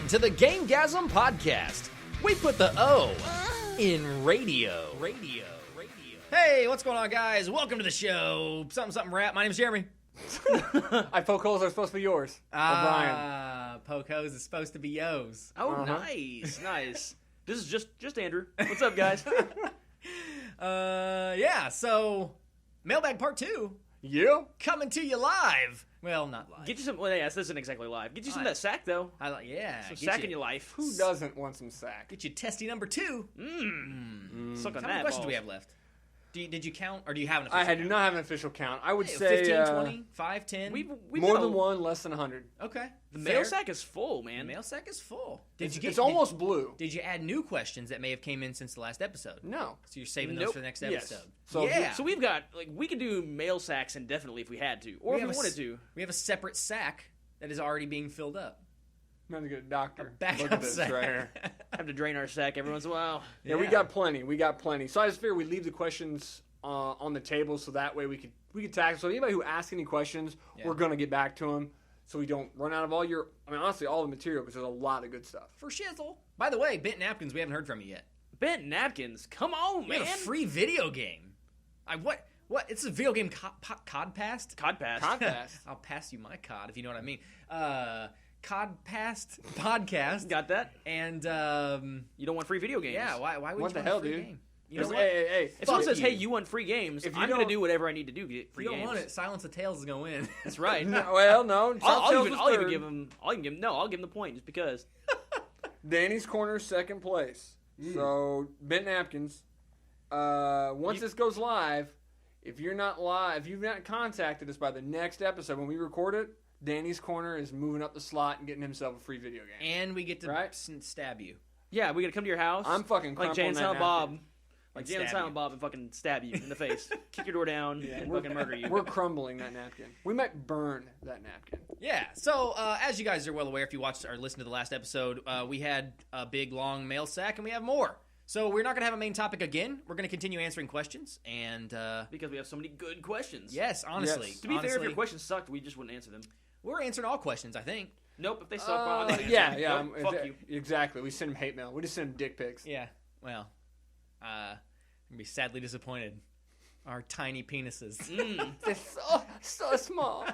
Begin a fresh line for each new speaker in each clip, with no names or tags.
to the Gamegasm podcast. We put the O in radio. Hey, what's going on, guys? Welcome to the show. Something rap. My name's Jeremy.
I poke holes are supposed to be yours. Brian.
Poke holes is supposed to be yo's.
Oh, nice. This is just Andrew. What's up, guys?
Yeah, so mailbag part 2
Yeah?
coming to you live. Well, not live.
Get you some. Well, yeah, this isn't exactly live. Get you some of that sack though.
Yeah.
Some
get
sack
you-
in your life.
Who doesn't want some sack?
Get you testy number 2.
Suck on
How
that.
many questions do
balls.
we have left? Did you count, or do you have an
I
official
do not have an official count. I would
count?
say
15, 20, 5, 10?
We've
more
done
than
a-
one, less than 100.
Okay.
The
fair.
mail sack is full, man.
The mail sack is full.
It's almost blue.
Did you add new questions that may have came in since the last episode?
No.
So you're saving those
Nope.
for the next
Yes.
episode.
So-
yeah.
So we've got we could do mail sacks indefinitely if we had to, or if we wanted to.
We have a separate sack that is already being filled up.
I'm going to get a doctor.
Backup
Look at this
sack.
right here.
Have to drain our sack every once in a while.
Yeah, we got plenty. So I just figured we'd leave the questions on the table so that way we could tackle. So anybody who asks any questions,
Yeah.
we're going to get back to them so we don't run out of honestly, all the material because there's a lot of good stuff.
For shizzle. By the way, Bent Napkins, we haven't heard from you yet.
Bent napkins. Come on,
We
man.
have a free video game. What? It's a video game cod passed?
Cod pass.
Podcast.
I'll pass you my cod if you know what I mean. Cod passed podcast.
Got that?
And
You don't want free video games.
yeah, why would
What
you
the
want
hell,
a free
dude?
game? You know
Hey,
what?
hey.
If someone
Fuck
says,
you.
"Hey, you want free games,"
If you
I'm gonna
don't-
do whatever I need to do to get
If
free
you don't
games.
want it, Silence of Tales is going to win.
That's right.
No, well, no.
I'll even
third.
give him. I'll give him the point just because.
Danny's Corner, second place. So, Bent Napkins. Once this goes live, if you've not contacted us by the next episode when we record it, Danny's Corner is moving up the slot and getting himself a free video game.
And we get to
Right?
stab you.
Yeah, we gotta come to your house.
I'm fucking
like
crumpling
Jay and
that
Silent
napkin.
Bob. Like
And
Jay and
stab
Silent
you.
Bob and fucking stab you in the face. Kick your door down and fucking murder you.
We're crumbling that napkin. We might burn that napkin.
Yeah, so as you guys are well aware, if you watched or listened to the last episode, we had a big, long mail sack, and we have more. So we're not going to have a main topic again. We're going to continue answering questions, and
Because we have so many good questions.
yes, honestly.
Yes.
To be fair, if
honestly,
your questions sucked, we just wouldn't answer them.
we're answering all questions, I think.
Nope, if they suck, well, then
Yeah.
Nope, fuck you.
Exactly. We send him hate mail. We just send him dick pics.
Yeah, well, I'm going to be sadly disappointed. Our tiny penises.
They're so small.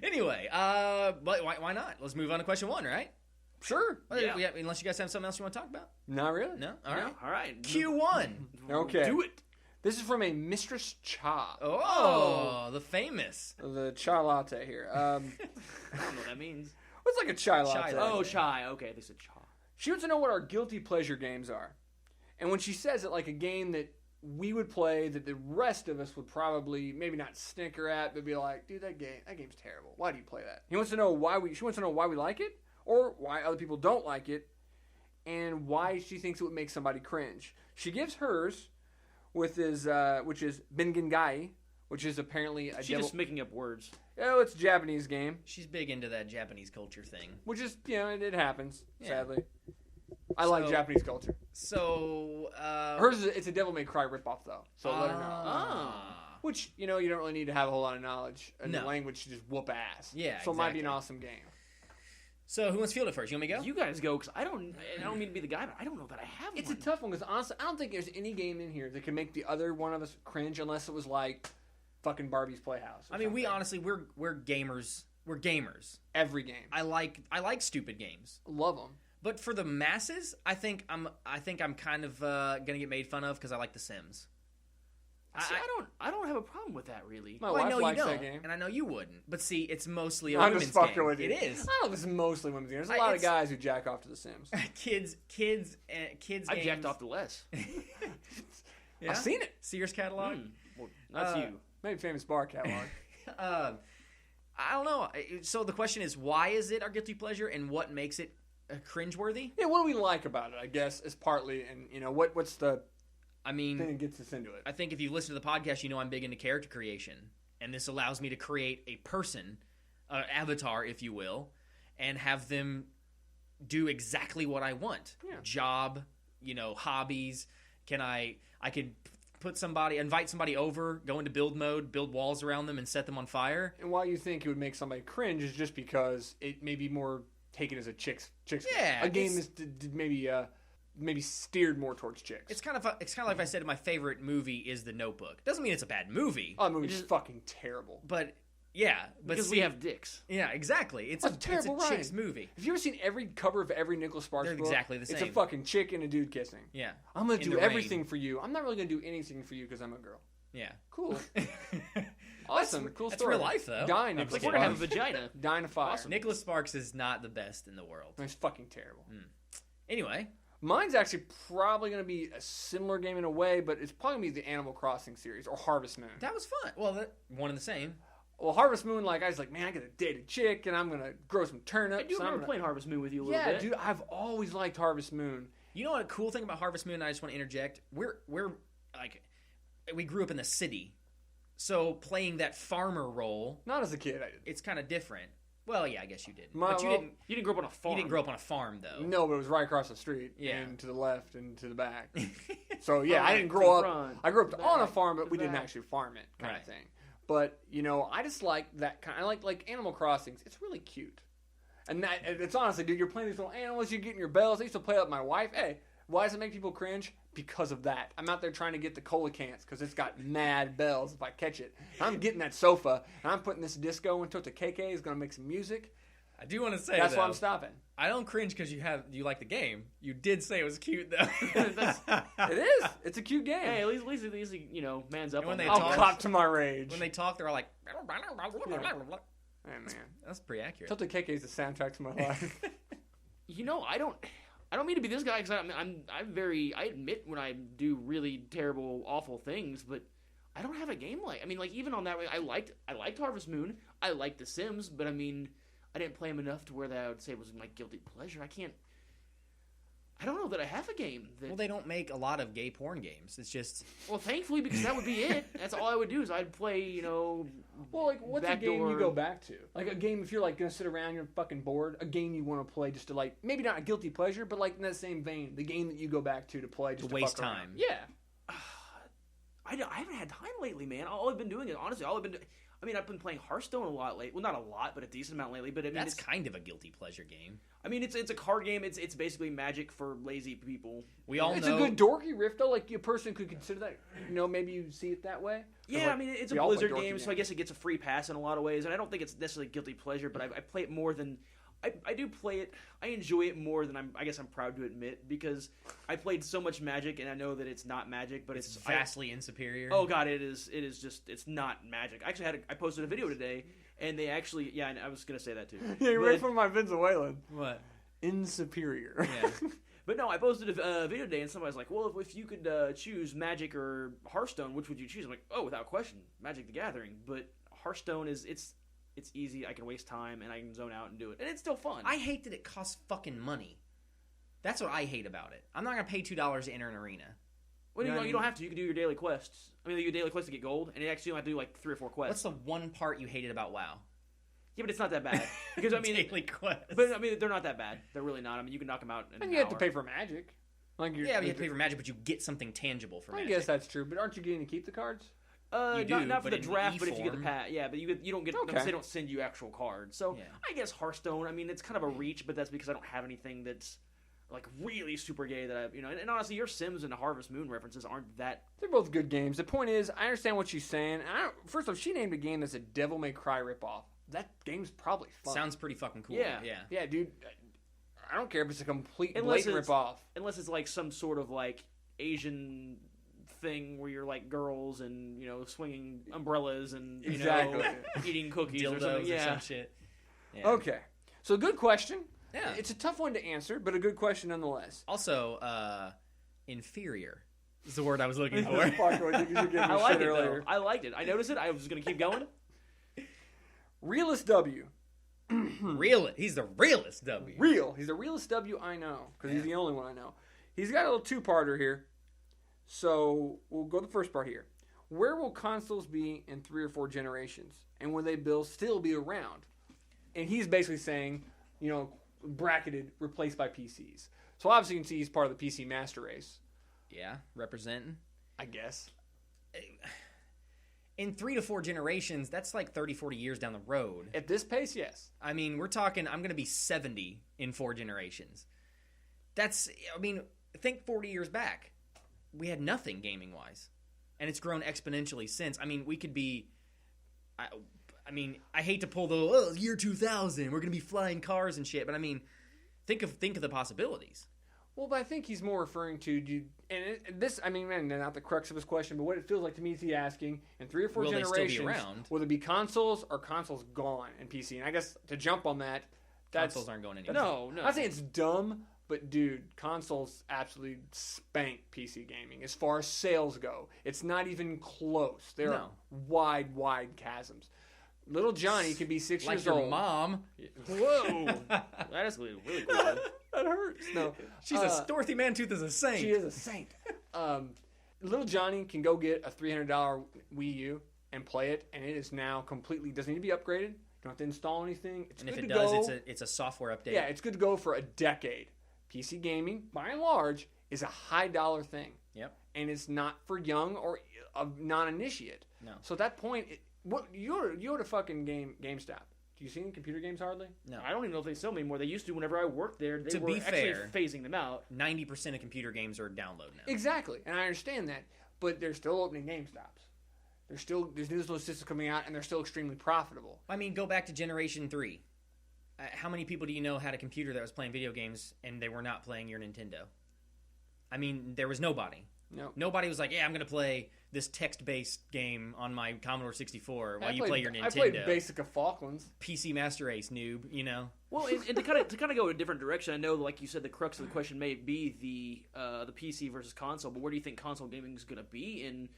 Anyway, but why not? Let's move on to question 1, right?
Sure.
Well,
Yeah.
Unless you guys have something else you want to talk about.
Not really.
No? All right.
All right.
Q1.
Okay.
Do it.
This is from a Mistress Cha.
Oh, the famous.
The chai latte here.
I don't know what that means.
What's like a chai latte?
latte.
Oh, chai. Okay, they said chai.
She wants to know what our guilty pleasure games are. And when she says it, like a game that we would play that the rest of us would probably maybe not snicker at, but be like, dude, that game's terrible. Why do you play that? She wants to know why we like it, or why other people don't like it, and why she thinks it would make somebody cringe. She gives hers which is Bengengai, which is apparently a
She's just making up words.
it's a Japanese game,
She's big into that Japanese culture thing.
which is, it happens,
Yeah.
sadly. I like
So-
Japanese culture.
So,
Hers, it's a Devil May Cry ripoff, though, so let her know.
Ah.
Which, you don't really need to have a whole lot of knowledge in the
No.
language to just whoop ass.
Yeah,
So it might be an
exactly.
awesome game.
So, who wants to field it first? You want me to go?
You guys go, because I don't mean to be the guy, but I don't know that I have
It's
one.
a tough one, because honestly, I don't think there's any game in here that can make the other one of us cringe unless it was like fucking Barbie's Playhouse. or
I mean, we
something.
honestly, we're gamers. We're gamers.
Every game.
I like stupid games.
Love them.
But for the masses, I think I'm kind of gonna get made fun of because I like The Sims.
See, I don't have a problem with that, really.
My
Well, I
wife
know you
likes
don't,
that game.
and I know you wouldn't. But see, it's mostly a
I'm
women's
just fucking
game.
with you.
It is.
I don't know if this is mostly women's games. There's a
I-
lot of
it's-
guys who jack off to The Sims.
kids.
I
games.
jacked off to less.
Yeah?
I've seen it.
Sears catalog.
Well, that's you.
Maybe Famous Bar catalog.
I don't know. So the question is, why is it our guilty pleasure, and what makes it cringeworthy?
Yeah, what do we like about it, I guess, is partly, and what's the
I mean,
thing that gets us into it?
I think if you listen to the podcast, you know I'm big into character creation, and this allows me to create a person, avatar, if you will, and have them do exactly what I want.
Yeah.
Job, hobbies. I could invite somebody over, go into build mode, build walls around them, and set them on fire.
And why you think it would make somebody cringe is just because it may be more taken as a chicks
Yeah,
game. A game that's maybe steered more towards chicks.
It's kind of like if I said my favorite movie is The Notebook. Doesn't mean it's a bad movie.
Oh, the movie's fucking terrible.
But yeah,
because we have dicks.
Yeah, exactly. It's
terrible.
It's a chick's movie.
Have you ever seen every cover of every Nicholas Sparks
They're
book?
exactly the same.
It's a fucking chick and a dude kissing.
Yeah.
I'm gonna
In
do
the
everything
rain.
for you. I'm not really gonna do anything for you because I'm a girl.
Yeah.
Cool. Awesome. Cool
That's
story.
real life, though.
Dying
It's like
Nicholas
we're gonna have a
Sparks.
vagina.
Dying of fire.
Awesome.
Nicholas Sparks is not the best in the world.
It's fucking terrible.
Anyway,
Mine's actually probably going to be a similar game in a way, but it's probably going to be the Animal Crossing series or Harvest Moon.
that was fun. Well, one and the same.
Well, Harvest Moon, like, I was like, man, I got to date a chick, and I'm going to grow some turnips.
I do remember playing Harvest Moon with you a little
Yeah,
bit.
dude, I've always liked Harvest Moon.
You know what a cool thing about Harvest Moon? I just want to interject. We're like, we grew up in the city, so playing that farmer role,
Not as a kid, I did.
it's kind of different. Well, yeah, I guess you did,
My-
but you
well,
didn't.
You didn't grow up on a farm.
You didn't grow up on a farm, though.
No, but it was right across the street,
Yeah.
and to the left and to the back. So, yeah, I
Front,
didn't grow up.
front,
I grew up on a
back,
farm, but
to
we didn't
back.
actually farm it, kind
Right.
of thing. But, you know, I just like that kind. I like Animal Crossings. It's really cute. And it's honestly, dude, you're playing these little animals, you're getting your bells. I used to play that with my wife. Hey, why does it make people cringe? Because of that. I'm out there trying to get the cola cans because it's got mad bells if I catch it. I'm getting that sofa, and I'm putting this disco into it. The KK is going to make some music.
I do want to say
That's
though,
why I'm stopping.
I don't cringe because you like the game. You did say it was cute though.
It is. It's a cute game.
Hey, at least you know, man's up
And when
on
they
that.
I'll
talk-
cop to my rage.
When they talk, they're all like,
Hey, man.
that's pretty accurate.
Tilted KK is the soundtrack to my life.
You know, I don't mean to be this guy because I admit when I do really terrible, awful things, but I don't have a game like. I mean, like even on that way, I liked Harvest Moon. I liked The Sims, but I mean, I didn't play them enough to where that I would say was my guilty pleasure. I don't know that I have a game that.
Well, they don't make a lot of gay porn games. It's just
Well, thankfully, because that would be it. That's all I would do is I'd play, you know.
Well, like, what's a game
Backdoor-
you go back to? Like, a game, if you're, like, gonna sit around, you're fucking bored, a game you want to play just to, like, maybe not a guilty pleasure, but, like, in that same vein, the game that you go back to play just to
waste
fuck around.
time.
Yeah.
I haven't had time lately, man. All I've been doing is, honestly, I mean, I've been playing Hearthstone a lot lately. Well, not a lot, but a decent amount lately. But I mean,
that's
it's,
kind of a guilty pleasure game.
I mean, it's a card game. It's basically Magic for lazy people.
We all
It's
know
a good dorky riff, though. Like, a person could consider that, you know, maybe you see it that way.
Yeah,
like,
I mean, it's a
we all play
Blizzard
dorky
game, so I guess it gets a free pass in a lot of ways. And I don't think it's necessarily guilty pleasure, but I play it more than. I do play it. I enjoy it more than I guess I'm proud to admit because I played so much Magic, and I know that it's not Magic, but
it's vastly insuperior.
Oh god, it is just it's not Magic. I actually I posted a video today, and they actually and I was gonna say that too.
Yeah, you're right from my Venezuelan.
What?
Insuperior.
Yeah.
But no, I posted a video today, and somebody's like, "Well, if you could choose Magic or Hearthstone, which would you choose?" I'm like, "Oh, without question, Magic the Gathering." But Hearthstone it's easy. I can waste time, and I can zone out and do it, and it's still fun.
I hate that it costs fucking money. That's what I hate about it. I'm not gonna pay $2 to enter an arena.
Well,
You know what I
you don't have to. You can do your daily quests. I mean, you do daily quests to get gold, and you actually only have to do like 3 or 4 quests.
What's the one part you hated about WoW?
Yeah, but it's not that bad because I mean,
daily quests.
but I mean, they're not that bad. They're really not. I mean, you can knock them out in
And
an
you have to
hour.
pay for Magic. Like,
yeah, but you have to pay for Magic, but you get something tangible for
I
Magic.
guess that's true, but aren't you getting to keep the cards?
You do,
not for
but
the
in
draft, but if you get the
e-form.
pat, yeah, but you don't get.
Okay.
They don't send you actual cards. So
Yeah.
I guess Hearthstone. I mean, it's kind of a reach, but that's because I don't have anything that's like really super gay that I, you know. And honestly, your Sims and Harvest Moon references aren't that.
They're both good games. The point is, I understand what she's saying. First off, she named a game that's a Devil May Cry ripoff. That game's probably fun.
Sounds pretty fucking cool.
Yeah.
Yeah.
Yeah, dude. I don't care if it's a complete
Unless
blatant
it's-
ripoff.
Unless it's like some sort of like Asian thing where you're like girls and you know swinging umbrellas and you
Exactly.
know eating cookies or
Dildos
something. Yeah.
some shit. Yeah.
Okay. So good question.
Yeah.
It's a tough one to answer, but a good question nonetheless.
Also, inferior is the word I was looking for.
I like it though. I liked it. I noticed it. I was gonna keep going.
Realist W.
He's the realest W.
Real. He's the realest W I know, because he's the only one I know. He's got a little two-parter here. So we'll go the first part here. Where will consoles be in 3 or 4 generations? And will they still be around? And he's basically saying, you know, bracketed, replaced by PCs. So obviously you can see he's part of the PC master race,
Yeah, representing.
I guess.
in 3 to 4 generations, that's like 30, 40 years down the road.
At this pace, yes.
I mean, we're talking, I'm going to be 70 in 4 generations. Think 40 years back. We had nothing gaming-wise. And it's grown exponentially since. I mean, we could be... I hate to pull the year 2000, we're going to be flying cars and shit, but I mean, think of the possibilities.
Well, but I think he's more referring to, not the crux of his question, but what it feels like to me is he asking, in 3 or 4
Will they
generations,
still be around?
will there be consoles or consoles gone in PC? And I guess to jump on that,
Consoles aren't going anywhere.
No.
I think it's dumb, but dude, consoles absolutely spank PC gaming as far as sales go. It's not even close. There are wide chasms. Little Johnny can be 6
Like
years
your
old.
mom.
Whoa. That is really cool.
That hurts. No,
She's Dorothy Mantooth is a saint.
she is a saint. Little Johnny can go get a $300 Wii U and play it, and it is now completely doesn't need to be upgraded. You don't have to install anything. It's
And
good
if it
to
does,
go.
it's a software update.
Yeah, it's good to go for a decade. PC gaming, by and large, is a high dollar thing.
Yep.
And it's not for young or a non-initiate.
No.
So at that point, you're at a fucking GameStop. Do you see any computer games hardly?
No.
I don't even know if they sell them anymore. They used to whenever I worked there. They
To
were
be
actually
fair-
phasing them out.
90% of computer games are download now.
Exactly, and I understand that, but they're still opening GameStops. There's new systems coming out, and they're still extremely profitable.
I mean, go back to Generation 3. How many people do you know had a computer that was playing video games and they were not playing your Nintendo? I mean, there was nobody.
No.
Nobody was like, yeah, I'm going to play this text-based game on my Commodore 64 while you
I
play your Nintendo.
I played Basic of Falklands.
PC Master Race, noob, you know?
Well, and to kind of go a different direction, I know, like you said, the crux of the question may be the PC versus console, but where do you think console gaming is going to be in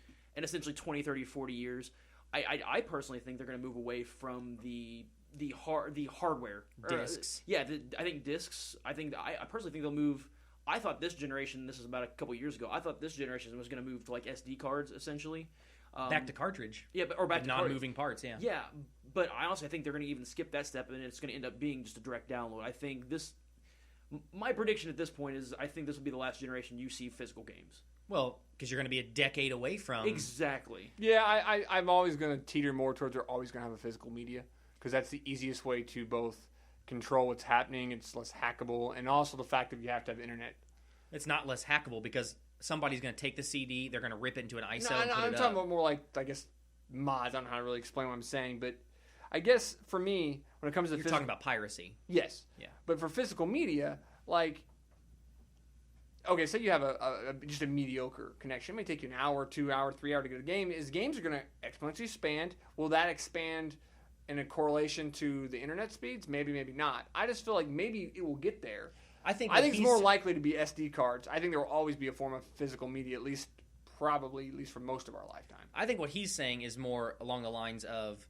essentially 20, 30, 40 years? I personally think they're going to move away from the hardware.
Discs.
I think discs. I personally think they'll move. I thought this generation, this is about a couple years ago, I thought this generation was going to move to like SD cards, essentially.
Back to cartridge.
Yeah, or back
With
to
non-moving parts, yeah.
Yeah, but I honestly think they're going to even skip that step, and it's going to end up being just a direct download. I think my prediction at this point is I think this will be the last generation you see physical games.
Well, because you're going to be a decade away from...
Exactly.
Yeah, I'm always going to teeter more towards they're always going to have a physical media, because that's the easiest way to both control what's happening, it's less hackable, and also the fact that you have to have internet.
It's not less hackable because somebody's going to take the CD, they're going to rip it into an ISO and put
I'm
it
talking
up.
about more like, I guess, mods. I don't know how to really explain what I'm saying, but I guess for me, when it comes to
You're talking about piracy.
Yes.
Yeah.
But for physical media, like, okay, say you have just a mediocre connection. It may take you an hour, 2 hour, 3 hour to get a game. Games are going to exponentially expand. Will that expand in a correlation to the internet speeds? Maybe, maybe not. I just feel like maybe it will get there.
I think
it's more likely to be SD cards. I think there will always be a form of physical media, at least for most of our lifetime.
I think what he's saying is more along the lines of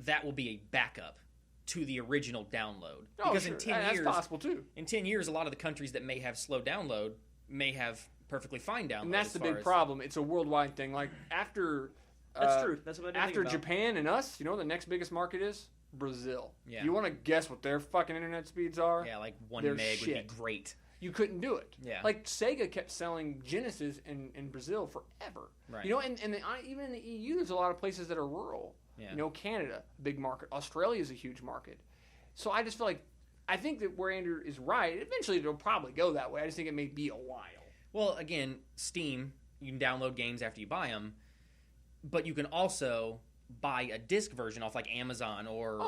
that will be a backup to the original download. Because
sure.
in 10 years,
that's possible too.
In 10 years, a lot of the countries that may have slow download may have perfectly fine download.
And that's the big problem. It's a worldwide thing. Like after
That's true. That's what I didn't
after
think about.
Japan and us, you know what the next biggest market is? Brazil.
Yeah.
You want to guess what their fucking internet speeds are?
Yeah, like 1
They're
meg would
shit.
be great.
You couldn't do it.
Yeah.
Like Sega kept selling Genesis in Brazil forever.
Right.
You know, and even in the EU, there's a lot of places that are rural.
Yeah.
You know, Canada, big market. Australia is a huge market. So I just feel like, I think that where Andrew is right, eventually it'll probably go that way. I just think it may be a while.
Well, again, Steam, you can download games after you buy them, but you can also buy a disc version off like Amazon or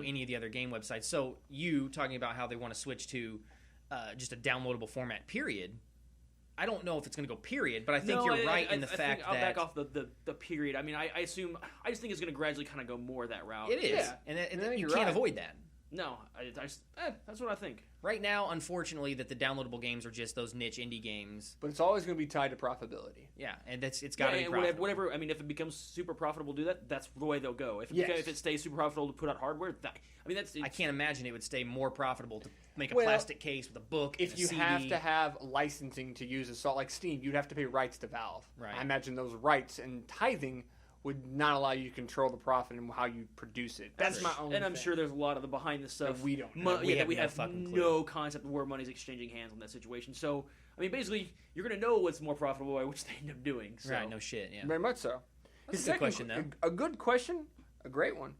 any of the other game websites. So you talking about how they want to switch to just a downloadable format, period. I don't know if it's going to go period, but I think you're right in the fact that...
I'll back off the period. I mean, I assume... I just think it's going to gradually kind of go more that route.
It is.
Yeah.
And you can't avoid that.
No, that's what I think.
Right now, unfortunately, that the downloadable games are just those niche indie games.
But it's always going to be tied to profitability.
Yeah, and it's got to be
and
profitable.
whatever. I mean, if it becomes super profitable to do that, that's the way they'll go. If it stays super profitable to put out hardware,
I can't imagine it would stay more profitable to make a plastic case with a book.
If
and a
you
CD.
have to have licensing to use a salt like Steam, you'd have to pay rights to Valve.
Right.
I imagine those rights and tithing would not allow you to control the profit and how you produce it. That's my own.
And I'm sure there's a lot of the behind the stuff
that we don't.
We
have no concept of where money's exchanging hands on that situation. So I mean, basically, you're going to know what's more profitable by which they end up doing. So.
Right, no shit, yeah.
Very much so.
That's a good question, though.
A good question, a great one.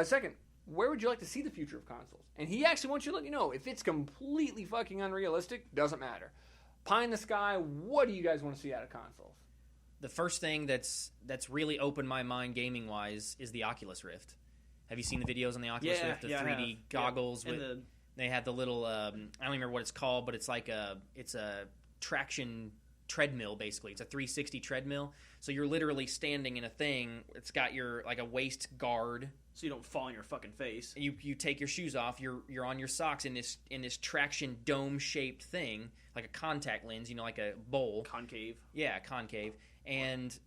Second, where would you like to see the future of consoles? And he actually wants you to let you know if it's completely fucking unrealistic. Doesn't matter. Pie in the sky. What do you guys want to see out of consoles?
The first thing that's really opened my mind gaming wise is the Oculus Rift. Have you seen the videos on the Oculus Rift? The 3D goggles with they have the little I don't even remember what it's called, but it's like a traction treadmill basically. It's a 360 treadmill. So you're literally standing in a thing. It's got your like a waist guard,
so you don't fall on your fucking face.
You take your shoes off. You're on your socks in this traction dome shaped thing, like a contact lens. Like a bowl.
Concave.
Yeah, concave. And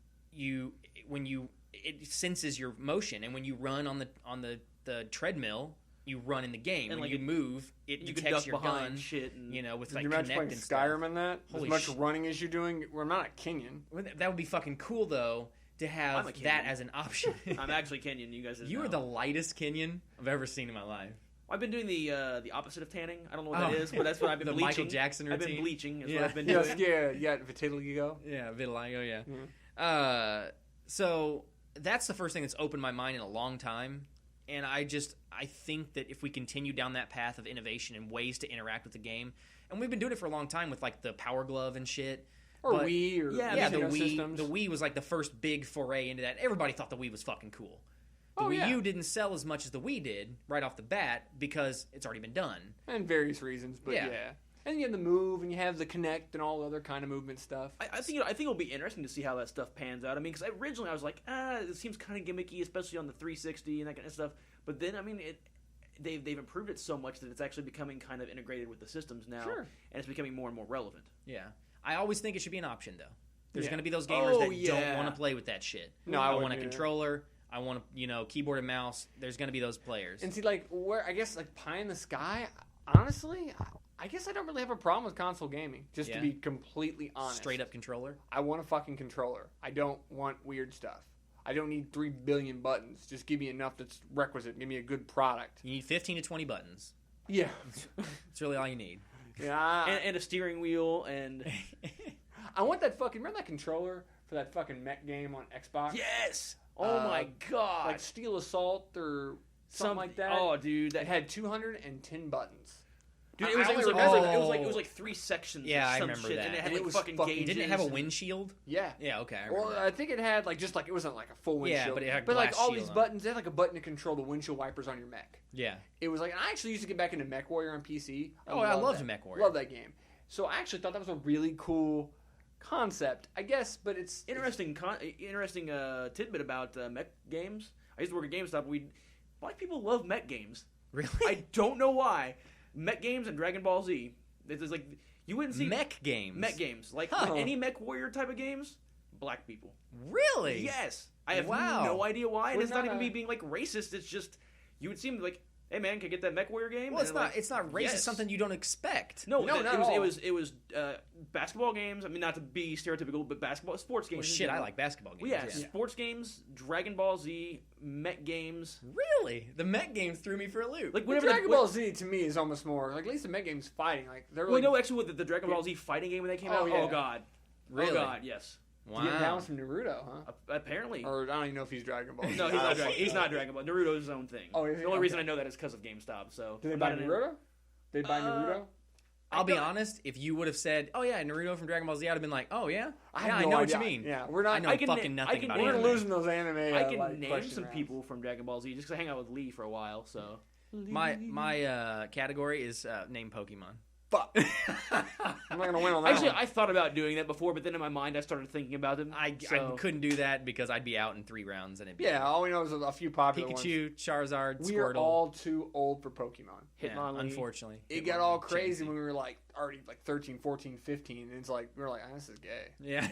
it senses your motion, and when you run on the treadmill, you run in the game. And when you move, it detects your gun.
Shit and,
with
like
Kinect
playing
and
Skyrim
stuff.
in that. As much running as you're doing. Well, I'm not a Kenyan.
That would be fucking cool though to have that as an option.
I'm actually Kenyan. You guys.
You are the lightest Kenyan I've ever seen in my life.
I've been doing the opposite of tanning. I don't know what that is, but that's what I've been
the
bleaching.
Michael Jackson routine.
I've been bleaching. Is what I've been doing.
Yeah, vitiligo.
Yeah, vitiligo. Yeah. So that's the first thing that's opened my mind in a long time, and I think that if we continue down that path of innovation and ways to interact with the game, and we've been doing it for a long time with like the Power Glove and shit.
Wii or
the Wii.
systems.
The Wii was like the first big foray into that. Everybody thought the Wii was fucking cool. The Wii U didn't sell as much as the Wii did right off the bat because it's already been done.
And various reasons, but yeah. And you have the Move, and you have the Kinect, and all the other kind of movement stuff.
I think it'll be interesting to see how that stuff pans out. I mean, because originally I was like, it seems kind of gimmicky, especially on the 360 and that kind of stuff. But then, I mean, they've improved it so much that it's actually becoming kind of integrated with the systems now, and it's becoming more and more relevant.
Yeah, I always think it should be an option though. There's going to be those gamers that don't want to play with that shit.
No,
I want a controller. I want keyboard and mouse. There's going to be those players.
And see, like, where I guess like pie in the sky. Honestly, I guess I don't really have a problem with console gaming. Just to be completely honest,
straight up controller.
I want a fucking controller. I don't want weird stuff. I don't need 3 billion buttons. Just give me enough that's requisite. Give me a good product.
You need 15 to 20 buttons.
Yeah,
it's really all you need.
Yeah,
and a steering wheel and.
I want that fucking. Remember that controller for that fucking mech game on Xbox?
Yes. Oh my god!
Like Steel Assault or something like that.
Oh, dude,
that had 210 buttons.
Dude, it was like 3 sections.
Yeah,
or some
I remember
shit,
that.
And it had fucking gauges.
Didn't it have a windshield?
Yeah.
Yeah. Okay. I remember
Well,
that.
I think it had like just like it wasn't like a full windshield.
Yeah, but it had
like
glass
all
shield
these
on.
buttons. They had like a button to control the windshield wipers on your mech.
Yeah.
It was like, and I actually used to get back into Mech Warrior on PC.
I loved Mech Warrior.
Love that game. So I actually thought that was a really cool concept, I guess. But it's
interesting tidbit about mech games. I used to work at GameStop. Black people love mech games.
Really?
I don't know why. Mech games and Dragon Ball Z. It's like you wouldn't see
mech games.
Mech games, like any Mech Warrior type of games. Black people.
Really?
Yes. I have no idea why. And it's not even me being like racist. It's just you would seem like, hey man, can I get that Mech Warrior game?
Well, it's not racist. Yes. Something you don't expect.
No, it was basketball games. I mean, not to be stereotypical, but sports games.
Well, shit, I like basketball games.
Well, yeah, sports games, Dragon Ball Z, Mech games.
Really? The Mech games threw me for a loop.
Like whenever Dragon Ball Z to me is almost more like at least the Mech games fighting. Like they're
well, no, actually, with the Dragon Ball Z fighting game when they came out.
Yeah.
Oh god,
really?
Oh god, yes.
Wow.
He down from Naruto, huh?
Apparently.
Or I don't even know if he's Dragon Ball.
No, he's not Dragon Ball. Naruto's his own thing.
Oh, is he?
The only reason I know that is because of GameStop. So.
Did they buy Naruto? They buy Naruto?
I'll be honest. If you would have said, "Oh yeah, Naruto from Dragon Ball Z," I'd have been like, "Oh yeah,
I know
what you mean."
Yeah, we're not.
I know fucking nothing about anime.
We're losing those anime.
I can name some people from Dragon Ball Z just because I hang out with Lee for a while. So.
My category is name Pokemon.
Fuck. I'm not gonna win on that.
Actually, I thought about doing that before, but then in my mind I started thinking about them.
I couldn't do that because I'd be out in 3 rounds and it'd be
all we know is a few popular
Pikachu,
ones.
Charizard, Squirtle.
We're all too old for Pokemon.
Hitmonlee. Unfortunately.
It got all crazy when we were like already like 13, 14, 15, and it's like we were like, this is gay.
Yeah.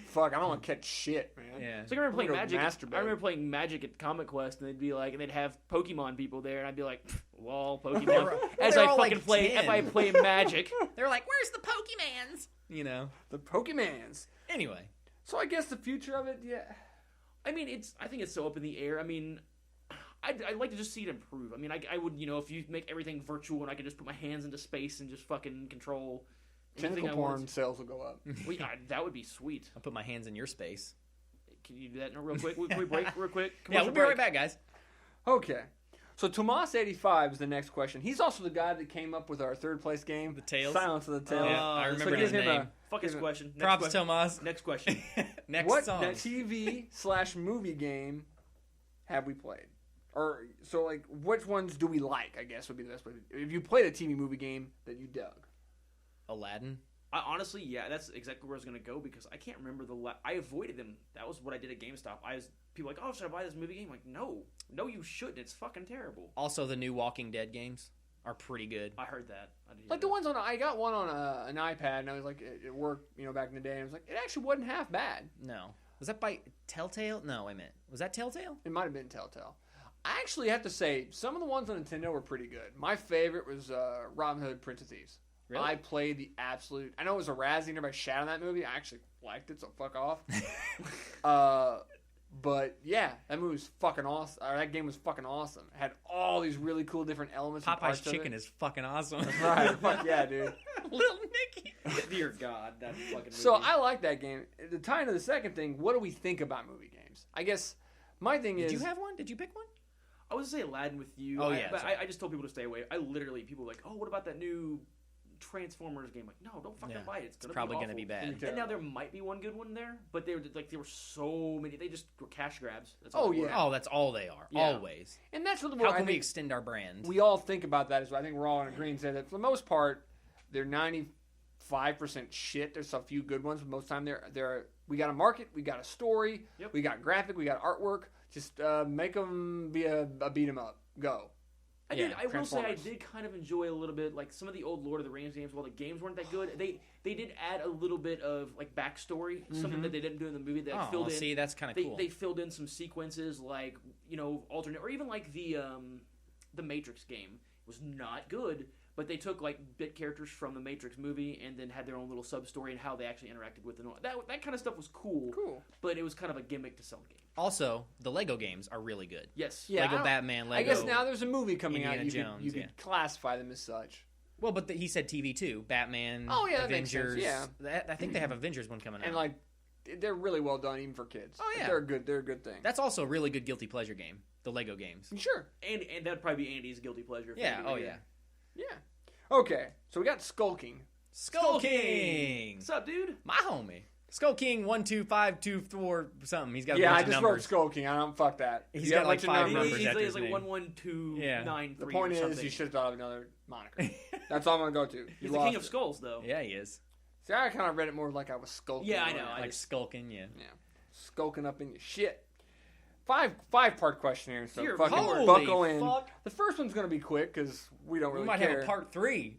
Fuck, I don't want to catch shit, man.
Yeah.
So I remember playing Magic. I remember playing Magic at Comic Quest, and they'd be like, and they'd have Pokemon people there, and I'd be like, lol, Pokemon. As I fucking play, if I play Magic,
they're like, where's the Pokemans? You know,
the Pokemans.
Anyway,
so I guess the future of it, yeah.
I mean, I think it's so up in the air. I mean, I'd like to just see it improve. I mean, I would, if you make everything virtual and I could just put my hands into space and just fucking control.
Tentacle porn sales will go up.
That would be sweet.
I'll put my hands in your space.
Can you do that real quick? Can we break real quick?
Yeah, we'll be right back, guys.
Okay. So Tomas85 is the next question. He's also the guy that came up with our third place game,
The Tales?
Silence of the Tales.
Yeah, I remember his name.
Fuck his question. Next
Props,
question.
Tomas.
Next question.
Next
What
song.
TV/movie game have we played? Or so like, which ones do we like? I guess would be the best way. If you played a TV movie game that you dug.
Aladdin.
I honestly, yeah, that's exactly where I was gonna go because I can't remember I avoided them. That was what I did at GameStop. People were like, oh, should I buy this movie game? I'm like, no, you shouldn't. It's fucking terrible.
Also, the new Walking Dead games are pretty good.
I heard that.
Like the ones I got one on an iPad, and I was like, it worked, back in the day. And I was like, it actually wasn't half bad.
No, was that by Telltale? No, wait a minute. Was that Telltale?
It might have been Telltale. I actually have to say, some of the ones on Nintendo were pretty good. My favorite was Robin Hood, Prince of Thieves.
Really?
I played the absolute... I know it was a Razzie and everybody shat on that movie. I actually liked it, so fuck off. But, yeah, that movie was fucking awesome. Or that game was fucking awesome. It had all these really cool different elements.
Popeye's Chicken is fucking awesome.
That's right. Fuck yeah, dude.
Little Nicky.
Dear God, that fucking movie.
So, I like that game. To tie into the second thing, what do we think about movie games? I guess my thing is...
Did you have one? Did you pick one?
I was gonna say Aladdin with you.
Oh, yeah.
But I just told people to stay away. People were like, oh, what about that new Transformers game? Like, no, don't fucking buy it. It's
probably
going
to be bad.
And now there might be one good one there, but there were so many. They just were cash grabs. That's
Oh,
they were.
yeah.
Oh, that's all they are.
Yeah.
Always.
And that's what the
How can we extend our brand?
we all think about that as well. I think we're all in agreement that for the most part, they're 95% shit. There's a few good ones, but most of the time they're we got a market, we got a story, we got graphic, we got artwork. Just make them be a beat 'em up. Go.
I will say I did kind of enjoy a little bit, like some of the old Lord of the Rings games. While the games weren't that good, they did add a little bit of like backstory, something that they didn't do in the movie. That filled in.
See, that's kind of cool.
They filled in some sequences, like alternate, or even like the Matrix game was not good, but they took like bit characters from the Matrix movie and then had their own little sub story and how they actually interacted with it. That kind of stuff was cool.
Cool.
But it was kind of a gimmick to sell the game.
Also, the Lego games are really good.
Yes.
Yeah,
Lego Batman, Lego.
I guess now there's a movie coming
Indiana
out. You
Jones,
could
yeah.
classify them as such.
Well, but he said TV too. Batman.
Oh, yeah, that makes sense,
Avengers.
yeah.
I think they have Avengers one coming out.
And like, they're really well done even for kids.
Oh, yeah.
They're a good thing.
That's also a really good guilty pleasure game. The Lego games.
Sure.
And that'd probably be Andy's guilty pleasure.
Yeah. Oh yeah.
Yeah. Okay. So we got Skulking.
Skull King.
What's up, dude?
My homie. Skull King 12524 something. He's got a
Yeah, I
bunch of
just
numbers.
wrote Skulking. I don't fuck that.
He's
You
got
a
like
bunch of
5 numbers.
He's
after his
like
name.
11293.
The point
or
is,
something.
you should have thought of another moniker. That's all I'm gonna go to.
He's the king of skulls, though.
Yeah, he is.
See, I kind of read it more like I was skulking.
Yeah, I know.
Like skulking, yeah.
Yeah, skulking up in your shit. Five-part question here, so
Dear
fucking
holy
buckle in.
fuck.
The first one's gonna be quick because we don't really
We might
care.
have a part 3.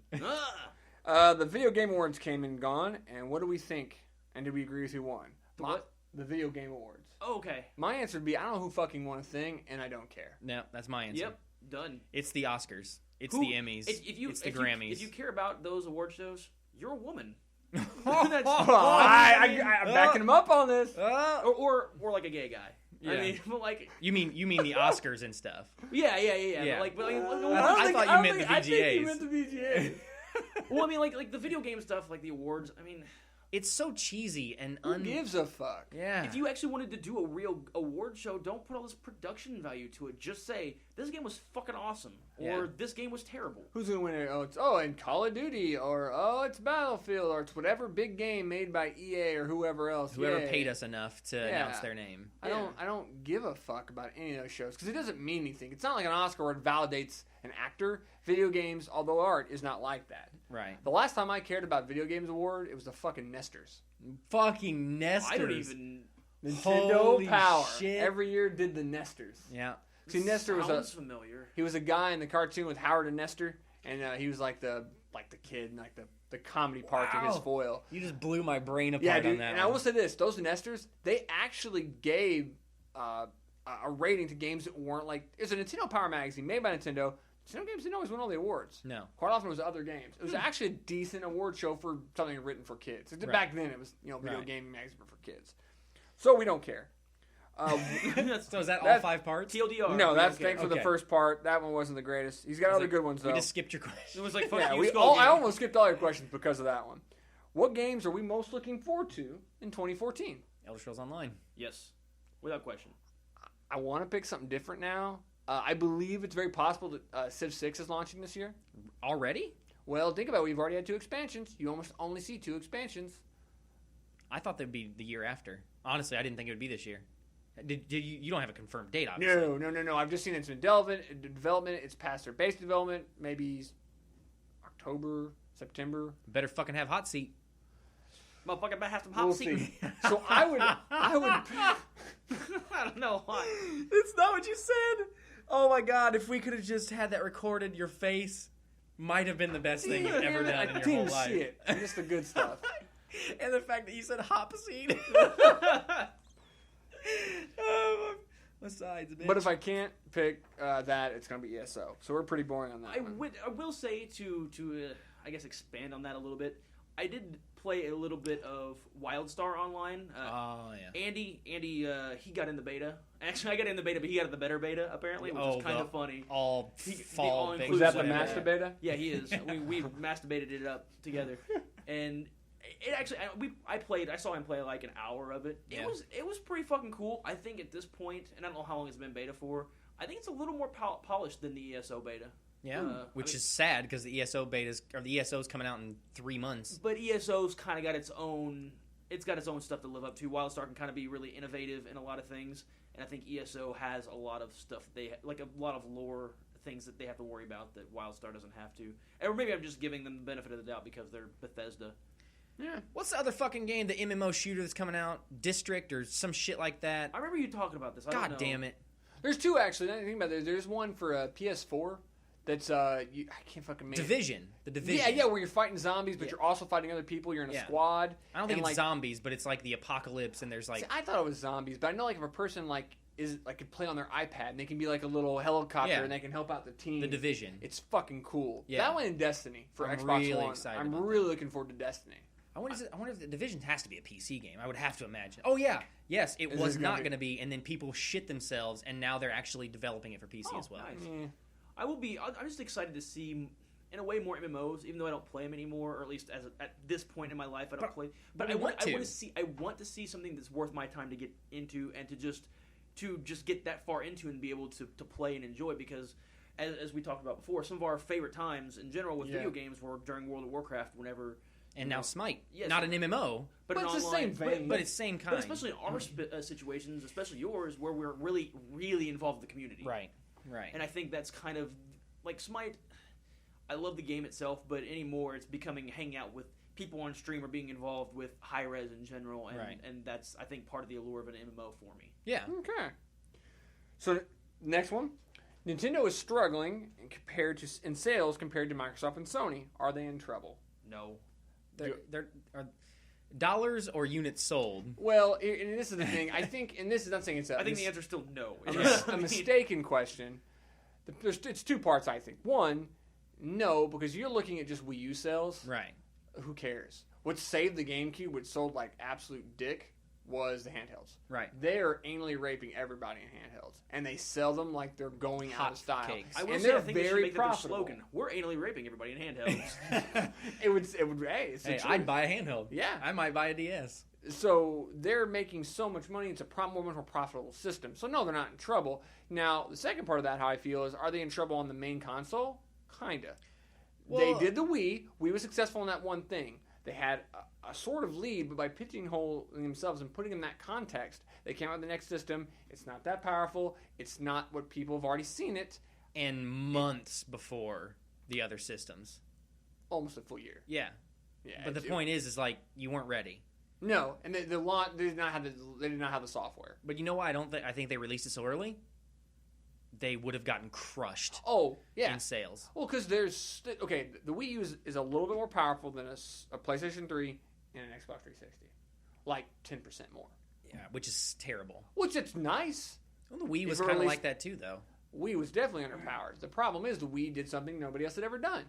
The Video Game Awards came and gone, and what do we think? And did we agree with who won?
What?
The Video Game Awards.
Oh, okay.
My answer would be, I don't know who fucking won a thing, and I don't care.
No, that's my answer.
Yep. Done.
It's the Oscars. It's
Who-
the Emmys. It's the Grammys.
If you care about those award shows, you're a woman.
I'm backing him up on this.
Or like a gay guy.
Yeah.
I mean, but like,
You mean the Oscars and stuff?
yeah.
Yeah.
But like,
I thought you meant the
I think you
VGAs.
meant the VGAs.
well, I mean, like the video game stuff, like the awards. I mean,
It's so cheesy and
Who gives a fuck?
Yeah.
if you actually wanted to do a real award show, don't put all this production value to it. Just say this game was fucking awesome, or
Yeah.
this game was terrible.
Who's gonna win it? It's in Call of Duty, or it's Battlefield, or it's whatever big game made by EA or whoever else.
Whoever
Yay.
paid us enough to announce their name.
I don't give a fuck about any of those shows because it doesn't mean anything. It's not like an Oscar where it validates an actor. Video games, although art, is not like that.
Right.
The last time I cared about Video Games Award, it was the fucking Nesters.
Fucking Nesters.
I don't even.
Nintendo
Holy
Power.
shit.
Every year did the Nesters.
Yeah.
See, Nestor was
sounds familiar.
he was a guy in the cartoon with Howard and Nestor, and he was like the kid, and like the comedy part of his
Wow.
foil.
You just blew my brain apart
Yeah,
on
dude.
that
And
one.
I will say this: those Nesters, they actually gave a rating to games that weren't like. It was a Nintendo Power magazine made by Nintendo. Nintendo games didn't always win all the awards.
No.
Quite often it was other games. It was actually a decent award show for something written for kids.
Right.
Back then it was video
Right.
gaming magazine for kids. So we don't care.
So is that all
That's-
5 parts?
TLDR.
No, that's
okay.
thanks for the
Okay.
first part. That one wasn't the greatest. He's got other good ones though.
We just skipped your question.
It was like fuck
Yeah,
you, Skull
I
Game.
almost skipped all your questions because of that one. What games are we most looking forward to in 2014?
Elder Scrolls Online.
Yes. Without question.
I want to pick something different now. I believe it's very possible that Civ 6 is launching this year.
Already?
Well, think about it. We've already had 2 expansions. You almost only see 2 expansions.
I thought they'd be the year after. Honestly, I didn't think it would be this year. Did you don't have a confirmed date, obviously.
No. I've just seen it's in development. It's past their base development. Maybe October, September.
Better fucking have hot seat.
Motherfucker better have some hot
We'll
seat.
see. So I would.
I don't know why.
It's not what you said. Oh my god, if we could have just had that recorded, your face might have been the best thing you've ever done in your whole life.
See it. Just the good stuff.
And the fact that you said hop seat. Besides, bitch.
But if I can't pick that, it's going to be ESO. So we're pretty boring on that one.
I will say to I guess expand on that a little bit. I did play a little bit of WildStar Online.
Oh yeah.
Andy, he got in the beta. Actually, I got in the beta, but he got in the better beta apparently, which is kind of funny.
All fall beta.
Was that the master beta?
Yeah, he is. we masturbated it up together, and it actually I saw him play like an hour of it.
Yeah.
It was pretty fucking cool. I think at this point, and I don't know how long it's been beta for. I think it's a little more polished than the ESO beta.
Yeah, which is sad because the ESO ESO's coming out in 3 months.
But ESO's kind of got its own stuff to live up to. WildStar can kind of be really innovative in a lot of things, and I think ESO has a lot of stuff a lot of lore things that they have to worry about that WildStar doesn't have to. Or maybe I'm just giving them the benefit of the doubt because they're Bethesda.
Yeah. What's the other fucking game, the MMO shooter that's coming out? District or some shit like that?
I remember you talking about this.
God damn it.
There's 2 actually. Now that I think about it, there's one for PS4 that's I can't fucking make
Division. The Division.
Yeah, where you're fighting zombies, but you're also fighting other people. You're in a squad.
I don't think it's zombies, but it's like the apocalypse, and there's like.
See, I thought it was zombies, but I know like if a person could play on their iPad and they can be like a little helicopter and they can help out the team.
The Division.
It's fucking cool.
Yeah.
That one in Destiny for
I'm
Xbox
really
One.
excited
I'm
about
really looking forward to Destiny.
I wonder if the Division has to be a PC game. I would have to imagine. Oh yeah, yes, it was not going to be, and then people shit themselves, and now they're actually developing it for PC as well.
Nice. I'm just excited to see, in a way, more MMOs. Even though I don't play them anymore, or at least at this point in my life, I don't play. But I want to see something that's worth my time to get into, and to just get that far into and be able to play and enjoy. Because as we talked about before, some of our favorite times in general with video games were during World of Warcraft. Whenever. And
now Smite, not an MMO,
but it's the same vein.
But it's same kind.
But especially in our situations, especially yours, where we're really, really involved with the community.
Right.
And I think that's kind of like Smite. I love the game itself, but anymore it's becoming hanging out with people on stream or being involved with high res in general, and that's I think part of the allure of an MMO for me.
Yeah.
Okay. So next one, Nintendo is struggling in sales compared to Microsoft and Sony. Are they in trouble?
No.
They're dollars or units sold.
Well, and this is the thing. I think, and this is not saying it's.
I think the answer is still no.
A mistaken question. It's 2 parts. I think. One, no, because you're looking at just Wii U sales.
Right.
Who cares? What saved the GameCube, which sold like absolute dick, was the handhelds.
Right.
They are anally raping everybody in handhelds, and they sell them like they're going out of style.
Cakes.
I will
and
say,
they're
I think
very
they should make
profitable.
that their slogan. We're anally raping everybody in handhelds.
It would. Hey,
I'd buy a handheld.
Yeah.
I might buy a DS.
So they're making so much money. It's a much more profitable system. So no, they're not in trouble. Now the second part of that, how I feel, is are they in trouble on the main console? Kinda. Well, they did the Wii. Wii was successful in that one thing. They had a sort of lead, but by pigeonholing themselves and putting in that context, they came out with the next system. It's not that powerful. It's not what people have already seen it.
And months before the other systems.
Almost a full year.
Yeah. But the point is like you weren't ready.
No, and they did not have the software.
But you know why I think they released it so early? They would have gotten crushed.
Oh, yeah.
In sales.
Well, because the Wii U is a little bit more powerful than a PlayStation 3 and an Xbox 360, like 10% more.
Yeah, which is terrible.
Which it's nice.
Well, the Wii was kind of like that too, though.
Wii was definitely underpowered. The problem is the Wii did something nobody else had ever done.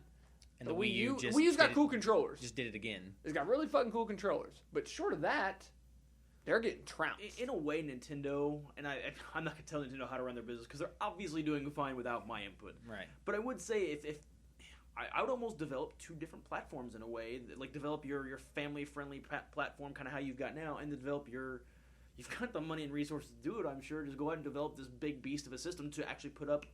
And the Wii U
Wii U's got cool controllers.
Just did it again.
It's got really fucking cool controllers. But short of that, they're getting trounced.
In a way, Nintendo, and I'm not going to tell Nintendo how to run their business because they're obviously doing fine without my input.
Right.
But I would say if I would almost develop 2 different platforms in a way, like develop your family-friendly platform, kind of how you've got now, and develop your you've got the money and resources to do it, I'm sure. Just go ahead and develop this big beast of a system to actually put up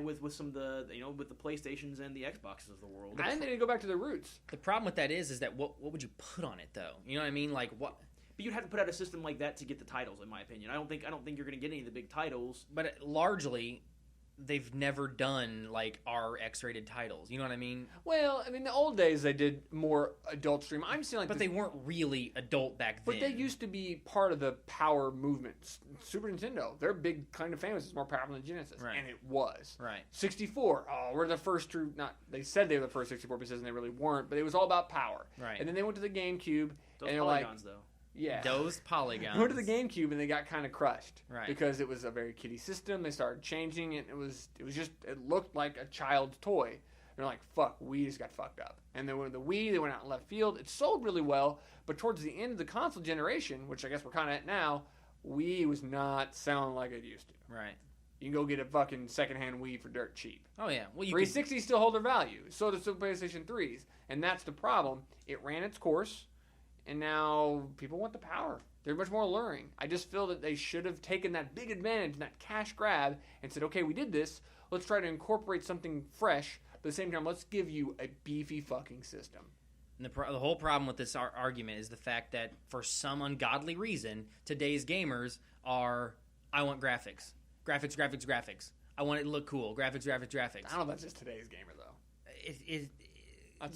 with some of the with the PlayStations and the Xboxes of the world.
I think they need to go back to their roots.
The problem with that is that what would you put on it though? You know what I mean? Like what?
But you'd have to put out a system like that to get the titles, in my opinion. I don't think you're going to get any of the big titles.
But largely, they've never done like our X-rated titles. You know what I mean?
Well, I mean, the old days they did more adult stream. I'm seeing like,
but they weren't really adult back then.
But they used to be part of the power movement. Super Nintendo, their big kind of famous is more powerful than Genesis,
right.
and it was.
Right.
64. Oh, we're the first true. Not they said they were the first 64 pieces, and they really weren't. But it was all about power.
Right.
And then they went to the GameCube.
Those
and
polygons,
like,
though.
Yeah.
Those polygons.
They went to the GameCube and they got kind of crushed.
Right.
Because it was a very kiddie system. They started changing it. It looked like a child's toy. They're like, fuck, we just got fucked up. And then with the Wii, they went out in left field. It sold really well, but towards the end of the console generation, which I guess we're kind of at now, Wii was not selling like it used to.
Right.
You can go get a fucking secondhand Wii for dirt cheap.
Oh yeah. Well,
360s still hold their value. So does the PlayStation 3s. And that's the problem. It ran its course. And now people want the power. They're much more alluring. I just feel that they should have taken that big advantage, that cash grab, and said, okay, we did this. Let's try to incorporate something fresh. But at the same time, let's give you a beefy fucking system.
And the whole problem with this argument is the fact that for some ungodly reason, today's gamers are, I want graphics. Graphics, graphics, graphics. I want it to look cool. Graphics, graphics, graphics.
I don't know if that's just today's gamer, though.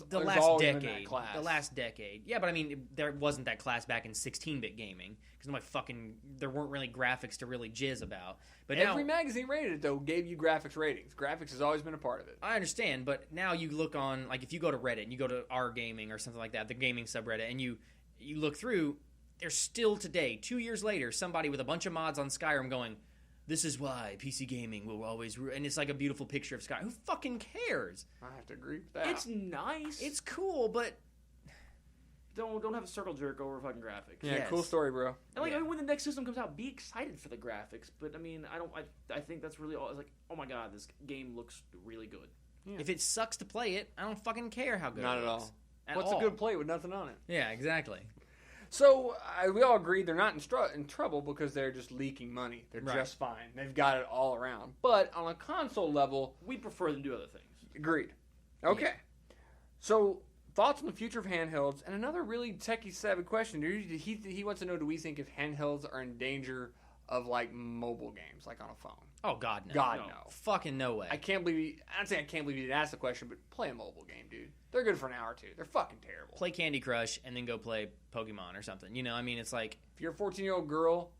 The last decade. The last decade. Yeah, but I mean, there wasn't that class back in 16-bit gaming because there weren't really graphics to really jizz about. But
every magazine rated it though gave you graphics ratings. Graphics has always been a part of it.
I understand, but now you look on like if you go to Reddit and you go to R Gaming or something like that, the gaming subreddit, and you look through, there's still today, 2 years later, somebody with a bunch of mods on Skyrim going, this is why PC gaming will always and it's like a beautiful picture of Sky. Who fucking cares?
I have to agree with that.
It's nice.
It's cool, but
don't have a circle jerk over fucking graphics.
Yeah, yes. Cool story, bro.
And I mean, when the next system comes out, be excited for the graphics. But I mean, I think that's really all. It's like, oh my god, this game looks really good.
Yeah. If it sucks to play it, I don't fucking care how good
Not
it looks.
Not at all. What's a good play with nothing on it?
Yeah, exactly.
So we all agree they're not in trouble because they're just leaking money. They're just fine. They've got it all around. But on a console level,
we prefer them to do other things.
Agreed. Okay. Yeah. So thoughts on the future of handhelds, and another really techie savvy question. He wants to know: do we think if handhelds are in danger of like mobile games, like on a phone?
Oh God, no!
God, no!
Fucking no way!
I can't believe. I'd say I can't believe you didn't ask the question, but play a mobile game, dude. They're good for an hour or two. They're fucking terrible.
Play Candy Crush and then go play Pokemon or something. You know, I mean, it's like
if you're a 14-year-old girl,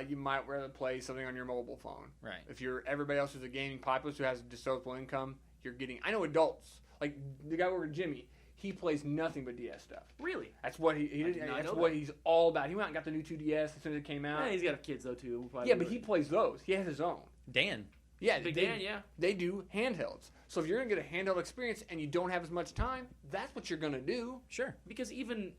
you might rather play something on your mobile phone.
Right.
If you're everybody else who's a gaming populace who has a disposable income, you're getting. I know adults like the guy over Jimmy. He plays nothing but DS stuff.
Really?
That's what that's what he's all about. He went out and got the new 2DS as soon as it came out.
Yeah, he's got kids though too.
Yeah, but he plays those. He has his own.
Dan.
Yeah,
Dan, yeah.
They do handhelds. So if you're going to get a handheld experience and you don't have as much time, that's what you're going to do.
Sure.
Because even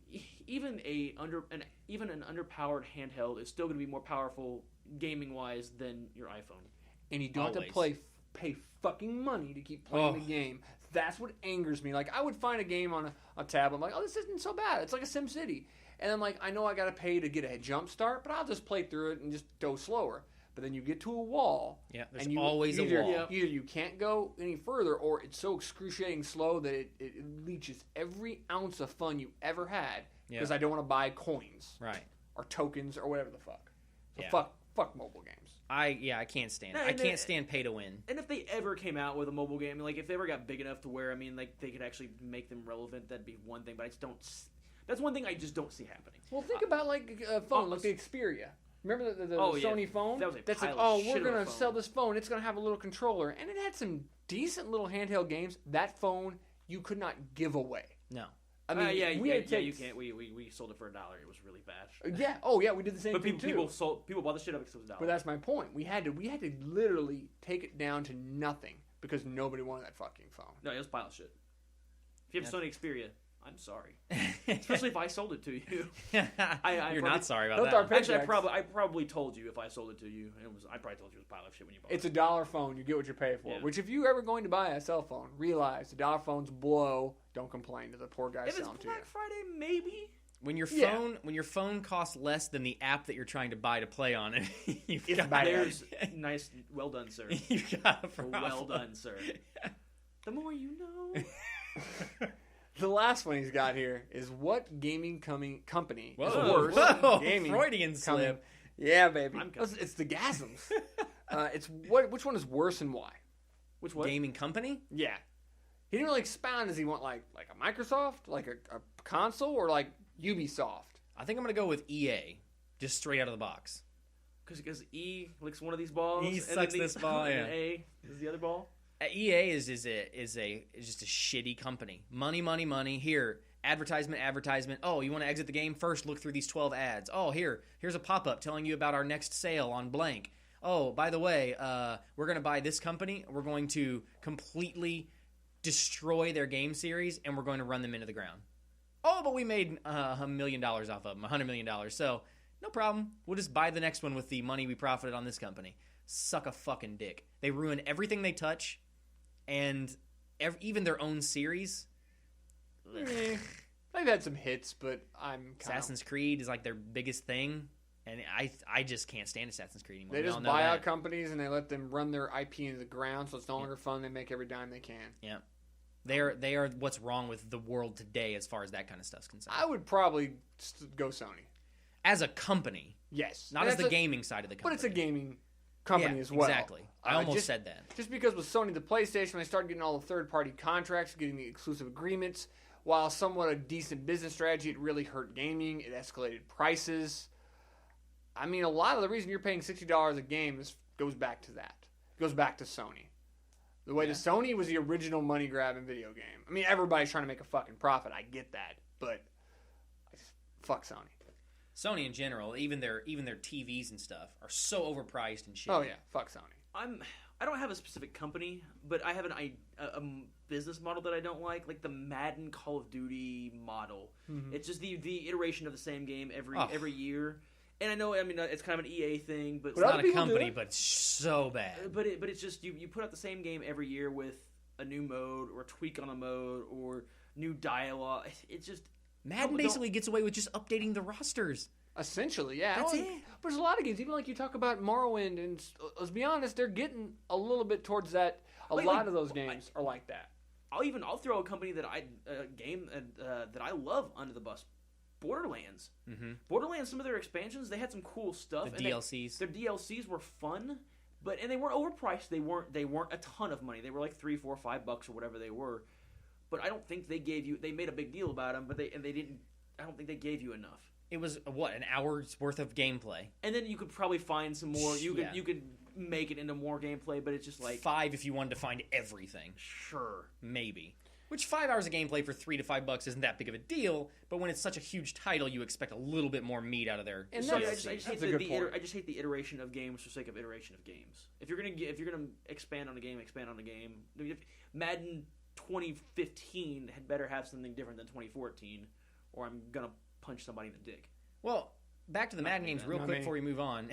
an underpowered handheld is still going to be more powerful gaming-wise than your iPhone.
And you don't have to pay fucking money to keep playing the game. That's what angers me. Like, I would find a game on a tab. I'm like, oh, this isn't so bad. It's like a SimCity. And I'm like, I know I got to pay to get a jump start, but I'll just play through it and just go slower. But then you get to a wall.
Yeah, there's always a wall.
Either you can't go any further, or it's so excruciating slow that it leaches every ounce of fun you ever had. Because I don't want to buy coins,
right,
or tokens, or whatever the fuck. So
yeah.
fuck mobile games.
I can't stand it. I can't stand pay to win.
And if they ever came out with a mobile game, like if they ever got big enough to where like they could actually make them relevant, that'd be one thing. But I just don't. That's one thing I just don't see happening.
Well, think about like a phone, like the Xperia. Remember the Sony phone?
That was
that's like, we're going to sell this phone. It's going to have a little controller. And it had some decent little handheld games. That phone, you could not give away.
No.
I mean,
you can't. We sold it for $1. It was really bad.
Yeah. Oh, yeah, we did the same thing, too.
People bought the shit up because it was $1.
But that's my point. We had to literally take it down to nothing because nobody wanted that fucking phone.
No, it was a pile of shit. If you have a Sony Xperia, I'm sorry. Especially if I sold it to you.
You're not sorry about that.
Actually, I probably told you if I sold it to you. I probably told you it was a pile of shit when you bought it.
It's $1 phone. You get what you pay for. Yeah. Which if you're ever going to buy a cell phone, realize $1 phones blow. Don't complain to the poor guy selling to you.
If it's Black Friday, maybe.
When your phone costs less than the app that you're trying to buy to play on it,
There's nice, well done, sir.
You got a problem.
Well done, sir. The more you know.
The last one he's got here is what gaming company is
Whoa,
worse?
whoa,
Gaming
Freudian
coming.
slip.
Yeah, baby.
I'm coming.
It's the Gasms. Which one is worse and why?
Which one?
Gaming company?
Yeah. He didn't really expound. Does he want like a Microsoft, like a console, or like Ubisoft?
I think I'm gonna go with EA, just straight out of the box.
Because E licks one of these balls.
E sucks this ball, yeah.
And A is the other ball.
EA is just a shitty company. Money. Here, advertisement. Oh, you want to exit the game? First, look through these 12 ads. Oh, here's a pop-up telling you about our next sale on blank. Oh, by the way, we're going to buy this company. We're going to completely destroy their game series, and we're going to run them into the ground. Oh, but we made $1 million off of them, $100 million. So, no problem. We'll just buy the next one with the money we profited on this company. Suck a fucking dick. They ruin everything they touch. And even their own series.
They've had some hits, but
Assassin's Creed is like their biggest thing, and I just can't stand Assassin's Creed anymore.
They just buy out companies and they let them run their IP into the ground, so it's no longer fun. They make every dime they can.
Yeah, they are what's wrong with the world today as far as that kind of stuff's concerned.
I would probably go Sony
as a company.
Yes,
not as the gaming side of the company,
but it's a gaming company as well.
Exactly. I almost said that.
Just because with Sony, the PlayStation, they started getting all the third-party contracts, getting the exclusive agreements, while somewhat a decent business strategy, it really hurt gaming. It escalated prices. I mean, a lot of the reason you're paying $60 a game goes back to that. It goes back to Sony. The way that Sony was the original money grab in video game. I mean, everybody's trying to make a fucking profit. I get that, but fuck Sony.
Sony in general, even their TVs and stuff are so overpriced and shit.
Oh yeah, fuck Sony.
I don't have a specific company, but I have a business model that I don't like the Madden Call of Duty model. Mm-hmm. It's just the iteration of the same game every year. And I know, it's kind of an EA thing, but
it's not a company, but it's so bad.
But it's just you put out the same game every year with a new mode or a tweak on a mode or new dialogue. It's just
Madden basically gets away with just updating the rosters.
Essentially, yeah.
That's it.
But there's a lot of games, even like you talk about Morrowind, and let's be honest, they're getting a little bit towards that. A lot of those games are like that.
I'll throw a company that that I love under the bus. Borderlands. Mm-hmm. Borderlands, some of their expansions, they had some cool stuff.
The DLCs.
Their DLCs were fun, and they weren't overpriced. They weren't a ton of money. They were like $3, $4, $5 or whatever they were. But I don't think they gave you. They made a big deal about them, but they didn't. I don't think they gave you enough.
It was an hour's worth of gameplay,
and then you could probably find some more. You could make it into more gameplay, but it's just like
5 if you wanted to find everything.
Sure,
maybe. Which 5 hours of gameplay for $3 to $5 isn't that big of a deal, but when it's such a huge title, you expect a little bit more meat out of there.
And so I just hate the iteration of games for the sake of iteration of games. If you're gonna expand on a game, expand on a game. Madden 2015 had better have something different than 2014, or I'm gonna punch somebody in the dick.
Well, back to the Madden games real quick before we move on.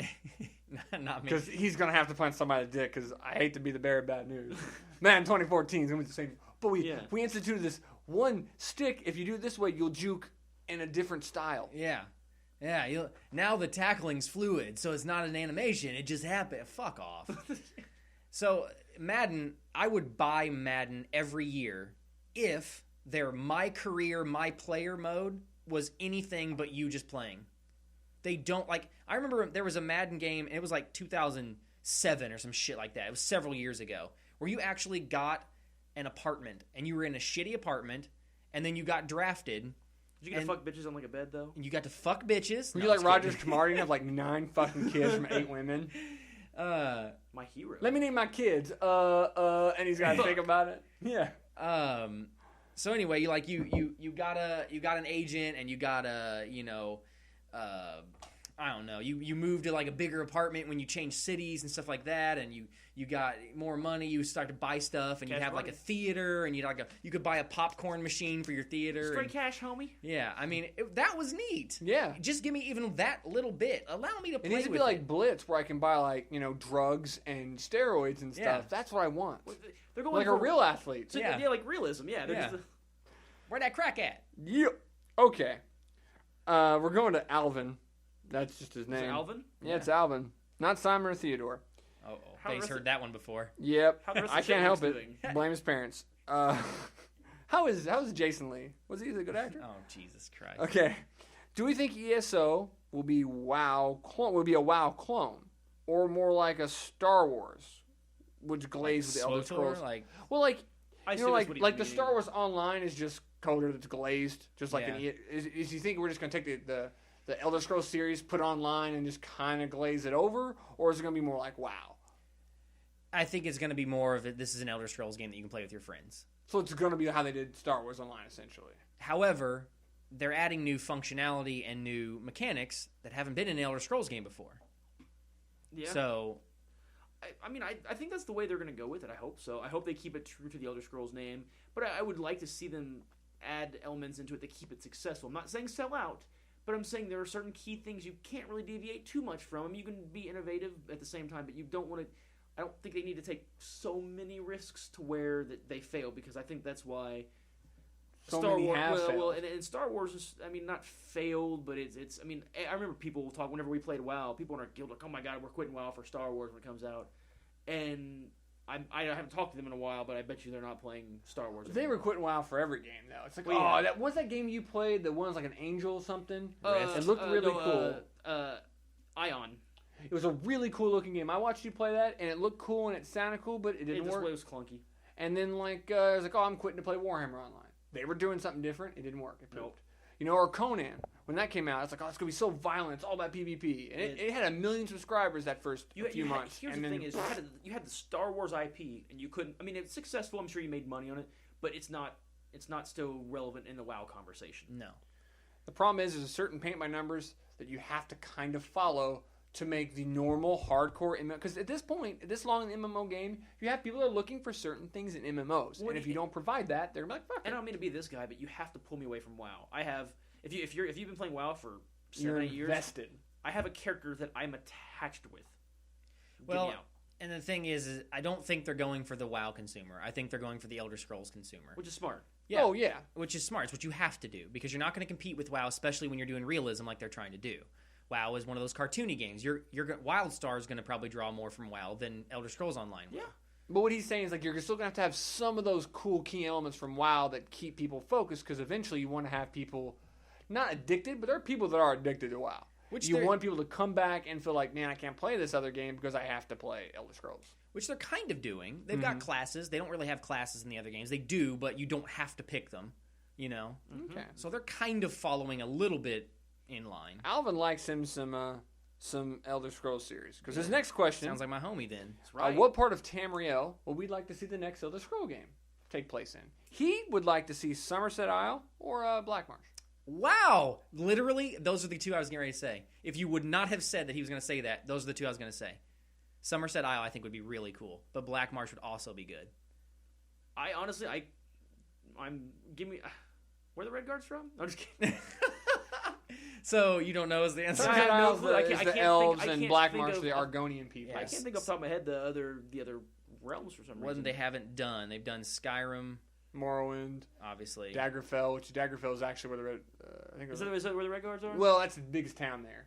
Not me.
Because he's going to have to punch somebody in the dick, because I hate to be the bearer of bad news. Madden 2014 is going to be the same. But we instituted this one stick. If you do it this way, you'll juke in a different style.
Yeah. Yeah. Now the tackling's fluid, so it's not an animation. It just happened. Fuck off. So, Madden, I would buy Madden every year if their My Career, My Player mode was anything but you just playing. They don't I remember there was a Madden game, and it was like 2007 or some shit like that. It was several years ago, where you actually got an apartment, and you were in a shitty apartment, and then you got drafted.
Did you get to fuck bitches on like a bed though?
And you got to fuck bitches.
Were you like Rogers Camardi and have like 9 fucking kids from 8 women?
My hero.
Let me name my kids. And he's got to think about it. Yeah.
So anyway, you got an agent, and you got I don't know. You move to like a bigger apartment when you change cities and stuff like that, and you got more money. You start to buy stuff, and you have like a theater, and you could buy a popcorn machine for your theater.
Straight cash, homie.
Yeah, I mean that was neat.
Yeah,
just give me even that little bit. Allow me to play.
It needs to be like Blitz, where I can buy like drugs and steroids and stuff. Yeah. That's what I want. They're going like a real athlete.
Yeah, like realism. Yeah.
Where that crack at?
Yeah. Okay. We're going to Alvin. That's just his name.
Is it Alvin?
Yeah, it's Alvin. Not Simon or Theodore.
Oh, Bay's heard that one before.
Yep.
How the rest of
I
the
can't help
ship's
it.
doing?
Blame his parents. How is Jason Lee? Was he a good actor?
Oh, Jesus Christ.
Okay. Do we think ESO will be WoW clone? Will be a WoW clone, or more like a Star Wars, which glazed with the Elder Scrolls? Well, like
I
you
see
know,
what
like
he's
the
meaning.
Star Wars Online is just coded that's glazed, just like
Yeah.
is you think we're just gonna take the Elder Scrolls series, put it online, and just kind of glaze it over, or is it gonna be more like WoW?
I think it's going to be more of it. This is an Elder Scrolls game that you can play with your friends.
So it's gonna be how they did Star Wars Online, essentially.
However, they're adding new functionality and new mechanics that haven't been in an Elder Scrolls game before.
Yeah.
So,
I think that's the way they're going to go with it. I hope so. I hope they keep it true to the Elder Scrolls name, but I would like to see them add elements into it that keep it successful. I'm not saying sell out, but I'm saying there are certain key things you can't really deviate too much from. I mean, you can be innovative at the same time, but you don't want to. I don't think they need to take so many risks to where that they fail, because I think that's why
So
Star
many
Wars.
have failed.
Well, and Star Wars is, I mean, not failed, but it's. I mean, I remember people talk whenever we played WoW. People in our guild like, "Oh my god, we're quitting WoW for Star Wars when it comes out," and I haven't talked to them in a while, but I bet you they're not playing Star Wars.
They
anymore.
were quitting WoW for every game though. It's like,
Well, yeah.
that what's that game you played? The one was like an angel or something.
Uh,
It looked really cool.
Ion.
It was a really cool looking game. I watched you play that, and it looked cool and it sounded cool, but it didn't
It
work.
was clunky.
And then I was like, oh, I'm quitting to play Warhammer Online. They were doing something different. It didn't work. It pooped.
Nope.
You know, or Conan, when that came out, it's like, oh, it's going to be so violent. It's all about PvP. And it had 1 million subscribers that first few months.
Here's
and
the
then,
thing: is you had the Star Wars IP, and you couldn't. I mean, it's successful. I'm sure you made money on it, but it's not still relevant in the WoW conversation.
no.
the problem is there's a certain paint by numbers that you have to kind of follow to make the normal hardcore MMO. Because at this point, this long in the MMO game, you have people that are looking for certain things in MMOs, and if you don't provide that, they're like, fuck
And I
it.
don't mean to be this guy, but you have to pull me away from WoW. I have if you've been playing WoW for 7
You're
8 years,
invested.
I have a character that I'm attached with. Get
Well,
me out.
and the thing is I don't think they're going for the WoW consumer. I think they're going for the Elder Scrolls consumer.
Which is smart.
Yeah.
Oh yeah,
Which is smart. It's what you have to do because you're not going to compete with WoW, especially when you're doing realism like they're trying to do. WoW is one of those cartoony games. WildStar is going to probably draw more from WoW than Elder Scrolls Online will.
Yeah.
but what he's saying is like you're still gonna have to have some of those cool key elements from WoW that keep people focused because eventually you want to have people not addicted, but there are people that are addicted to WoW.
Which
you
they're-
want people to come back and feel like, man, I can't play this other game because I have to play Elder Scrolls.
Which they're kind of doing. They've got classes. They don't really have classes in the other games. They do, but you don't have to pick them, you know?
Okay.
So they're kind of following a little bit in line.
Alvin likes him some Elder Scrolls series because his next question:
Sounds like my homie then.
That's right.
what part of Tamriel would we like to see the next Elder Scroll game take place in? He would like to see Somerset Isle or Black Marsh.
Wow! Literally, those are the two I was getting ready to say. If you would not have said that he was going to say that, those are the two I was going to say. Somerset Isle, I think, would be really cool, but Black Marsh would also be good.
I honestly, give me where the red guards from? I'm just kidding.
So you don't know is the answer.
I
Somerset
have no
Isle is
clue. I
the,
can't
is the
think-
elves
I
and
can't
Black
think
Marsh
of-
the Argonian people.
I can't think off the top of my head the other realms for some
One
reason.
they haven't done. They've done Skyrim,
Morrowind,
obviously.
Daggerfell, which Daggerfell is actually where the red. I think.
Is that where the red guards are?
Well, that's the biggest town there.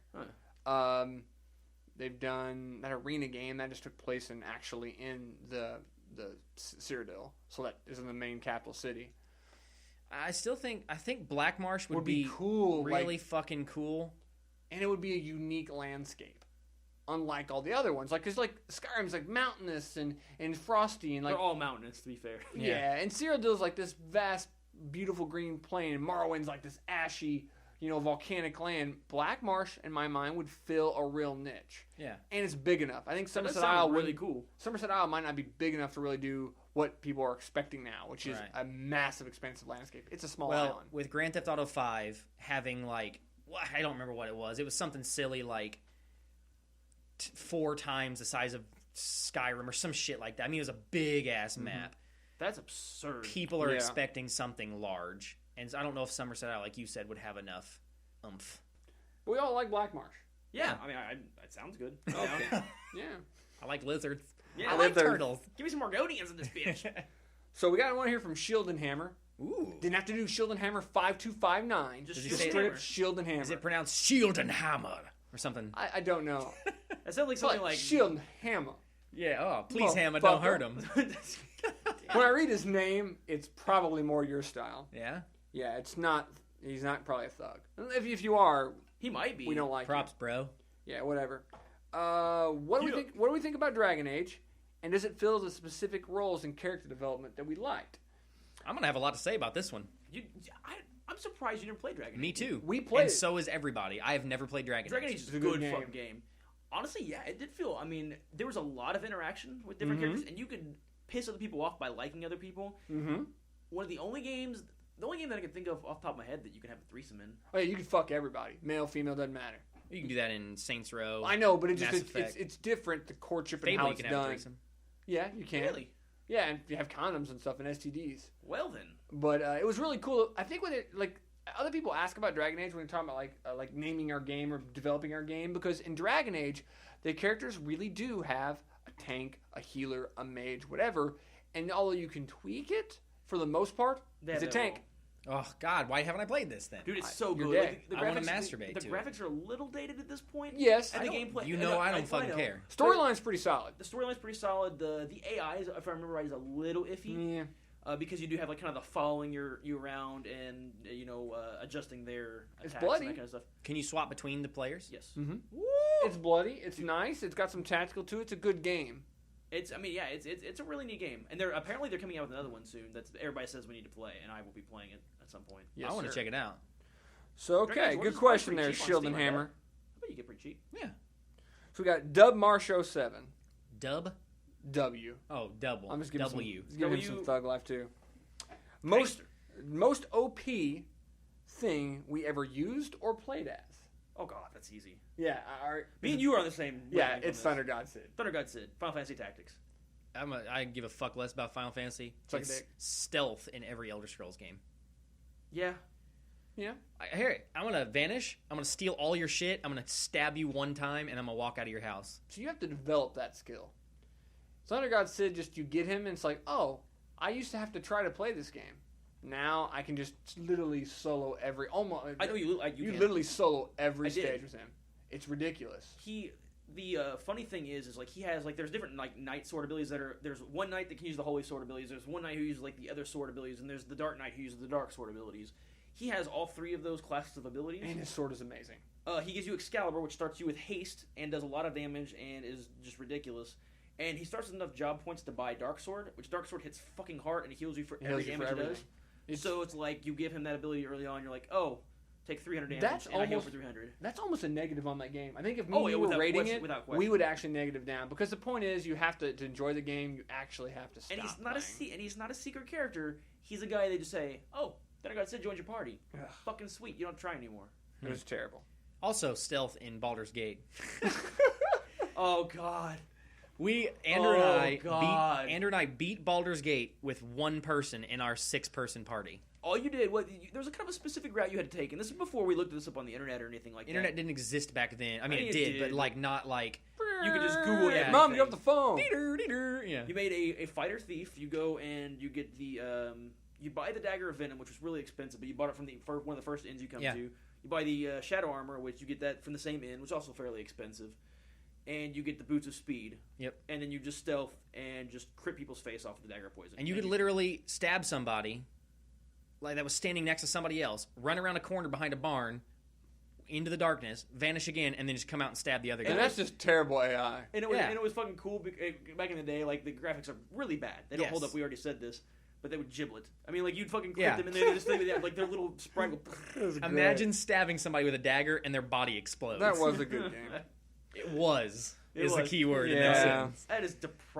Huh.
They've done that arena game that just took place in the Cyrodiil, so that is in the main capital city.
I think Black Marsh would
be cool,
really
like,
fucking cool.
and it would be a unique landscape, unlike all the other ones. Like, cause like Skyrim's like mountainous and frosty and like
They're all mountainous, to be fair.
yeah, and Cyrodiil's like this vast, beautiful green plain, and Morrowind's like this ashy, volcanic land. Black Marsh, in my mind, would fill a real niche.
Yeah.
And it's big enough. I think
That does
Somerset
sound
Isle
really cool.
Somerset Isle might not be big enough to really do what people are expecting now, which is
Right.
a massive, expansive landscape. It's a small
Well,
island.
with Grand Theft Auto 5 having I don't remember what it was. It was something silly like 4 times the size of Skyrim or some shit like that. I mean, it was a big ass map.
That's absurd.
People are
Yeah.
expecting something large, and I don't know if Somerset Isle, like you said, would have enough oomph.
We all like Black Marsh.
Yeah, I mean, that sounds good.
Okay. Yeah.
I like lizards.
Yeah,
I like
lizards.
turtles.
Give me some Argonians in this bitch.
So we got one here from Shield and Hammer.
Ooh.
Didn't have to do Shield and Hammer 5259.
Just
straight up Shield and Hammer.
Is it pronounced Shield and Hammer or something?
I don't know.
That sounds like something like
Shield and Hammer.
Yeah. Oh, please, Hammer, don't hurt him.
When I read his name, it's probably more your style.
Yeah.
Yeah, it's not. He's not probably a thug. If you are,
He might be.
we don't like
Props, bro.
Yeah, whatever. What do we think? What do we think about Dragon Age? And does it fill the specific roles in character development that we liked?
I'm gonna have a lot to say about this one.
I'm surprised you never played Dragon Age.
Me too.
We played
and
it.
so is everybody. I have never played Dragon
Dragon
Age.
Age is
It's
a
a good
good
game.
fucking game. Honestly, yeah, it did feel. I mean, there was a lot of interaction with different characters, and you could piss other people off by liking other people.
Mm-hmm.
One of the only game that I can think of off the top of my head that you can have a threesome in.
Oh yeah, you can fuck everybody. Male, female, doesn't matter.
You can do that in Saints Row.
I know, but
Mass Effect.
it's different. The courtship and
Fable,
how
you
it's
can have a
done.
threesome.
Yeah, you can.
Really?
Yeah, and you have condoms and stuff and STDs.
Well then.
But it was really cool. I think when it like other people ask about Dragon Age when we're talking about like naming our game or developing our game, because in Dragon Age the characters really do have a tank, a healer, a mage, whatever, and although you can tweak it for the most part,
They
it's a
have that
tank.
role.
Oh God, why haven't I played this then?
Dude, it's so
You're
good.
dead.
Like, the
I wanna
graphics,
masturbate
the
to it.
graphics are a little dated at this point.
Yes,
And
I
the
don't-
gameplay.
You know I don't fucking
know.
care.
Storyline's pretty solid.
The storyline's pretty solid. The AI, if I remember right, is a little iffy.
Yeah,
Because you do have like kind of the following you around and adjusting their
It's
attacks
bloody.
and that kind of stuff.
Can you swap between the players?
Yes,
Mm-hmm. It's bloody. It's nice. It's got some tactical to it. It's a good game.
it's a really neat game, and they're coming out with another one soon. That's everybody says we need to play, and I will be playing it at some point.
Yes,
I want to
sir.
check it out.
So
Dragon
okay,
Age
good
was
question
pretty
there,
cheap on
Shield
Steam,
and
I bet.
Hammer.
I bet you get pretty cheap.
Yeah.
So we got Dub Marshow 7.
Dub?
W.
Oh, double.
I'm just giving
W.
Some, giving him some
W.
thug life too. Most OP thing we ever used or played as.
Oh god, that's easy.
Yeah,
Me and you are on the same.
Yeah,
wavelength on
it's
this.
Thunder God Sid.
Thunder God Sid. Final Fantasy Tactics.
I give a fuck less about Final Fantasy.
Suck a
It's
dick.
stealth in every Elder Scrolls game.
Yeah.
Yeah.
I hear it. I'm gonna vanish. I'm gonna steal all your shit. I'm gonna stab you one time, and I'm gonna walk out of your house.
So you have to develop that skill. Thunder God Sid, just you get him, and it's like, oh, I used to have to try to play this game. Now I can just literally solo every almost.
I know you can.
literally solo every
I did.
stage with him. It's ridiculous.
The funny thing is like he has like there's different like knight sword abilities that are there's one knight that can use the holy sword abilities, there's one knight who uses like the other sword abilities, and there's the dark knight who uses the dark sword abilities. He has all three of those classes of abilities.
And his sword is amazing.
He gives you Excalibur, which starts you with haste and does a lot of damage and is just ridiculous. And he starts with enough job points to buy Dark Sword, which Dark Sword hits fucking hard and it heals you for every damage it does. So it's like you give him that ability early on, you're like, oh, take 300 damage,
That's
and I heal
almost-
for 300.
That's almost a negative on that game. I think if
Oh,
we
yeah,
were
without
rating
question-
it,
without
we
question.
would actually negative down because the point is you have to enjoy the game. You actually have to stop.
And he's not
playing.
and he's not a secret character. He's a guy they just say, oh, Thunder God Sid joined your party.
Ugh.
Fucking sweet. You don't have to try anymore.
It was terrible.
Also, stealth in Baldur's Gate.
Oh God.
Andrew
Oh, God.
and I beat Baldur's Gate with one person in our 6-person party.
All you did was there was a kind of a specific route you had to take, and this is before we looked this up on the internet or anything like
Internet
that.
didn't exist back then. I mean,
I mean,
it
it
did, but
did.
like not like
You could just Google
Yeah.
everything.
Mom, get off the phone.
Yeah.
You made a fighter thief. You go and you get the you buy the Dagger of Venom, which was really expensive, but you bought it from one of the first inns you come
Yeah.
to. You buy the Shadow Armor, which you get that from the same inn, which is also fairly expensive. And you get the Boots of Speed.
Yep.
And then you just stealth and just crit people's face off with the Dagger of Poison.
And you could literally stab somebody like that was standing next to somebody else, run around a corner behind a barn into the darkness, vanish again, and then just come out and stab the other guy.
And that's just terrible AI.
And it was,
Yeah.
and it was fucking cool. Back in the day, like, the graphics are really bad. They don't
Yes.
hold up. We already said this. But they would giblet. I mean, like, you'd fucking crit
Yeah.
them, and they just like their little sprite would...
Imagine stabbing somebody with a dagger and their body explodes.
That was a good game.
It was.
It
Is the
was.
key word in that
Yeah.
sentence.
That is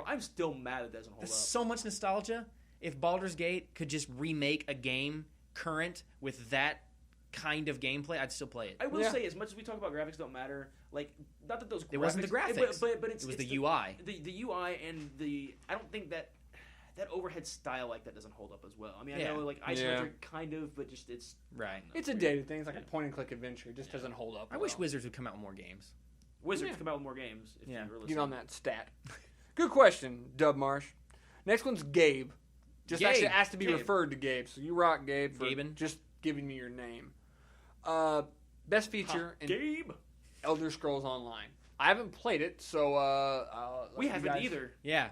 I'm still mad it doesn't hold
There's
up.
so much nostalgia. If Baldur's Gate could just remake a game current with that kind of gameplay, I'd still play it.
I will
Yeah.
say, as much as we talk about graphics don't matter, like, not that those graphics...
It wasn't the graphics.
But it's
It was
it's
the UI.
The UI and the... I don't think that overhead style like that doesn't hold up as well. I mean, I
Yeah.
know, like, isometric kind of, but just it's...
Right.
It's a dated thing. It's like a point-and-click adventure. It just doesn't hold up.
I wish
well.
Wizards would come out with more games.
Wizards
Yeah.
come out with more games. If
Yeah.
you were
Get on
listening.
that stat. Good question, Dub Marsh. Next one's Gabe. Just
Gabe.
actually asked to be
Gabe.
referred to Gabe. So you rock, Gabe, for
Gaben.
just giving me your name. Best feature in
Gabe.
Elder Scrolls Online. I haven't played it, so
We haven't either.
Yeah.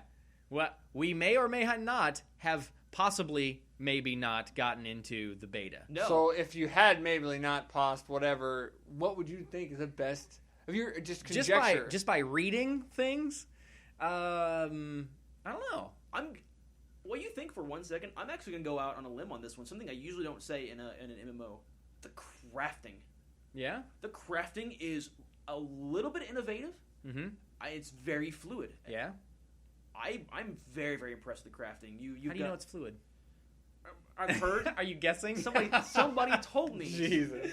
Well, we may or may not have possibly, maybe not, gotten into the beta.
No.
So if you had maybe not paused, whatever, what would you think is the best? If you're just conjecture.
Just by reading things, I don't know.
What you think for 1 second? I'm actually gonna go out on a limb on this one. Something I usually don't say in an MMO. The crafting.
Yeah.
The crafting is a little bit innovative.
Mm-hmm.
It's very fluid.
Yeah.
I'm very, very impressed with the crafting.
How do you know it's fluid?
I've heard.
Are you guessing?
Somebody told me.
Jesus.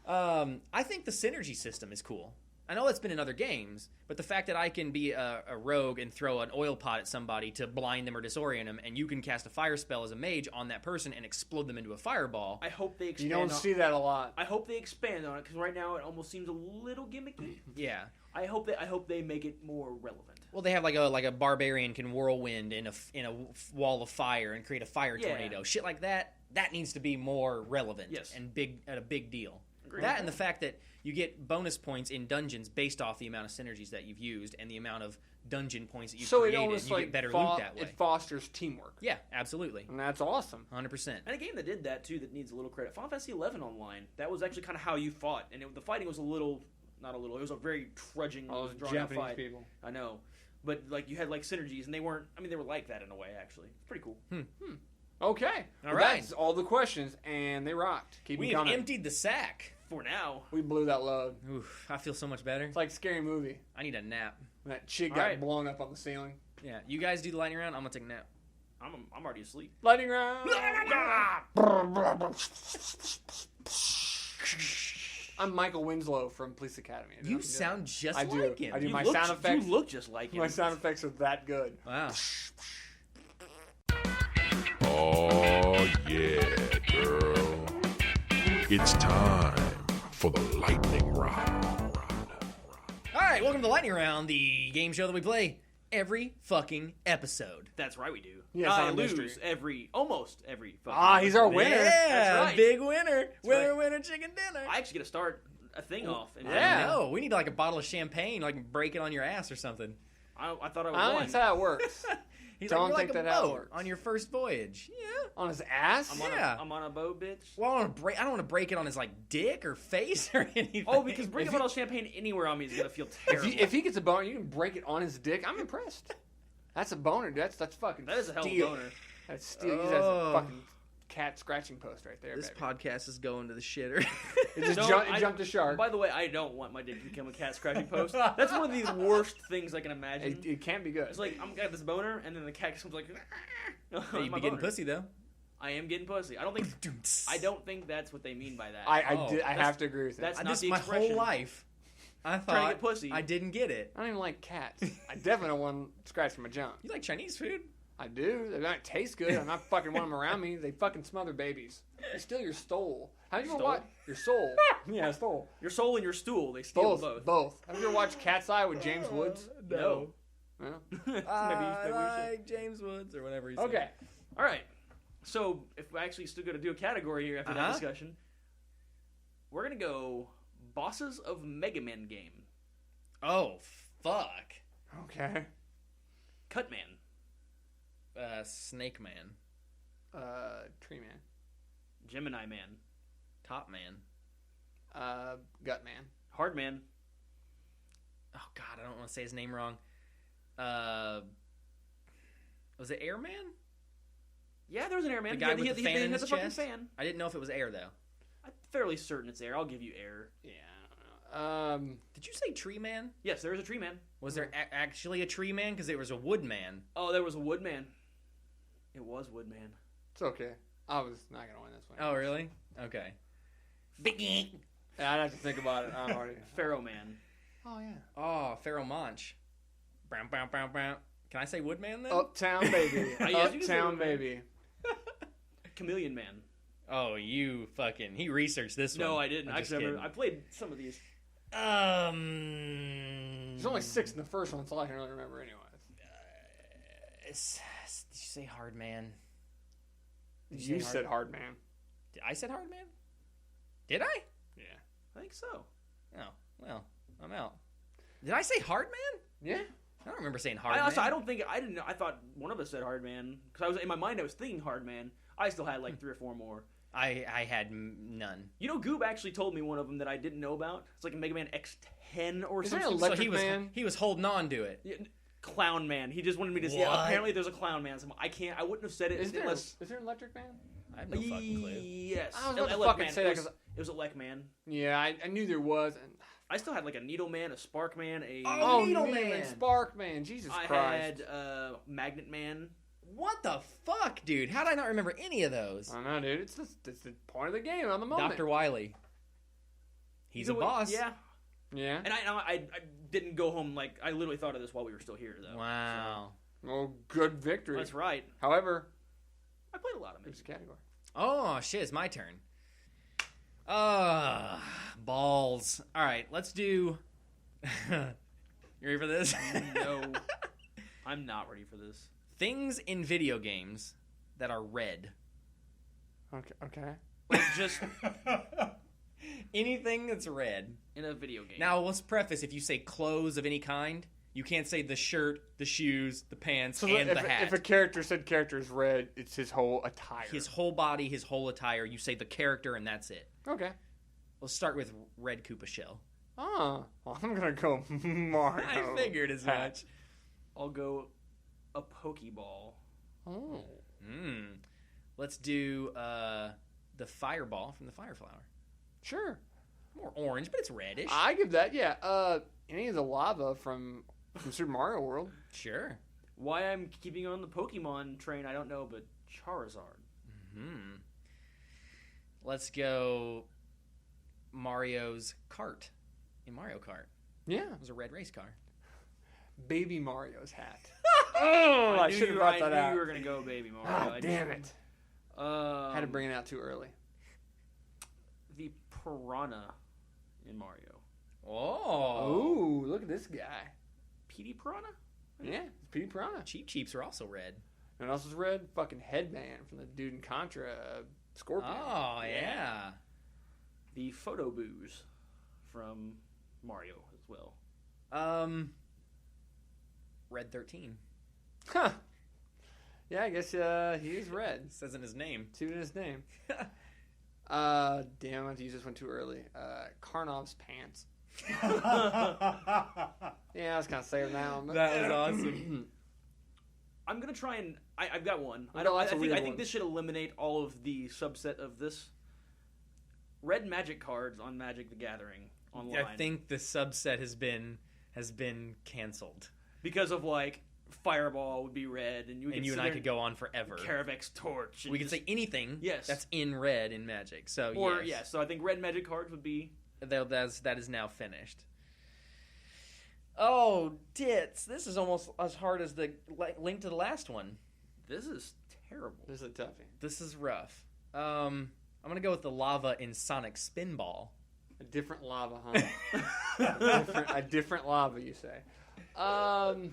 I think the synergy system is cool. I know it's been in other games, but the fact that I can be a rogue and throw an oil pot at somebody to blind them or disorient them, and you can cast a fire spell as a mage on that person and explode them into a fireball.
I hope they expand.
You don't see that a lot.
I hope they expand on it because right now it almost seems a little gimmicky.
Yeah.
I hope they make it more relevant.
Well, they have like a barbarian can whirlwind in a wall of fire and create a fire tornado. Shit like that. That needs to be more relevant.
Yes.
And a big deal.
Agreed.
That and the fact that you get bonus points in dungeons based off the amount of synergies that you've used and the amount of dungeon points that you've created.
It almost
and you get better loot that way.
It fosters teamwork.
Yeah, absolutely.
And that's awesome.
100%.
And a game that did that too, that needs a little credit. Final Fantasy XI Online. That was actually kind of how you fought, and the fighting was not a little. It was a very trudging,
All those
drawn
Japanese
out fight.
people.
I know, but like you had like synergies, and they weren't. I mean, they were like that in a way. Actually, it's pretty cool.
Okay.
All right.
That's all the questions, and they rocked. Keep them
We've
coming.
emptied the sack.
For now,
We blew that load.
Oof, I feel so much better.
It's like a scary movie.
I need a nap.
When that chick
All
got
right.
blown up on the ceiling.
Yeah, you guys do the lightning round. I'm gonna take a nap.
I'm already asleep.
Lightning round. I'm Michael Winslow from Police Academy. I don't
You
know.
sound just
I do.
like him.
I do.
You
My
look,
sound effects.
You look just like him.
My sound effects are that good.
Wow.
Oh, yeah, girl. It's time for the lightning round.
All right, welcome to the lightning round, the game show that we play every fucking episode.
That's right, we do.
Yeah, it's
I
not a
lose
mystery.
almost every.
He's our winner.
Yeah,
That's right.
big winner. Winner,
right.
winner, chicken dinner.
I actually get to start a thing off. And
Yeah.
No, we need like a bottle of champagne, like break it on your ass or something.
I thought I was
I don't
one.
think that's how it works.
He's
Don't
like, you're
think
like a
that how it
boat
works.
on your first voyage. Yeah.
On his ass?
I'm on a boat, bitch.
Well, I don't want to break it on his like dick or face or anything.
Oh, because bringing a bottle of champagne anywhere on me is gonna feel terrible.
If he gets a boner, you can break it on his dick. I'm impressed. That's a boner, dude. That's fucking
That is a hell of a
steel.
boner.
That's steel. That's a fucking cat scratching post right there,
This
baby.
podcast is going to the shitter.
It just
No,
jumped the shark.
By the way, I don't want my dick to become a cat scratching post. That's one of the worst things I can imagine.
It can't be good.
It's like I'm got this boner, and then the cat comes like.
You'd
my
be getting
boner.
pussy though.
I am getting pussy. I don't think that's what they mean by that.
I
Oh,
have to agree with that.
that's
I
not
This
the
my
expression.
whole life. I
Trying to
thought
get pussy.
I didn't get it.
don't even like cats. I definitely don't want to scratch my junk.
You like Chinese food?
I do. They don't taste good. I'm not fucking want them around me. They fucking smother babies. They steal your soul. Have you ever
Stole?
watched your soul? Yeah, soul.
Your soul and your stool, they steal
Both.
both.
Have you ever watched Cat's Eye with James Woods?
No.
No.
maybe
I
we should.
like James Woods or whatever he said.
Okay.
All right. So if we're actually still going to do a category here after that
Uh-huh.
discussion, we're going to go bosses of Mega Man game.
Oh fuck.
Okay.
Cutman.
Snake Man.
Tree Man.
Gemini Man.
Top Man.
Gut Man.
Hard Man.
Oh god, I don't want to say his name wrong. Was it Airman?
Yeah, there's an airman.
The guy with the fan in
has
his
a fucking
chest?
fan.
I didn't know if it was air though.
I'm fairly certain it's air. I'll give you air.
Yeah, I don't know.
Did you say Tree Man?
Yes, there is a tree man.
Was there actually a Tree Man? Because there was a Wood Man.
Oh, there was a wood man. It was wood man.
It's okay. I was not gonna win this one.
Oh really? Okay.
Yeah, I'd have to think about it. I'm already.
Pharaoh man.
Oh yeah.
Oh, Pharaoh Monch. Brown, brown, brown, brown. Can I say Woodman then?
Uptown baby.
Yes, you can say
Uptown
Woodman.
baby.
Chameleon man.
Oh, you fucking. He researched this one.
No, I didn't.
I'm just
Actually,
kidding.
I played some of these.
There's only 6 in the first one, so I can really remember anyways.
Did you say Hard Man? Did
You said hard man.
I said hard man? Did I?
Yeah.
I think so.
Oh, well, I'm out. Did I say hard man?
Yeah.
I don't remember saying hard man.
I don't think I didn't. I thought one of us said hard man because I was in my mind. I was thinking hard man. I still had like 3 or 4 more.
I had none.
You know, Goob actually told me one of them that I didn't know about. It's like a Mega Man X10 or
Is there
something.
an Electric Man?
He was holding on to it.
Yeah, Clown Man. He just wanted me to say.
What?
Apparently, there's a Clown Man. So I can't. I wouldn't have said it
Is there
unless.
an Electric Man?
I have no fucking clue.
Yes.
I was about to
Elec
fucking
Man.
say that 'cause-
It was Elec Man.
Yeah, I knew there was.
I still had like a Needle Man, a Spark Man, a.
Oh,
Needle
Needle
Man.
Spark Man. Jesus
I
Christ.
had Magnet Man.
What the fuck, dude? How did I not remember any of those?
I don't know, dude. It's the point of the game on the moment.
Dr. Wily. He's a boss.
Yeah.
Yeah.
And I didn't go home like I literally thought of this while we were still here though.
Wow.
Well, good victory.
That's right.
However,
I played a lot of
it's
it.
a category.
Oh, shit, it's my turn. Balls. All right, let's do... You ready for this?
No. I'm not ready for this.
Things in video games that are red.
Okay.
Like just
Anything that's red.
in a video game.
Now, let's preface, if you say clothes of any kind, you can't say the shirt, the shoes, the pants,
So
and
if,
the hat.
if a character said character is red, it's his whole attire.
His whole body, his whole attire, you say the character, and that's it.
Okay.
Let's start with Red Koopa Shell.
Oh, well, I'm gonna go Mario.
I figured as
hat.
much.
I'll go a Pokeball.
Oh.
Let's do the Fireball from the Fire Flower.
Sure.
More orange, but it's reddish.
I give that, yeah. Any of the lava from Super Mario World.
Sure.
Why I'm keeping on the Pokemon train, I don't know, but Charizard.
Let's go Mario's cart in Mario Kart.
Yeah.
It was a red race car.
Baby Mario's hat. Oh, I should have brought that
I
out.
knew you were gonna go Baby Mario.
Ah, damn it. Had to
Um,
bring it out too early.
the Piranha in Mario.
Oh.
Ooh, look at this guy.
PD Piranha?
Yeah, it's Pete Piranha.
Cheap Cheeps are also red.
And what else is red? Fucking headband from the dude in Contra, Scorpion.
Oh, yeah.
The Photo Booze from Mario as well.
Red 13.
Huh. Yeah, I guess he is red.
It says in his name.
See it in his name. Damn, I have to use this one too early. Karnov's pants. Yeah, I was kind of saying that one. But...
That was awesome.
I'm gonna try and I've got one.
We've got lots of weird
I think
ones.
this should eliminate all of the subset of this. Red Magic cards on Magic the Gathering online.
I think the subset has been canceled.
Because of like Fireball would be red, and you
And I could go on forever.
Caravex Torch. And
We could
just-
say anything
Yes.
that's in red in Magic. So
or
yes.
So I think Red Magic cards would be.
That is now finished. Oh, tits. This is almost as hard as the link to the last one.
This is terrible.
This is a toughie.
This is rough. I'm going to go with the lava in Sonic Spinball.
A different lava, huh? a different lava, you say. Well,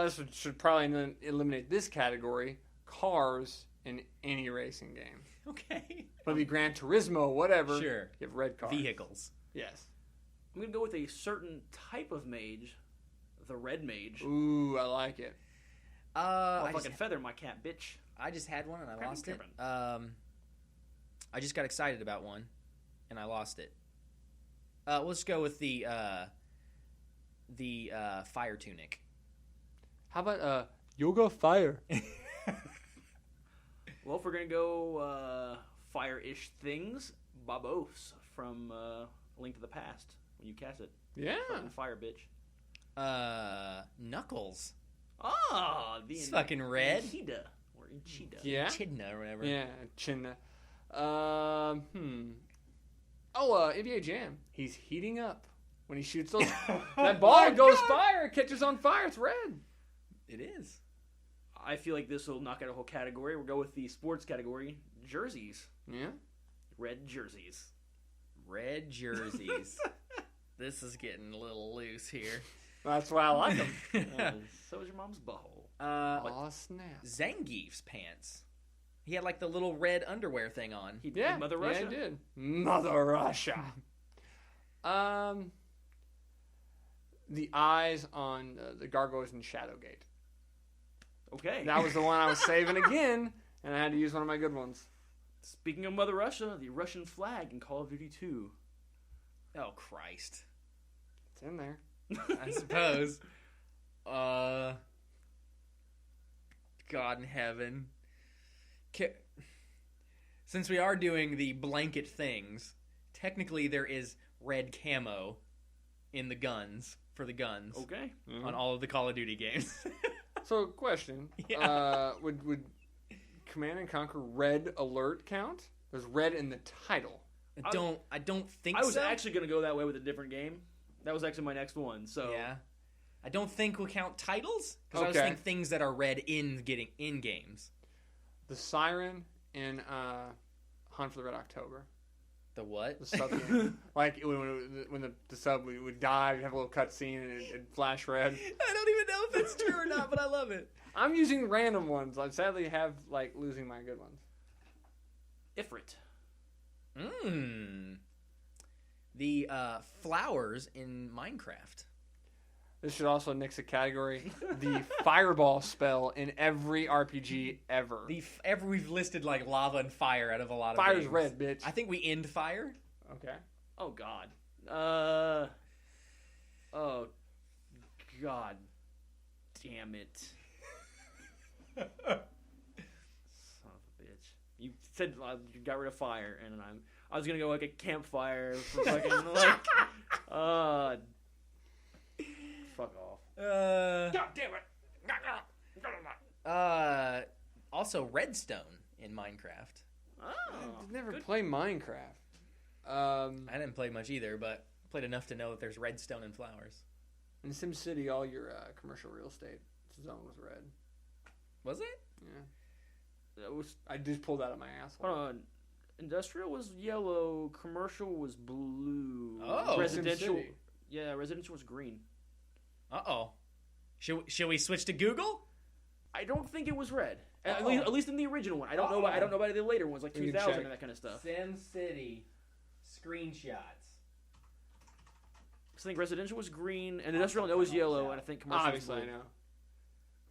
this should probably eliminate this category. Cars in any racing game.
Okay.
Whether it be Gran Turismo, whatever.
Sure.
You have red cars.
Vehicles.
Yes.
I'm gonna go with a certain type of mage, the Red Mage.
Ooh, I like it.
I'll
I
fucking feather my cat, bitch.
just had one and I
Cribbin',
lost it.
cribbin'.
I just got excited about one and I lost it. Let's go with the fire tunic.
How about Yoga Fire?
Well, if we're gonna go fire-ish things, Babos from Link to the Past. When you cast it,
Yeah.
fucking fire, bitch.
Knuckles.
Ah, the
It's fucking red.
Enchida or Enchida.
Yeah.
Echidna or whatever.
Yeah, Chinna. Oh, NBA Jam. He's heating up when he shoots those. That ball goes fire. It catches on fire. It's red.
It is.
I feel like this will knock out a whole category. We'll go with the sports category. Jerseys.
Yeah.
Red jerseys.
Red jerseys. This is getting a little loose here.
That's why I like them.
So is your mom's butthole.
Oh, snap.
Zangief's pants. He had like the little red underwear thing on.
He did Mother Russia.
Yeah, he did. Mother Russia. The eyes on the gargoyles in Shadowgate.
Okay.
That was the one I was saving again, and I had to use one of my good ones.
Speaking of Mother Russia, the Russian flag in Call of Duty 2.
Oh, Christ.
It's in there.
I suppose. God in heaven. Since we are doing the blanket things, technically there is red camo in the guns, for the guns.
Okay.
On all of the Call of Duty games.
So, question.
Yeah.
Would Command and Conquer Red Alert count? There's red in the title.
I don't think so.
I was actually going to go that way with a different game. That was actually my next one. So
Yeah. I don't think we'll count titles, because I was thinking things that are red in games.
The Siren in Hunt for the Red October.
The what?
The sub game. Like when the sub would die, you'd have a little cutscene and it'd flash red.
I don't even know if that's true or not, but I love it.
I'm using random ones. I sadly have losing my good ones.
Ifrit.
The flowers in Minecraft.
This should also nix a category. The fireball spell in every RPG ever.
We've listed like lava and fire out of a lot of
Fire's
games.
red, bitch.
I think we end fire.
Okay.
Oh God. Oh God. Damn it. Son of a bitch. You said you got rid of fire, and I was gonna go like a campfire for fucking fuck off.
God damn it. Also Redstone in Minecraft.
Oh,
I never
good.
play Minecraft.
I didn't play much either, but played enough to know that there's redstone and flowers.
In SimCity, all your commercial real estate zone was red.
Was it?
Yeah.
That was,
I just pulled that out of my asshole.
hold on. Industrial was yellow. Commercial was blue.
Oh.
Residential.
SimCity.
Yeah, residential was green.
Uh-oh. Should we switch to Google?
I don't think it was red. At
Uh-oh.
least in the original one. I don't know. I don't know about the later ones, like
We can
2000
check.
and that kind of stuff.
SimCity screenshots.
I think residential was green, and industrial was yellow, and I think commercial was
Obviously,
blue.
I know.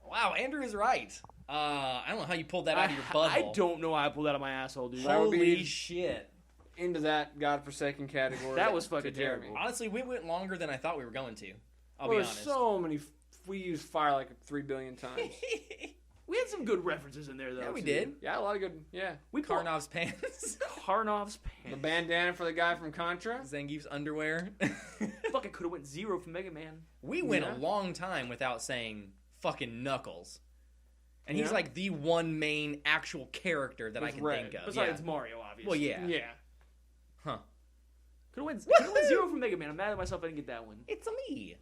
Wow, Andrew is right. I don't know how you pulled that out of your butthole.
I don't know how I pulled that out of my asshole, dude.
That would
Holy
be-
shit.
Into that godforsaken category.
That was
to
fucking
Jeremy.
terrible.
Honestly, we went longer than I thought we were going to. I'll
Well,
be
there's
honest.
so many. We used fire like 3 billion times.
We had some good references in there, though.
Yeah, we
too.
did.
Yeah, a lot of good. Yeah.
We pulled
Karnov's pants.
Karnov's
The
pants.
bandana for the guy from Contra.
Zangief's underwear.
Fuck, I could have went 0 from Mega Man.
We went
Yeah.
a long time without saying fucking Knuckles. And he's
Yeah.
like the one main actual character that I
With
can
red.
think of.
Besides
Yeah.
Mario, obviously.
Well, yeah.
Yeah.
Huh.
Could have went 0 from Mega Man. I'm mad at myself I didn't get that one.
It's me,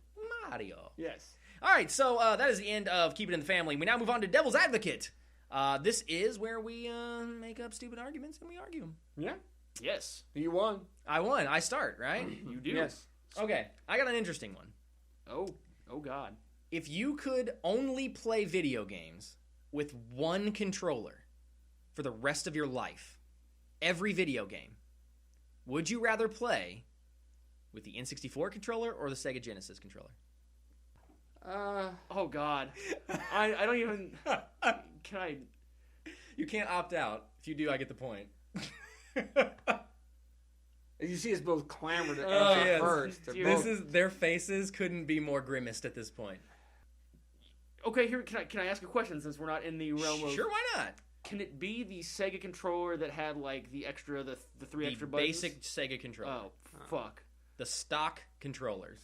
Mario.
Yes.
All right, so that is the end of Keep It in the Family. We now move on to Devil's Advocate. This is where we make up stupid arguments and we argue them.
Yeah.
Yes,
You won.
I won. I start, right?
you do.
Yes.
Okay, I got an interesting one.
Oh God.
If you could only play video games with one controller for the rest of your life, every video game, would you rather play with the N64 controller or the Sega Genesis controller?
Oh God. I don't even. Can I?
You can't opt out. If you do, I get the point.
You see us both clamor to
Oh,
answer
yes.
first. They're
This
both-
is their faces couldn't be more grimaced at this point.
Okay, here. Can I ask a question since we're not in the realm of?
Sure, why not?
Can it be the Sega controller that had like the extra, the 3
The
extra buttons?
basic Sega controller.
Oh fuck.
The stock controllers.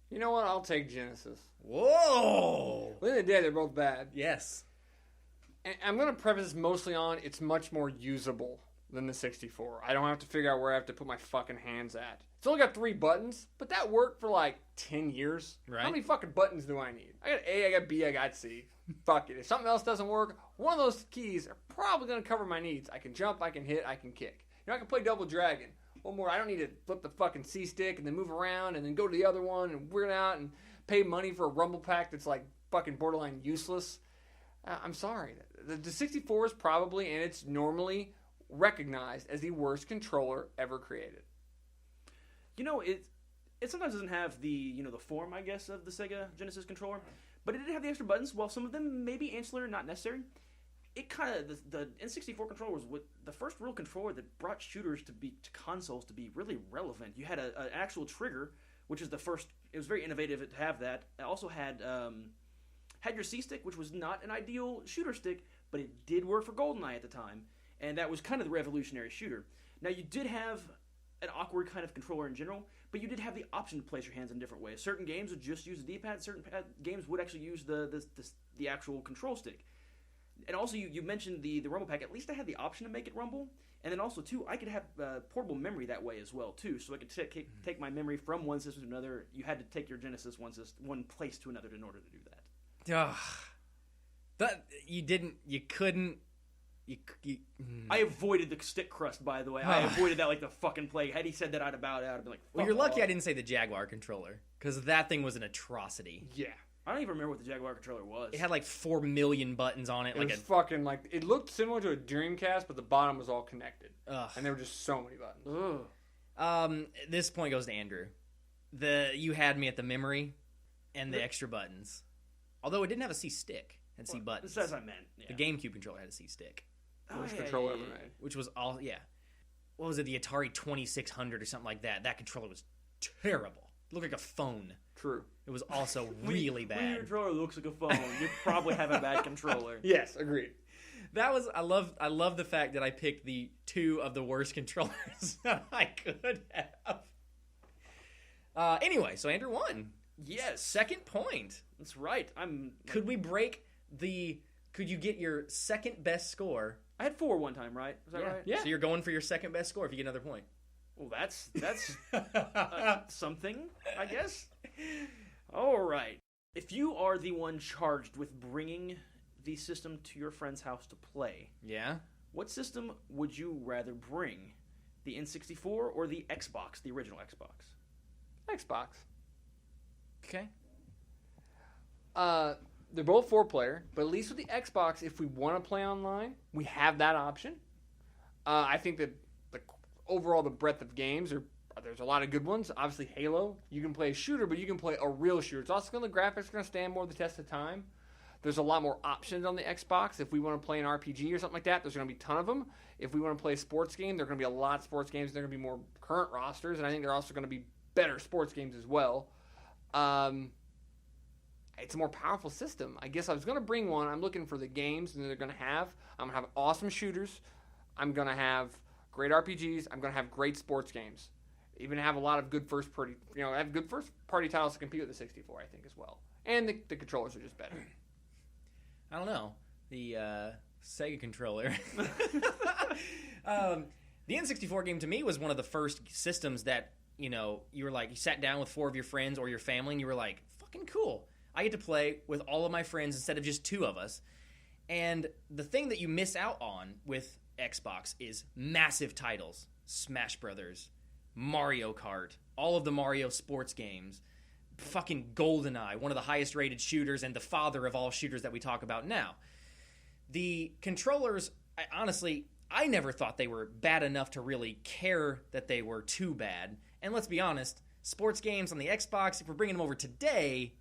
You know what? I'll take Genesis.
Whoa!
At the end of the day, they're both bad.
Yes.
And I'm going to preface this mostly on it's much more usable than the 64. I don't have to figure out where I have to put my fucking hands at. It's only got 3 buttons, but that worked for like 10 years.
Right.
How many fucking buttons do I need? I got A, I got B, I got C. Fuck it. If something else doesn't work, one of those keys are probably going to cover my needs. I can jump, I can hit, I can kick. You know, I can play Double Dragon. One more, I don't need to flip the fucking C stick and then move around and then go to the other one and weird out and pay money for a rumble pack that's like fucking borderline useless. I'm sorry. The 64 is probably, and it's normally recognized as the worst controller ever created.
You know, it sometimes doesn't have the the form, I guess, of the Sega Genesis controller, but it did have the extra buttons. While some of them may be ancillary, not necessary, it kind of the N64 controller was the first real controller that brought shooters to consoles to be really relevant. You had an actual trigger, which is the first. It was very innovative to have that. It also had your C stick, which was not an ideal shooter stick, but it did work for GoldenEye at the time, and that was kind of the revolutionary shooter. Now you did have an awkward kind of controller in general, but you did have the option to place your hands in different ways. Certain games would just use the D-pad. Certain games would actually use the actual control stick. And also, you mentioned the Rumble Pack. At least I had the option to make it rumble. And then also, too, I could have portable memory that way as well, too. So I could take my memory from one system to another. You had to take your Genesis one place to another in order to do that.
You couldn't.
I avoided the stick crust, by the way. I avoided that like the fucking plague. Had he said that, I'd have been like,
well, you're lucky I didn't say the Jaguar controller, because that thing was an atrocity.
Yeah. I don't even remember what the Jaguar controller was.
It had like 4 million buttons on it.
It was fucking like, it looked similar to a Dreamcast, but the bottom was all connected.
Ugh.
And there were just so many buttons.
Ugh.
This point goes to Andrew. You had me at the memory and the extra buttons. Although it didn't have a C stick. It had C buttons.
That's what I meant. Yeah.
The GameCube controller had a C stick.
Worst controller ever made.
Which was all, yeah. What was it, the Atari 2600 or something like that? That controller was terrible. It looked like a phone.
True.
It was also really bad.
When your controller looks like a phone, you probably have a bad controller.
Yes, agreed.
That was, I love the fact that I picked the 2 of the worst controllers that I could have. Anyway, so Andrew won.
Yes.
Second point.
That's right.
Could you get your second best score?
I had 4 one time, right? Was that right?
Yeah. So you're going for your second best score if you get another point.
Well, that's something, I guess. All right. If you are the one charged with bringing the system to your friend's house to play, what system would you rather bring? The N64 or the Xbox, the original Xbox?
Xbox.
Okay.
They're both 4-player, but at least with the Xbox, if we want to play online, we have that option. I think that overall the breadth of games there's a lot of good ones. Obviously, Halo, you can play a shooter, but you can play a real shooter. It's also the graphics are going to stand more the test of time. There's a lot more options on the Xbox. If we want to play an RPG or something like that, there's going to be a ton of them. If we want to play a sports game, there are going to be a lot of sports games. There are going to be more current rosters, and I think there are also going to be better sports games as well. It's a more powerful system. I guess I was going to bring one. I'm looking for the games that they're going to have. I'm going to have awesome shooters. I'm going to have great RPGs. I'm going to have great sports games. Even have a lot of good first-party, have good first-party titles to compete with the 64, I think, as well. And the controllers are just better.
I don't know. The Sega controller. The N64 game to me was one of the first systems that, you were like, you sat down with 4 of your friends or your family and you were like, fucking cool. I get to play with all of my friends instead of just 2 of us. And the thing that you miss out on with Xbox is massive titles. Smash Brothers, Mario Kart, all of the Mario sports games, fucking GoldenEye, one of the highest rated shooters and the father of all shooters that we talk about now. The controllers, I never thought they were bad enough to really care that they were too bad. And let's be honest, sports games on the Xbox, if we're bringing them over today,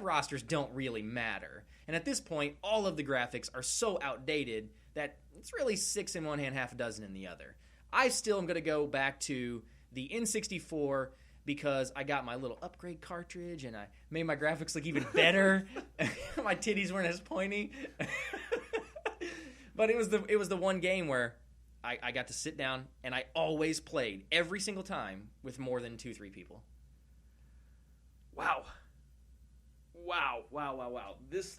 rosters don't really matter. And at this point, all of the graphics are so outdated that it's really 6 in one hand, half a dozen in the other. I still am going to go back to the N64 because I got my little upgrade cartridge and I made my graphics look even better. My titties weren't as pointy. But it was the one game where I got to sit down and I always played every single time with more than 2-3 people.
Wow. This.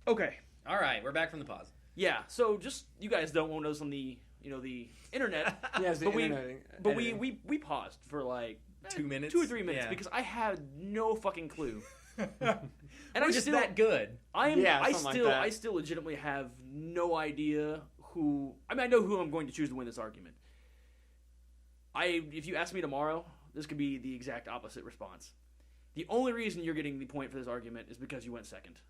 Okay.
All right, we're back from the pause.
Yeah. So just you guys don't want us on the the internet.
Yes, the internet.
But we paused for like
2 minutes,
2 or 3 minutes because I had no fucking clue.
And I'm just that good.
I still legitimately have no idea who. I mean, I know who I'm going to choose to win this argument. If you ask me tomorrow, this could be the exact opposite response. The only reason you're getting the point for this argument is because you went second.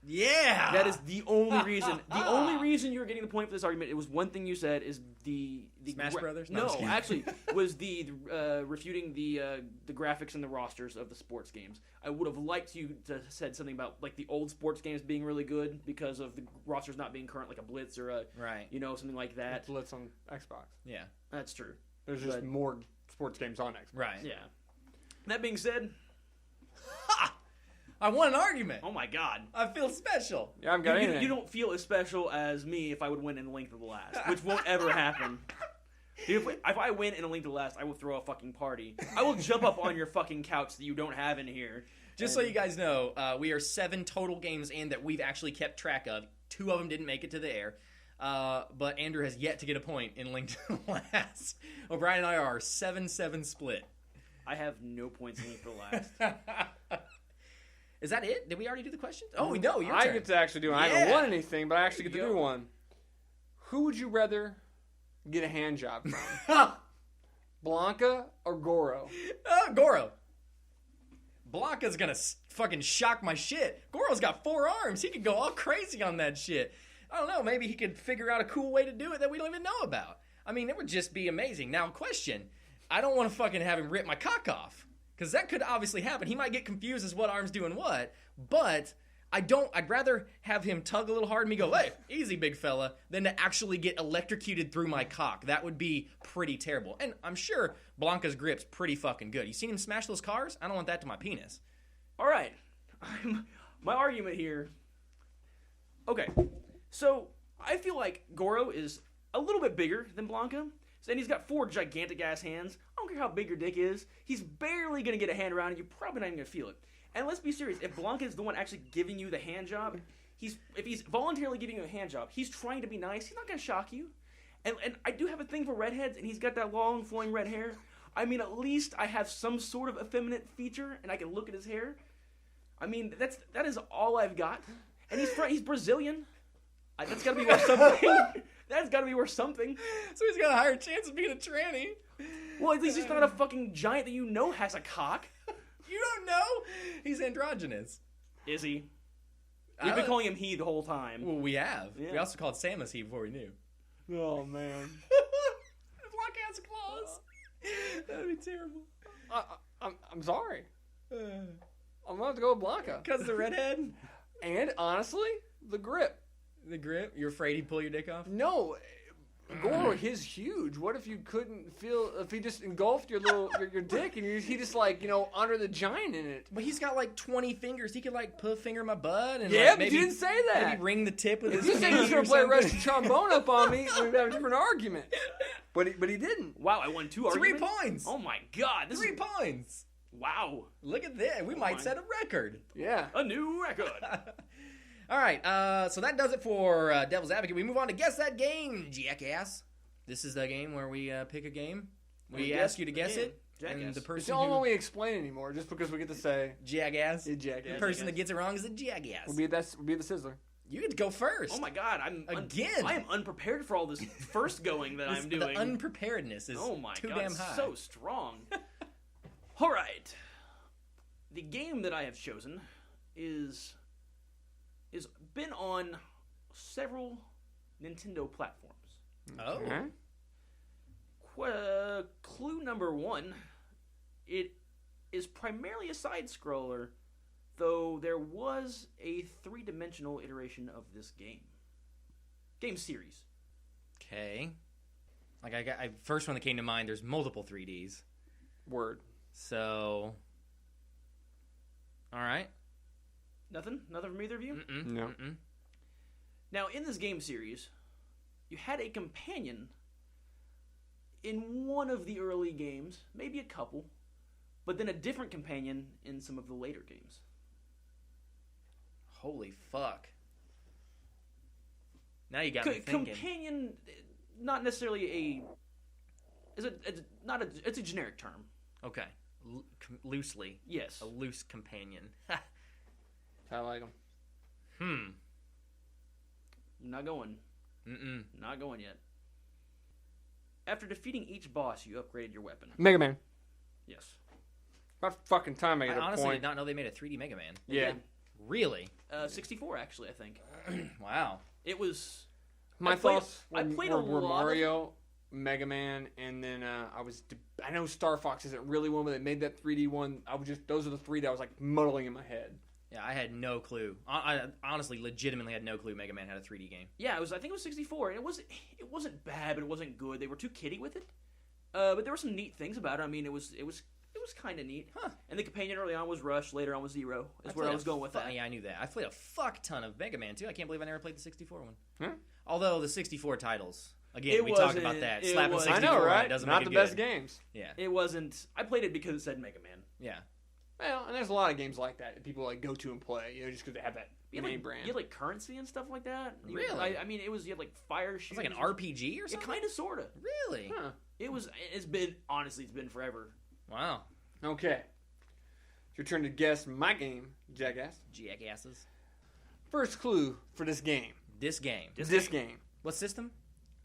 Yeah.
That is the only reason. The only reason you're getting the point for this argument. It was one thing you said is the
Smash Brothers. No,
No, actually, was the refuting the graphics and the rosters of the sports games. I would have liked you to have said something about like the old sports games being really good because of the rosters not being current, like a Blitz or a something like that.
Blitz on Xbox.
Yeah,
that's true.
There's just more sports games on Xbox.
Right.
Yeah. That being said,
I won an argument.
Oh my god.
I feel special.
Yeah, I've got anything.
You don't feel as special as me if I would win in Link to the Last, which won't ever happen. Dude, if I win in a Link to the Last, I will throw a fucking party. I will jump up on your fucking couch that you don't have in here.
Just so you guys know, we are 7 total games in that we've actually kept track of. 2 of them didn't make it to the air. But Andrew has yet to get a point in Link to the Last. O'Brien and I are 7-7 split.
I have no points in Link to the Last.
Is that it? Did we already do the questions? Oh, no, your
I
turn.
get to actually do one. I haven't won anything, but I actually get to do one. Who would you rather get a hand job from? Blanca or Goro?
Goro. Blanca's gonna fucking shock my shit. Goro's got 4 arms. He could go all crazy on that shit. I don't know. Maybe he could figure out a cool way to do it that we don't even know about. I mean, it would just be amazing. Now, question. I don't want to fucking have him rip my cock off. Because that could obviously happen. He might get confused as what arm's doing what. But I'd rather have him tug a little hard and me go, hey, easy, big fella, than to actually get electrocuted through my cock. That would be pretty terrible. And I'm sure Blanca's grip's pretty fucking good. You seen him smash those cars? I don't want that to my penis.
All right. My argument here. Okay. So, I feel like Goro is a little bit bigger than Blanca. And he's got 4 gigantic-ass hands. I don't care how big your dick is. He's barely going to get a hand around it. You're probably not even going to feel it. And let's be serious. If Blanca is the one actually giving you the hand job, if he's voluntarily giving you a hand job, he's trying to be nice. He's not going to shock you. And I do have a thing for redheads, and he's got that long, flowing red hair. I mean, at least I have some sort of effeminate feature, and I can look at his hair. I mean, that is all I've got. And he's Brazilian. That's got to be worth something. That's got to be worth something.
So he's got a higher chance of being a tranny.
Well, at least he's not a fucking giant that you know has a cock.
You don't know? He's androgynous.
Is he? We've been calling him he the whole time.
Well, we have.
Yeah.
We also called Samus he before we knew.
Oh, man.
Lock has claws. That would be terrible.
I'm sorry. I'm going to have to go with Blanca.
Because of the redhead?
And, honestly, the grip.
The grip? You're afraid he'd pull your dick off?
No. Goro, he's huge. What if you couldn't feel, if he just engulfed your little, your dick and he just like, under the giant in it?
But he's got like 20 fingers. He could like put a finger in my butt and
yeah,
like, maybe,
but you didn't say that.
Maybe ring the tip with his
If you said he was going to play Russian trombone up on me, we'd have a different argument. But he didn't.
Wow, I won 2
3
arguments?
points.
Oh my god.
3 points.
Wow.
Look at this. We might set a record.
Yeah.
A new record.
All right, so that does it for Devil's Advocate. We move on to Guess That Game, jackass. This is the game where we pick a game. We ask you to guess it.
Jackass.
And the person
It's the only one we explain anymore, just because we get to say
jackass.
jackass.
The person that gets it wrong is a jackass.
We'll be the Sizzler.
You get to go first.
Oh my god, I am unprepared for all this first going that I'm doing.
The unpreparedness is too damn high.
So strong. All right. The game that I have chosen is been on several Nintendo platforms.
Oh.
Clue number 1, it is primarily a side-scroller, though there was a 3-dimensional iteration of this game series.
Okay. Like first one that came to mind, there's multiple 3Ds.
Word.
So, all right.
Nothing from either of you?
No.
Now, in this game series, you had a companion in one of the early games, maybe a couple, but then a different companion in some of the later games.
Holy fuck. Now you got me thinking.
Companion, not necessarily it's a generic term.
Okay. Loosely.
Yes.
A loose companion.
I like him.
Not going. Not going yet. After defeating each boss, you upgraded your weapon.
Mega Man.
Yes.
About fucking time I get a
honestly
point.
did not know they made a 3D Mega Man.
Yeah.
Really?
64 actually, I think.
Wow.
It was.
My thoughts
I played
were
a lot of-
Mario, Mega Man, and then I know Star Fox isn't really one, but they made that 3D one. Those are the three that I was like muddling in my head.
Yeah, I had no clue. I honestly, legitimately had no clue Mega Man had a 3D game.
Yeah, I think it was 64, and it wasn't bad, but it wasn't good. They were too kiddie with it. But there were some neat things about it. I mean, it was kind of neat.
Huh.
And the companion early on was Rush, later on was Zero. Is where I was going with that.
Yeah, I knew that. I played a fuck ton of Mega Man too. I can't believe I never played the 64 one.
Huh?
Although the 64 titles, again,
It
we talked
wasn't-
about that.
it
Slapping
wasn't-
64
I know,
on
right?
it doesn't
Not
make
the
it
best
good.
games.
Yeah,
It wasn't. I played it because it said Mega Man.
yeah.
Well, and there's a lot of games like that people like go to and play, just because they have that
You had,
name
like,
brand.
you had like currency and stuff like that.
Really?
I mean, you had like fire shoes.
It's like an RPG or
It
something.
kind of, sort of.
Really?
Huh.
It's been forever.
Wow.
Okay. It's your turn to guess my game, Jackass.
Jackasses.
First clue for this game.
This game.
This game.
What system?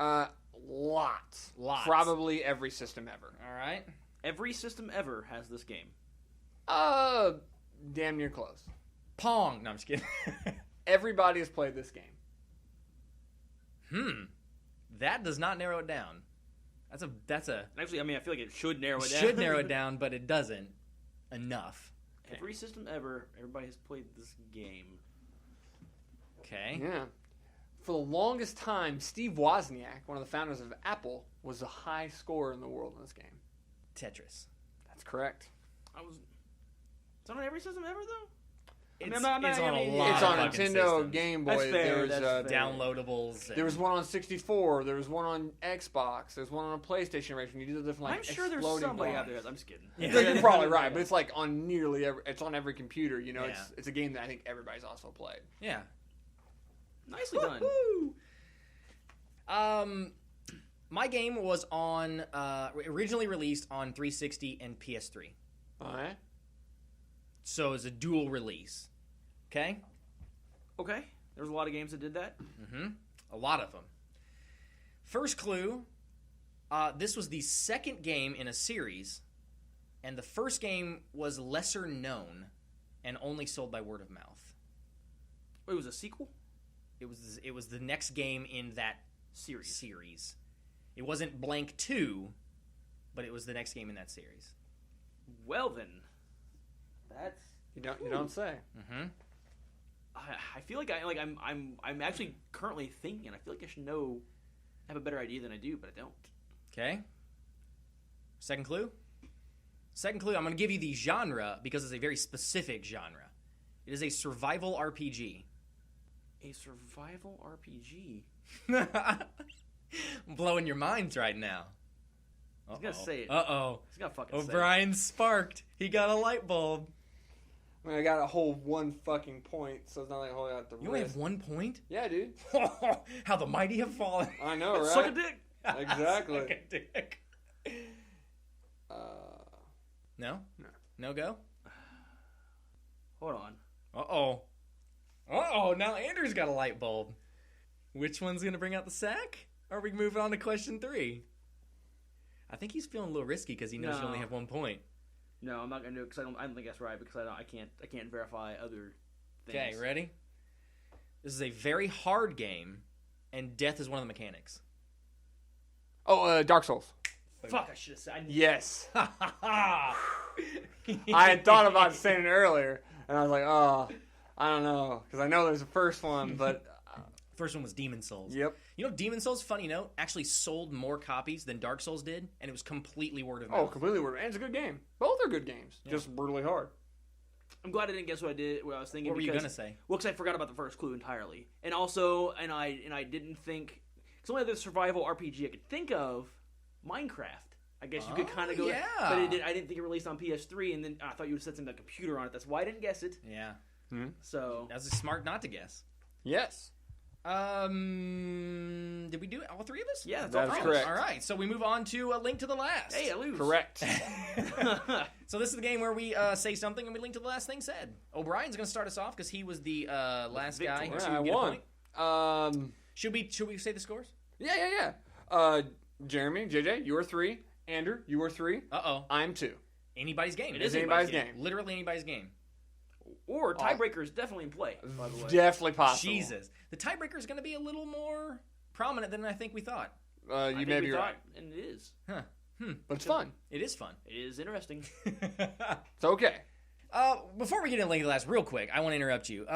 Lots.
Lots.
Probably every system ever.
All right.
Every system ever has this game.
Damn near close.
Pong. No, I'm just kidding.
Everybody has played this game.
That does not narrow it down. That's a
Actually, I mean, I feel like it should narrow it down.
should narrow it down, but it doesn't enough.
Every system ever, everybody has played this game.
Okay.
Yeah. For the longest time, Steve Wozniak, one of the founders of Apple, was the high scorer in the world in this game.
Tetris.
That's correct.
It's on every system ever, though?
It's,
I'm not-
it's on
I
a
mean,
lot
It's
of
on
fucking
Nintendo,
systems.
Game Boy.
That's fair,
There's
that's fair.
Downloadables.
There was one on 64. There was one on Xbox. There's one on a PlayStation version. You do the different like
I'm sure there's
exploding
somebody
bars.
out there. I'm just kidding.
Yeah.
You're probably right, but it's like on nearly every. It's on every computer.
Yeah.
It's a game that I think everybody's also played.
Yeah.
Nicely done.
Woo! My game was on originally released on 360 and PS3,
All right.
so it was a dual release. Okay.
Okay. There was a lot of games that did that.
A lot of them. First clue. This was the second game in a series, and the first game was lesser known and only sold by word of mouth.
It was a sequel?
It was the next game in that
Series.
It wasn't Blank 2, but it was the next game in that series.
Well, then. That's...
You don't say.
I feel like I'm actually currently thinking. I feel like I should have a better idea than I do, but I don't.
Okay. Second clue. I'm going to give you the genre because it's a very specific genre. It is a survival RPG.
A survival RPG?
I'm blowing your minds right now.
I was gonna say it.
Uh-oh.
He's gonna fucking say it.
O'Brien sparked. He got a light bulb.
I mean, I got a whole one fucking point, so it's not like holding out the
You only
wrist.
have 1 point?
Yeah, dude.
How the mighty have fallen.
I know, right?
Suck a dick!
Exactly.
Suck a dick. No?
No.
No go?
Hold on.
Uh-oh. Uh-oh, now Andrew's got a light bulb. Which one's going to bring out the sack? Or are we moving on to question 3? I think he's feeling a little risky because he knows you
No.
only have 1 point.
No, I'm not gonna do it because I don't think that's right because I can't verify other things.
Okay, ready? This is a very hard game, and death is one of the mechanics.
Oh, Dark Souls.
Fuck! I should have said.
Yes.
I
I had thought about saying it earlier, and I was like, oh, I don't know, because I know there's a first one, but
First one was Demon Souls.
yep.
You know, Demon Souls, funny note, actually sold more copies than Dark Souls did, and it was completely word of mouth.
Oh, completely weird. And it's a good game. Both are good games, just brutally hard.
I'm glad I didn't guess what I was thinking.
What were you
because-
gonna say?
Well, because I forgot about the first clue entirely, and also, I didn't think. Because only other survival RPG I could think of, Minecraft. I guess you could kind of go,
yeah.
but I didn't think it released on PS3, and then I thought you would have said something about computer on it. That's why I didn't guess it.
Yeah.
So
That was smart not to guess.
Yes.
Did we do it, all three of us?
yeah, that's
That's
all right.
correct.
All right, so we move on to A Link to the Last.
Hey, I lose.
Correct.
So this is the game where we say something and we link to the last thing said. O'Brien's going to start us off because he was the last guy.
Victor.
to
Yeah, I
get a
won.
point. Should we say the scores?
Yeah. Jeremy, JJ, you are 3. Andrew, you are 3.
Uh-oh.
I'm 2.
Anybody's game.
It is
anybody's game.
Literally anybody's game.
Or tiebreaker is definitely in play, by the way.
Definitely possible.
Jesus. The tiebreaker is going to be a little more prominent than I think we thought.
You may be right.
And it is.
Huh.
But it's fun.
It is fun.
It is interesting.
It's okay.
Before we get into Link to the Last, real quick, I want to interrupt you.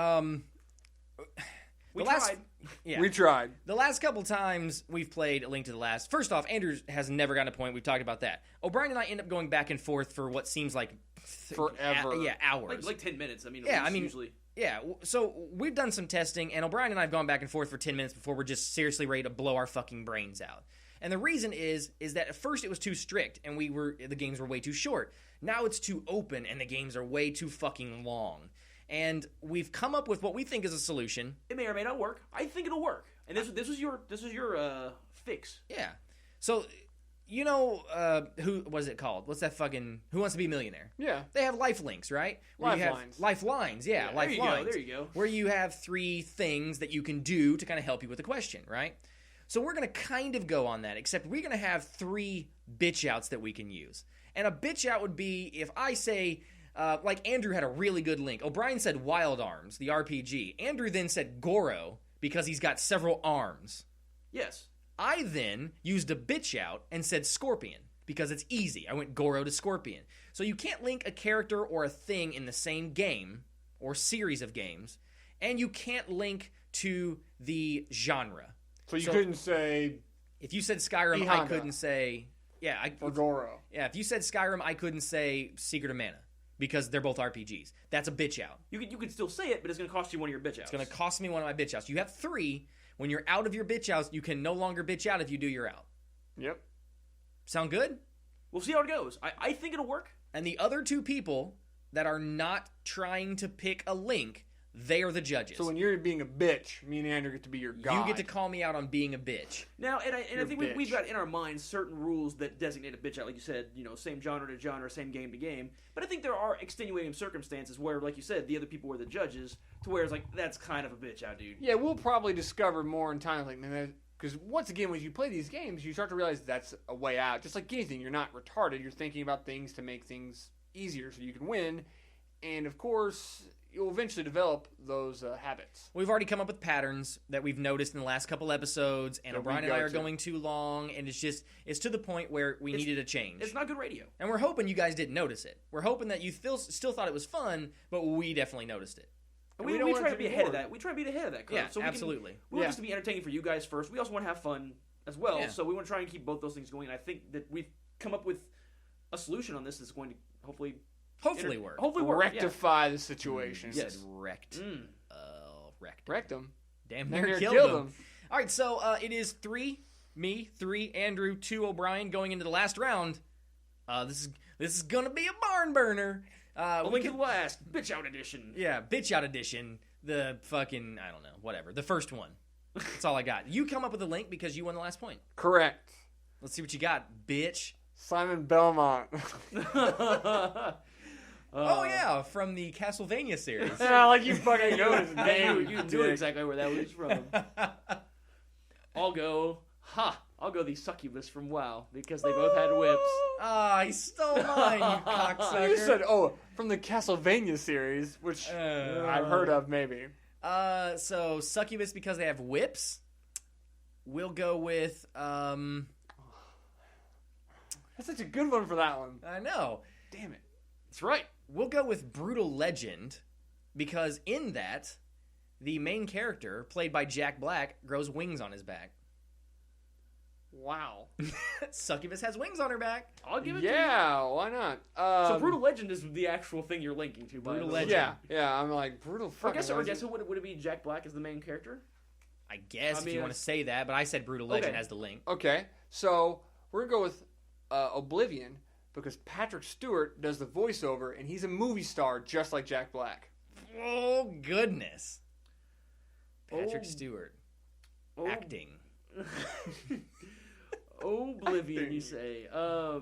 We tried.
Yeah.
We tried.
The last couple times we've played A Link to the Last, first off, Andrew has never gotten a point. We've talked about that. O'Brien and I end up going back and forth for what seems like
forever.
Hours.
Like 10 minutes. Usually.
Yeah, so we've done some testing, and O'Brien and I have gone back and forth for 10 minutes before we're just seriously ready to blow our fucking brains out. And the reason is that at first it was too strict, and the games were way too short. Now it's too open, and the games are way too fucking long. And we've come up with what we think is a solution.
It may or may not work. I think it'll work. And this was your fix.
Yeah. So, who was it called? What's that fucking Who Wants to Be a Millionaire?
Yeah.
They have life links, right?
Lifelines.
Lifelines, yeah, lifelines.
There you go.
Where you have 3 things that you can do to kind of help you with the question, right? So we're going to kind of go on that, except we're going to have 3 bitch outs that we can use. And a bitch out would be if I say, like Andrew had a really good link. O'Brien said Wild Arms, the RPG. Andrew then said Goro, because he's got several arms.
Yes.
I then used a bitch out and said Scorpion, because it's easy. I went Goro to Scorpion. So you can't link a character or a thing in the same game, or series of games, and you can't link to the genre.
So you couldn't say...
If you said Skyrim,
E-Honda.
I couldn't say... Yeah,
or Goro.
Yeah, if you said Skyrim, I couldn't say Secret of Mana, because they're both RPGs. That's a bitch out.
You could still say it, but it's going to cost you one of your bitch outs.
It's going to cost me one of my bitch outs. You have 3. When you're out of your bitch outs, you can no longer bitch out if you do your out.
Yep.
Sound good?
We'll see how it goes. I think it'll work.
And the other 2 people that are not trying to pick a link, they are the judges.
So when you're being a bitch, me and Andrew get to be your guy.
You get to call me out on being a bitch.
Now, and I think
bitch.
we've got in our minds certain rules that designate a bitch out, like you said, same genre to genre, same game to game. But I think there are extenuating circumstances where, like you said, the other people were the judges, to where it's like, that's kind of a bitch out, dude.
Yeah, we'll probably discover more in time. Like, man, because once again, when you play these games, you start to realize that's a way out. Just like anything, you're not retarded. You're thinking about things to make things easier so you can win. And, of course... you'll eventually develop those habits.
We've already come up with patterns that we've noticed in the last couple episodes, and O'Brien and I are going too long, and it's to the point where we needed a change.
It's not good radio.
And we're hoping you guys didn't notice it. We're hoping that you still thought it was fun, but we definitely noticed it.
And we try to be ahead of that. We try to be ahead of that curve.
Yeah,
so
absolutely.
We want this to be entertaining for you guys first. We also want to have fun as well,
Yeah.
so we want to try and keep both those things going. And I think that we've come up with a solution on this that's going to hopefully
work.
Hopefully work.
Rectify the situation.
You said wrecked. Wrecked.
Wrecked them.
Damn
Near
near killed them. All right, so it is 3 me, 3 Andrew, 2 O'Brien going into the last round. This is gonna be a barn burner.
Link to the Last, bitch out edition.
Yeah, bitch out edition. The fucking I don't know, whatever. The first one. That's all I got. You come up with a link because you won the last point.
Correct.
Let's see what you got, bitch.
Simon Belmont.
Oh yeah, from the Castlevania series.
Yeah, like you fucking know his name.
You knew exactly where that was from. I'll go the succubus from WoW because they both had whips.
Ah, he stole mine, you cocksucker.
You said, from the Castlevania series, which I've heard of, maybe.
So succubus because they have whips. We'll go with
That's such a good one for that one.
I know.
Damn it.
That's right.
We'll go with brutal legend because in that the main character played by Jack Black grows wings on his back.
Wow.
Succubus has wings on her back.
I'll give it to you.
Yeah, why not?
So Brutal Legend is the actual thing you're linking to.
Brutal
by the way.
Legend.
Yeah, I'm like, Brutal fucking
I guess
Legend.
would it be Jack Black as the main character?
I guess if
mean,
you want to say that, but I said brutal legend as the link.
Okay, so we're going to go with Oblivion because Patrick Stewart does the voiceover, and he's a movie star just like Jack Black.
Oh, goodness. Patrick Stewart. Acting.
Oblivion, you say. I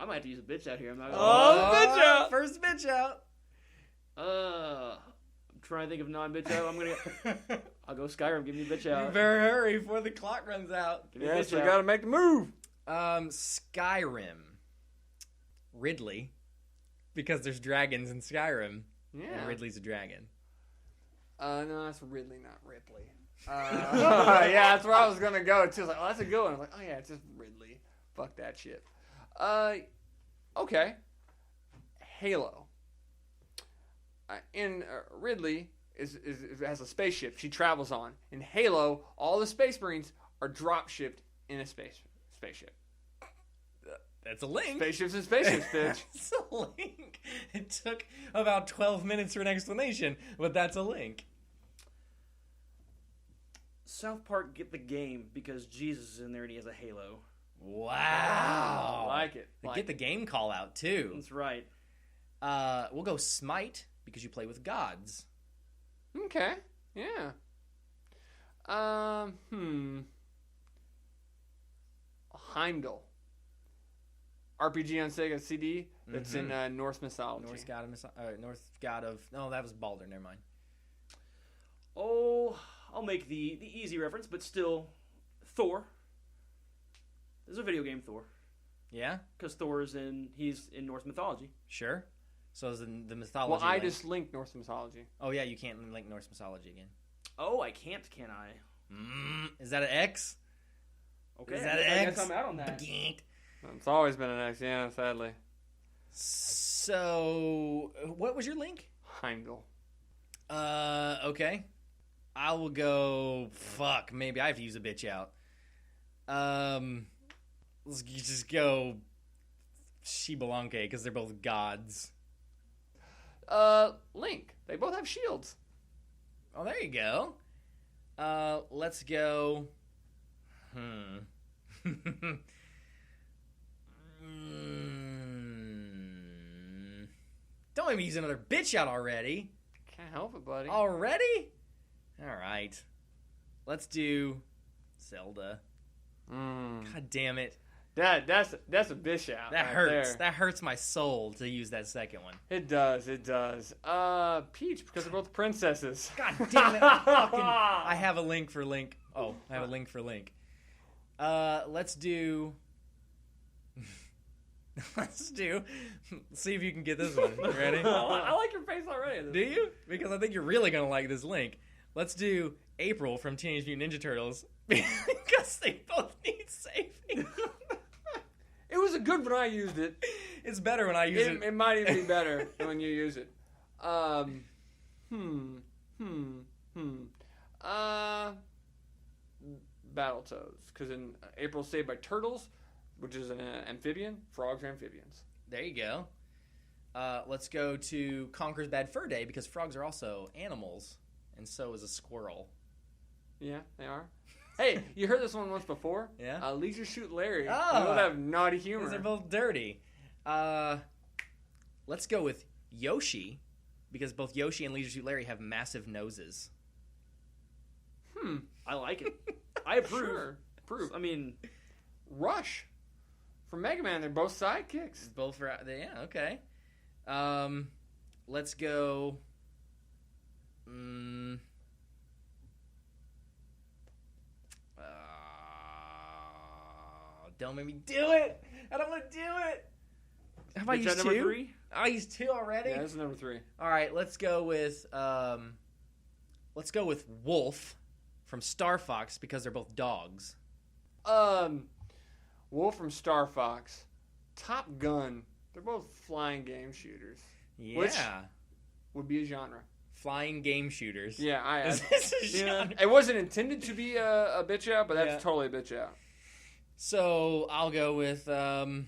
might have to use a bitch out here. I'm not gonna
bitch out! First bitch out.
I'm trying to think of non-bitch out. I'll go Skyrim. Give me a bitch out.
You better hurry before the clock runs out.
Give me a
Yes,
bitch
we
out.
got to make the move.
Skyrim. Ridley. Because there's dragons in Skyrim.
Yeah.
And Ridley's a dragon.
No, that's Ridley, not Ripley. Yeah, that's where I was gonna go too. I was like, oh, that's a good one. I'm like, oh yeah, it's just Ridley. Fuck that shit. Okay. Halo. In Ridley has a spaceship she travels on. In Halo, all the Space Marines are drop shipped in a spaceship.
That's a link.
Spaceships and spaceships, bitch.
That's a link. It took about 12 minutes for an explanation, but that's a link.
South Park get the game because Jesus is in there and he has a halo.
Wow.
I like it.
They get the game call out, too.
That's right.
We'll go Smite because you play with gods.
Okay. Yeah. Heimdall. RPG on Sega CD that's in Norse mythology.
Norse god of... No, that was Baldur. Never mind.
Oh, I'll make the easy reference, but still, Thor. There's a video game Thor.
Yeah?
Because he's in Norse mythology.
Sure. So is the mythology...
Well, I just linked Norse mythology.
Oh, yeah, you can't link Norse mythology again.
Oh, I can't, can I?
Is that an X?
Okay,
is that an
I
X?
guess I'm out on that.
It's always been an X, yeah, sadly.
So, what was your link?
Heimdall.
Okay. I will go... Fuck, maybe I have to use a bitch out. Let's just go... Xbalanque, because they're both gods.
Link. They both have shields.
Oh, there you go. Let's go... Don't make me use another bitch out already.
Can't help it, buddy.
Already? Alright. Let's do Zelda. God damn it.
That's a bitch out.
That
right
hurts.
there.
That hurts my soul to use that second one.
It does. Peach, because they're both princesses.
God damn it. I have a link for Link. Oh, I have a link for Link. Let's do... See if you can get this one. You ready?
I like your face already.
Do you? Because I think you're really going to like this link. Let's do April from Teenage Mutant Ninja Turtles. Because they both need saving.
It was a good when I used it.
It's better when I use it.
It might even be better when you use it. Battletoads. Because in April Saved by Turtles, which is an amphibian, frogs are amphibians.
There you go. Let's go to Conker's Bad Fur Day because frogs are also animals, and so is a squirrel.
Yeah, they are. Hey, you heard this one once before?
Yeah.
Leisure Suit Larry.
Oh.
They both have naughty humor.
These are both dirty. Let's go with Yoshi because both Yoshi and Leisure Suit Larry have massive noses.
I like it. I approve.
Sure. Proof.
I mean,
Rush. From Mega Man, they're both sidekicks.
Both for yeah, okay. Let's go. Don't make me do it. I don't want to do it. How about you
number 3?
I used 2 already.
Yeah, this is number 3.
All right, let's go with Wolf from Star Fox because they're both dogs.
Wolf from Star Fox, Top Gun. They're both flying game shooters.
Yeah.
Which would be a genre.
Flying game shooters.
Yeah,
Is this a genre?
it wasn't intended to be a bitch out, but that's totally a bitch out.
So I'll go with Alien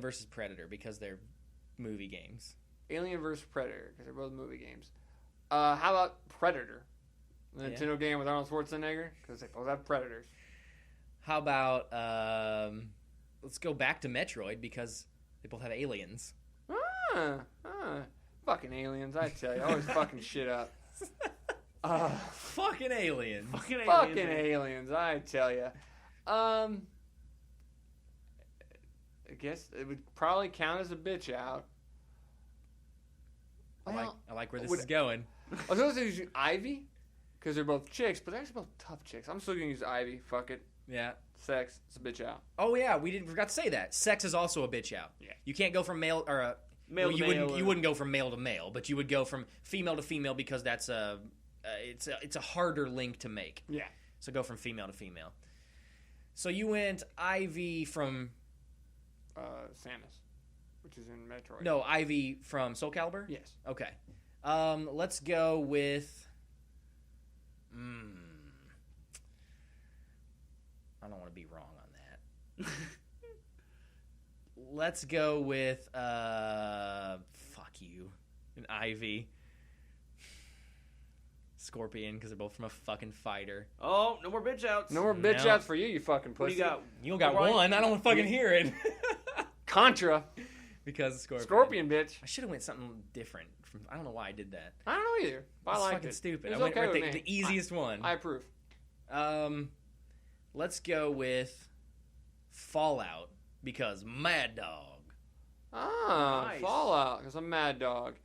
vs. Predator because they're movie games.
Alien vs. Predator, because they're both movie games. How about Predator? The Nintendo game with Arnold Schwarzenegger, because they both have predators.
How about let's go back to Metroid because they both have aliens.
Fucking aliens, I tell you, always fucking shit up.
Fucking aliens.
Fucking aliens, I tell you. I guess it would probably count as a bitch out.
I like where this is going.
I was going to use Ivy, because they're both chicks, but they're actually both tough chicks. I'm still going to use Ivy. Fuck it.
Yeah.
Sex, it's a bitch out.
Oh yeah, we didn't forgot to say that. Sex is also a bitch out.
Yeah.
You can't go from male or
Male to male,
you wouldn't go from male to male, but you would go from female to female because that's it's a harder link to make.
Yeah.
So go from female to female. So you went Ivy from
Samus, which is in Metroid.
no Ivy from Soul Calibur.
Yes.
Okay. Let's go with. I don't want to be wrong on that. Let's go with fuck you, an Ivy, Scorpion, because they're both from a fucking fighter.
Oh, no more bitch outs.
No more bitch
No.
outs for you fucking
What
pussy.
do you got?
You don't got
Right.
one. I don't want to fucking hear it.
Contra.
Because of Scorpion.
Scorpion, bitch.
I should have went something different. I don't know why I did that.
I don't know either. But I
It's
liked
fucking
it.
stupid.
It
I
was
went
okay
with
with me.
the easiest one.
I approve.
Let's go with Fallout because Mad Dog.
Ah,
Nice.
Fallout, because I'm Mad Dog.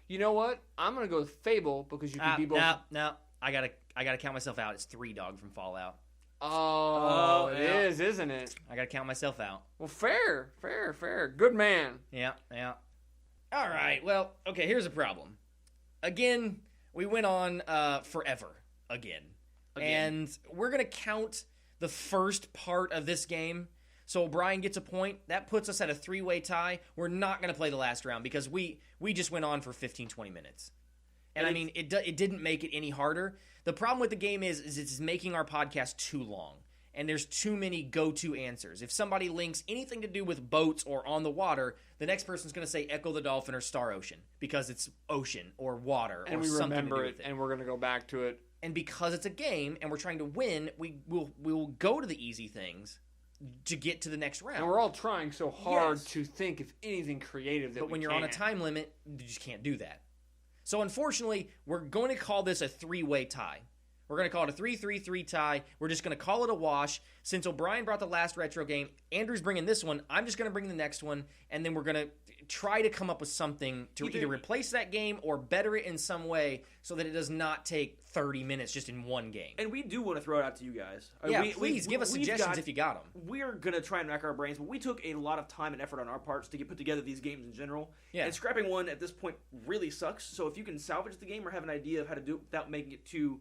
You know what? I'm gonna go with Fable because you can be both.
No. I gotta count myself out. It's 3 Dog from Fallout.
Oh, it
yeah.
is, isn't it?
I gotta count myself out.
Well, fair. Good man.
Yeah. All right. Well, okay. Here's a problem. Again, we went on forever again, and we're gonna count the first part of this game. So O'Brien gets a point. That puts us at a 3-way tie. We're not going to play the last round because we just went on for 15, 20 minutes. And I mean, it didn't make it any harder. The problem with the game is it's making our podcast too long. And there's too many go-to answers. If somebody links anything to do with boats or on the water, the next person's going to say Echo the Dolphin or Star Ocean because it's ocean or water
And
or
we
something
remember
to do
it,
with
and we're gonna go back to it.
And because it's a game and we're trying to win, we'll go to the easy things to get to the next round.
And we're all trying so hard
Yes.
to think of anything creative that
But
we
when you're
can.
on a time limit, you just can't do that. So unfortunately, we're going to call this a 3-way tie. We're going to call it a 3-3-3 tie. We're just going to call it a wash. Since O'Brien brought the last retro game, Andrew's bringing this one. I'm just going to bring the next one, and then we're going to try to come up with something to either replace that game or better it in some way so that it does not take 30 minutes just in one game.
And we do want to throw it out to you guys.
Yeah, please give us
we've
suggestions if you got them.
We're going to try and rack our brains, but we took a lot of time and effort on our parts to put together these games in general.
Yeah.
And scrapping one at this point really sucks. So if you can salvage the game or have an idea of how to do it without making it too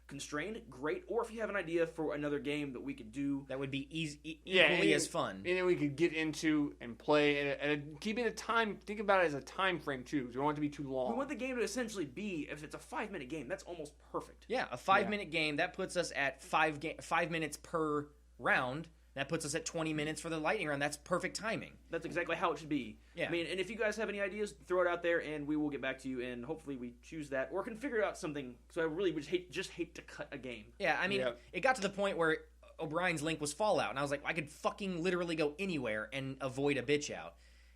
constrained, great. Or if you have an idea for another game that we could do.
That would be equally as fun.
And then we could get into and play, and keeping a time. Think about it as a time frame too. 'Cause we don't want it to be too long.
We want the game to essentially be, if it's a 5-minute game, that's almost perfect.
Yeah, a 5-minute game, that puts us at 5 minutes per round. That puts us at 20 minutes for the lightning round. That's perfect timing.
That's exactly how it should be.
Yeah.
I mean, and if you guys have any ideas, throw it out there, and we will get back to you, and hopefully we choose that, or can figure out something. So I really would just hate to cut a game.
Yeah, I mean,
Yeah.
it got to the point where O'Brien's link was Fallout, and I was like, I could fucking literally go anywhere and avoid a bitch out.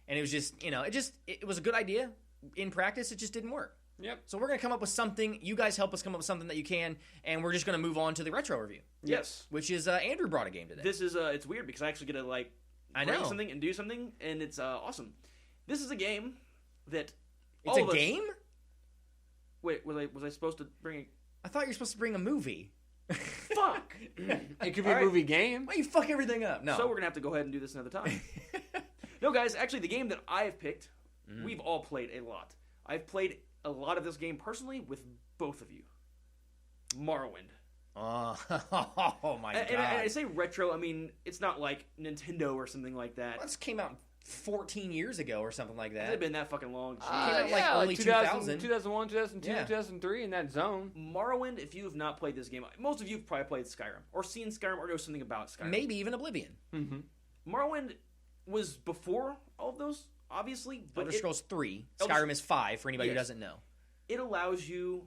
And it was just, it was a good idea. In practice, it just didn't work.
Yep.
So we're going to come up with something. You guys help us come up with something that you can, and we're just going to move on to the retro review.
Yes.
Which is, Andrew brought a game today.
This is, it's weird because I actually get to,
I
bring
know.
something and do something, and it's awesome. This is a game that
It's a game?
Wait, was I supposed to bring
I thought you were supposed to bring a movie.
Fuck!
It could be
All
a
right.
movie game.
Why you fuck everything up? No.
So we're going to have to go ahead and do this another time. No, guys, actually, the game that I have picked, we've all played a lot. I've played a lot of this game personally with both of you. Morrowind.
Oh my god.
And I say retro, I mean, it's not like Nintendo or something like that.
This came out 14 years ago or something like
Has
that.
it been that fucking long?
came out like early
2000,
2000.
2001, 2002,
Yeah.
2003, in that zone.
Morrowind, if you have not played this game, most of you have probably played Skyrim, or seen Skyrim, or know something about Skyrim.
Maybe even Oblivion.
Mm-hmm.
Morrowind was before all of those, obviously, but
Elder Scrolls 3.
Elder-
Skyrim is 5 for anybody who
Yes.
doesn't know.
it allows you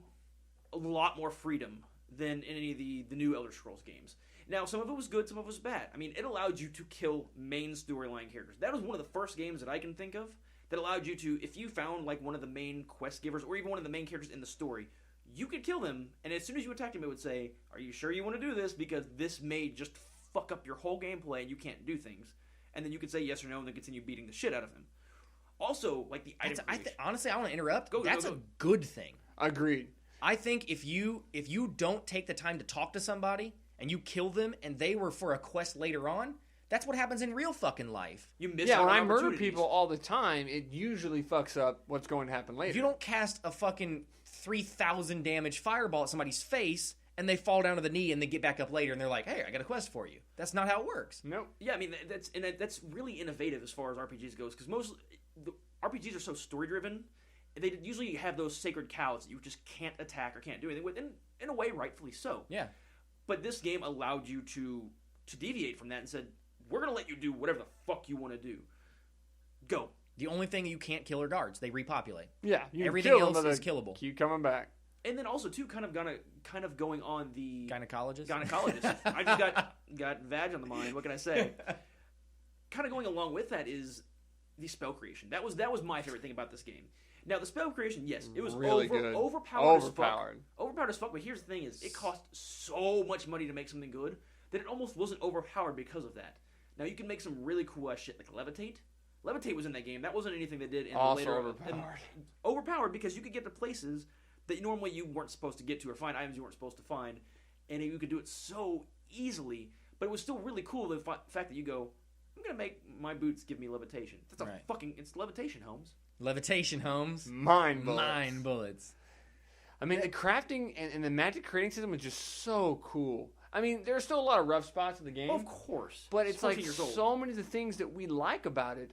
a lot more freedom than in any of the new Elder Scrolls games. Now, some of it was good, some of it was bad. I mean, it allowed you to kill main storyline characters. That was one of the first games that I can think of that allowed you to, if you found like one of the main quest givers or even one of the main characters in the story, you could kill them, and as soon as you attacked him, it would say, "Are you sure you want to do this? Because this may just fuck up your whole gameplay and you can't do things." And then you could say yes or no and then continue beating the shit out of him. Also, like the item creation.
Honestly, I want to interrupt.
Go,
That's
go.
a good thing.
Agreed.
I think if you don't take the time to talk to somebody and you kill them and they were for a quest later on, that's what happens in real fucking life.
You miss
Yeah,
out
when
on
I murder
opportunities.
people all the time, it usually fucks up what's going to happen later.
If you don't cast a fucking 3,000 damage fireball at somebody's face and they fall down to the knee and they get back up later and they're like, hey, I got a quest for you. That's not how it works.
Nope.
Yeah, I mean that's really innovative as far as RPGs goes because most the RPGs are so story driven. They usually have those sacred cows that you just can't attack or can't do anything with, and in a way, rightfully so.
Yeah.
But this game allowed you to deviate from that and said, we're gonna let you do whatever the fuck you want to do. Go.
The only thing you can't kill are guards. They repopulate.
Yeah, you
Everything
kill
else
them, but
is
they
killable.
Keep coming back.
And then also too, kind of going on the
Gynecologist?
gynecologist. I just got vag on the mind. What can I say? Kind of going along with that is the spell creation. That was my favorite thing about this game. Now the spell creation, yes, it was
Really good.
overpowered as fuck. Overpowered as fuck. But here's the thing: is it cost so much money to make something good that it almost wasn't overpowered because of that. Now you can make some really cool ass shit like levitate. Levitate was in that game. That wasn't anything they did in
Also
the later.
overpowered.
Overpowered because you could get to places that normally you weren't supposed to get to or find items you weren't supposed to find, and you could do it so easily. But it was still really cool the fact that you go, I'm gonna make my boots give me levitation. That's
Right.
it's levitation, Holmes.
Levitation, Holmes.
Mind bullets.
Mind bullets.
I mean, the crafting and the magic creating system was just so cool. I mean, there's still a lot of rough spots in the game.
Of course,
But it's like
14 years old.
so many of the things that we like about it,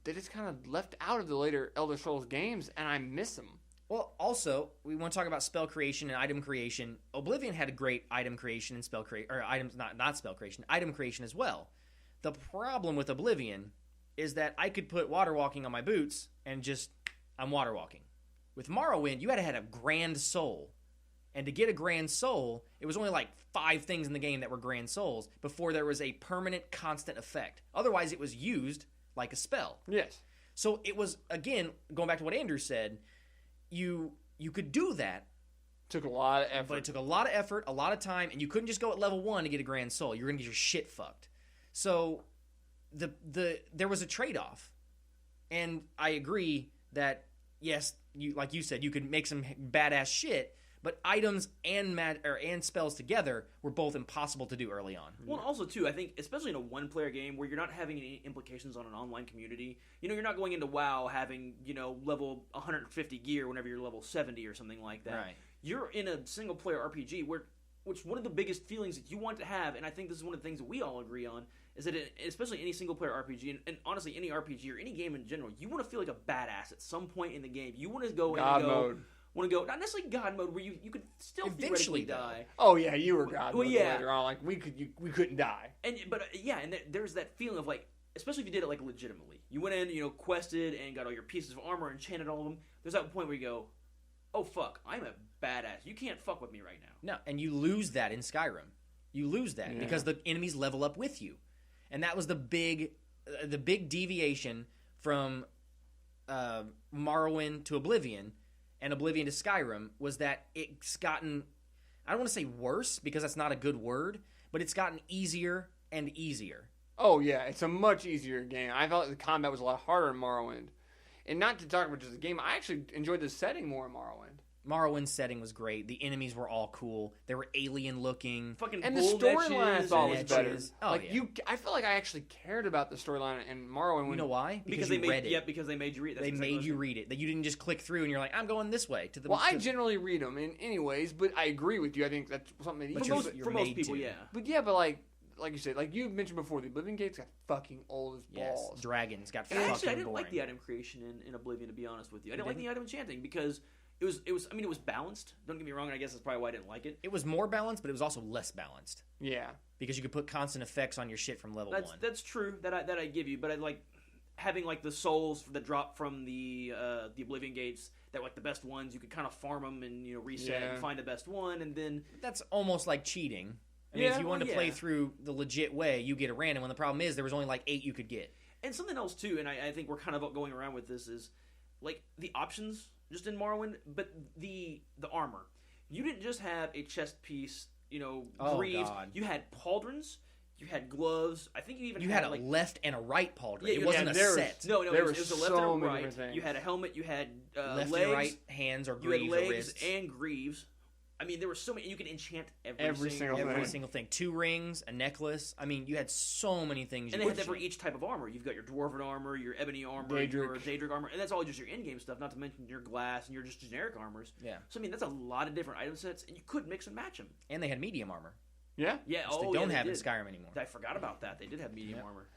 they just kind of left out of the later Elder Scrolls games, and I miss them.
Well, also, we want to talk about spell creation and item creation. Oblivion had a great item creation and spell creation, or items, not spell creation, item creation as well. The problem with Oblivion is that I could put water walking on my boots and just, I'm water walking. With Morrowind, you had to have a grand soul. And to get a grand soul, it was only like 5 things in the game that were grand souls before there was a permanent, constant effect. Otherwise, it was used like a spell.
Yes.
So it was, again, going back to what Andrew said, you could do that,
Took a lot of effort.
but it took a lot of effort, a lot of time, and you couldn't just go at level 1 to get a grand soul. You're going to get your shit fucked. So there was a trade-off. And I agree that, yes, like you said, you could make some badass shit, but items and spells together were both impossible to do early on.
Well, and also, too, I think, especially in a one-player game where you're not having any implications on an online community, you're not going into WoW having, level 150 gear whenever you're level 70 or something like that.
Right.
You're in a single-player RPG which one of the biggest feelings that you want to have, and I think this is one of the things that we all agree on, is that especially any single-player RPG, and honestly any RPG or any game in general, you want to feel like a badass at some point in the game. You want to go
God
and go...
mode.
Want to go, not necessarily God mode, where you could still
Eventually,
theoretically die.
Oh yeah, you were God
Well,
mode
yeah.
later on. Like we couldn't die.
And there's that feeling of like, especially if you did it like legitimately. You went in, quested and got all your pieces of armor, enchanted all of them. There's that point where you go, oh fuck, I'm a badass. You can't fuck with me right now.
No, and you lose that in Skyrim. You lose that because the enemies level up with you, and that was the big deviation from Morrowind to Oblivion, and Oblivion to Skyrim was that it's gotten, I don't want to say worse because that's not a good word, but it's gotten easier and easier.
Oh yeah, it's a much easier game. I felt the combat was a lot harder in Morrowind. And not to talk about just the game, I actually enjoyed the setting more in Morrowind.
Morrowind's setting was great. The enemies were all cool. They were alien looking.
Fucking
And the
bull
storyline I
bitches
thought
and
was better.
bitches.
Oh,
like
yeah.
I feel like I actually cared about the storyline in Morrowind.
You know why?
Because
you
they
read
made
it.
because they made you read. That's
They
exactly
made
what
you
I said.
read it. That you didn't just click through and you're like, I'm going this way to the.
Well, I generally read them in anyways, but I agree with you. I think that's something that
But
you
you're-
should.
you're
For most
made
people,
to.
yeah.
But yeah, but like you said, like you mentioned before, the Oblivion Gates got fucking old as
Yes,
balls.
dragons got
And
fucking
actually, I didn't
boring.
like the item creation in Oblivion, to be honest with you. I didn't like
didn't?
the item enchanting because it was balanced. Don't get me wrong, and I guess that's probably why I didn't like it.
It was more balanced, but it was also less balanced
Yeah.
because you could put constant effects on your shit from level 1.
That's true. That I give you, but I like having like the souls that drop from the Oblivion Gates that were like the best ones. You could kind of farm them and reset
Yeah.
and find the best one, and then
That's almost like cheating. I mean,
Yeah,
if you wanted
well,
to play
yeah.
through the legit way, you get a random one. The problem is there was only like 8 you could get.
and something else too. And I think we're kind of going around with this is like the options just in Morrowind, but the armor. You didn't just have a chest piece,
Oh,
greaves.
God.
You had pauldrons. You had gloves. I think you even
You had a
like
left and a right pauldron.
Yeah,
it
you
wasn't
had-
a
there was-
set.
no,
There
it
were
was a left
so
and a
many
right.
different things.
You had a helmet. You had
left
legs.
and right hands or
You had
greaves or
legs
wrists.
and greaves, I mean, there were so many. You could enchant
Every single
thing. 2 rings, a necklace. I mean, you had so many things.
And they had that for each type of armor. You've got your dwarven armor, your ebony armor, your Daedric armor, and that's all just your in-game stuff. Not to mention your glass and your just generic armors.
Yeah.
So I mean, that's a lot of different item sets, and you could mix and match them.
And they had medium armor.
Yeah.
Yeah.
Which they don't have in Skyrim anymore.
I forgot about that. They did have medium armor.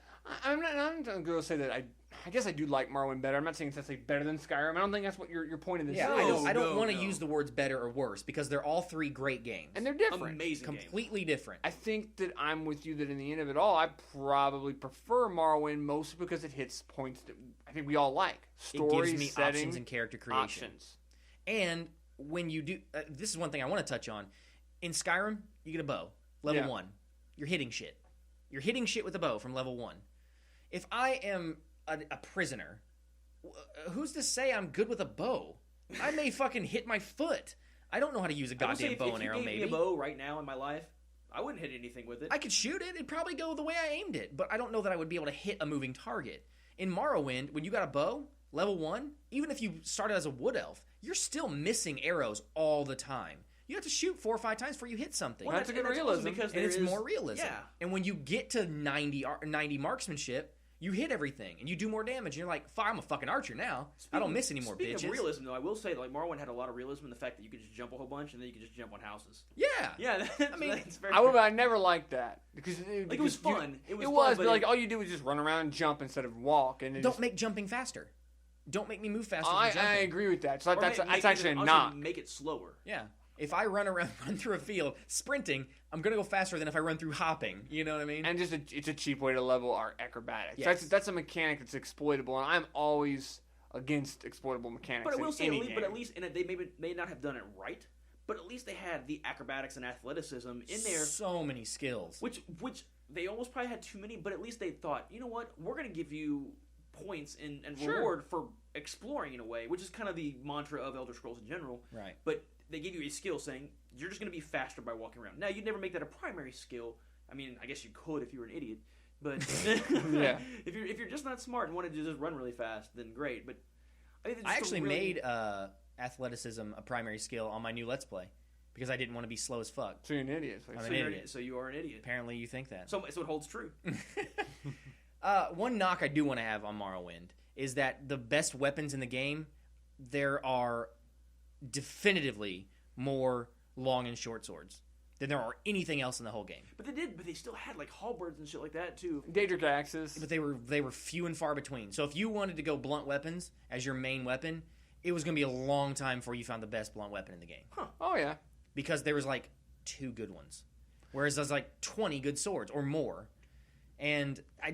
I'm not going to say that I guess I do like Morrowind better. I'm not saying it's necessarily better than Skyrim. I don't think that's what your point of this is.
I don't want to use the words better or worse because they're all 3 great games.
And they're different.
Amazing
Completely different.
I think that I'm with you that in the end of it all, I probably prefer Morrowind mostly because it hits points that I think we all like. Story,
it gives me
setting,
options and character creation.
Options.
And when you do... this is one thing I want to touch on. In Skyrim, you get a bow. Level 1. You're hitting shit. You're hitting shit with a bow from level 1. If I am a prisoner, who's to say I'm good with a bow? I may fucking hit my foot. I don't know how to use a goddamn bow and arrow, maybe.
If you gave me a bow right now in my life, I wouldn't hit anything with it.
I could shoot it. It'd probably go the way I aimed it. But I don't know that I would be able to hit a moving target. In Morrowind, when you got a bow, level 1, even if you started as a wood elf, you're still missing arrows all the time. You have to shoot 4 or 5 times before you hit something.
Well, that's a good realism.
Because
it's more realism.
Yeah.
And when you get to 90 marksmanship, you hit everything, and you do more damage, and you're like, I'm a fucking archer now. I don't miss any more bitches.
Speaking of realism, though, I will say, like, Morrowind had a lot of realism in the fact that you could just jump a whole bunch, and then you could just jump on houses.
Yeah.
Yeah,
I mean,
that's very
I never liked that. Because
it was fun. It was
fun,
fun,
but like, all you do is just run around and jump instead of walk. And
don't make jumping faster. Don't make me move faster
I
than jumping.
I agree with that. So that's actually a
knock.
knock.
Make it slower.
Yeah. If I run through a field sprinting, I'm gonna go faster than if I run through hopping. You know what I mean?
And it's a cheap way to level our acrobatics.
Yes.
That's a mechanic that's exploitable, and I'm always against exploitable mechanics.
But I will say,
but
at least, and they may not have done it right, but at least they had the acrobatics and athleticism in there.
So many skills.
Which they almost probably had too many, but at least they thought, you know what, we're gonna give you points and reward for exploring in a way, which is kind of the mantra of Elder Scrolls in general.
Right.
But they give you a skill saying you're just going to be faster by walking around. Now, you'd never make that a primary skill. I mean, I guess you could if you were an idiot. But
yeah.
if you're just not smart and wanted to just run really fast, then great. But
I actually made athleticism a primary skill on my new Let's Play because I didn't want to be slow as fuck.
So you're an idiot.
I'm an idiot.
So you are an idiot.
Apparently you think that.
So it holds true.
One knock I do want to have on Morrowind is that the best weapons in the game, there are definitively more long and short swords than there are anything else in the whole game.
But they still had like halberds and shit like that too.
Daedric axes.
But they were few and far between. So if you wanted to go blunt weapons as your main weapon, it was going to be a long time before you found the best blunt weapon in the game.
Huh.
Oh yeah.
Because there was like 2 good ones. Whereas there's like 20 good swords or more. And I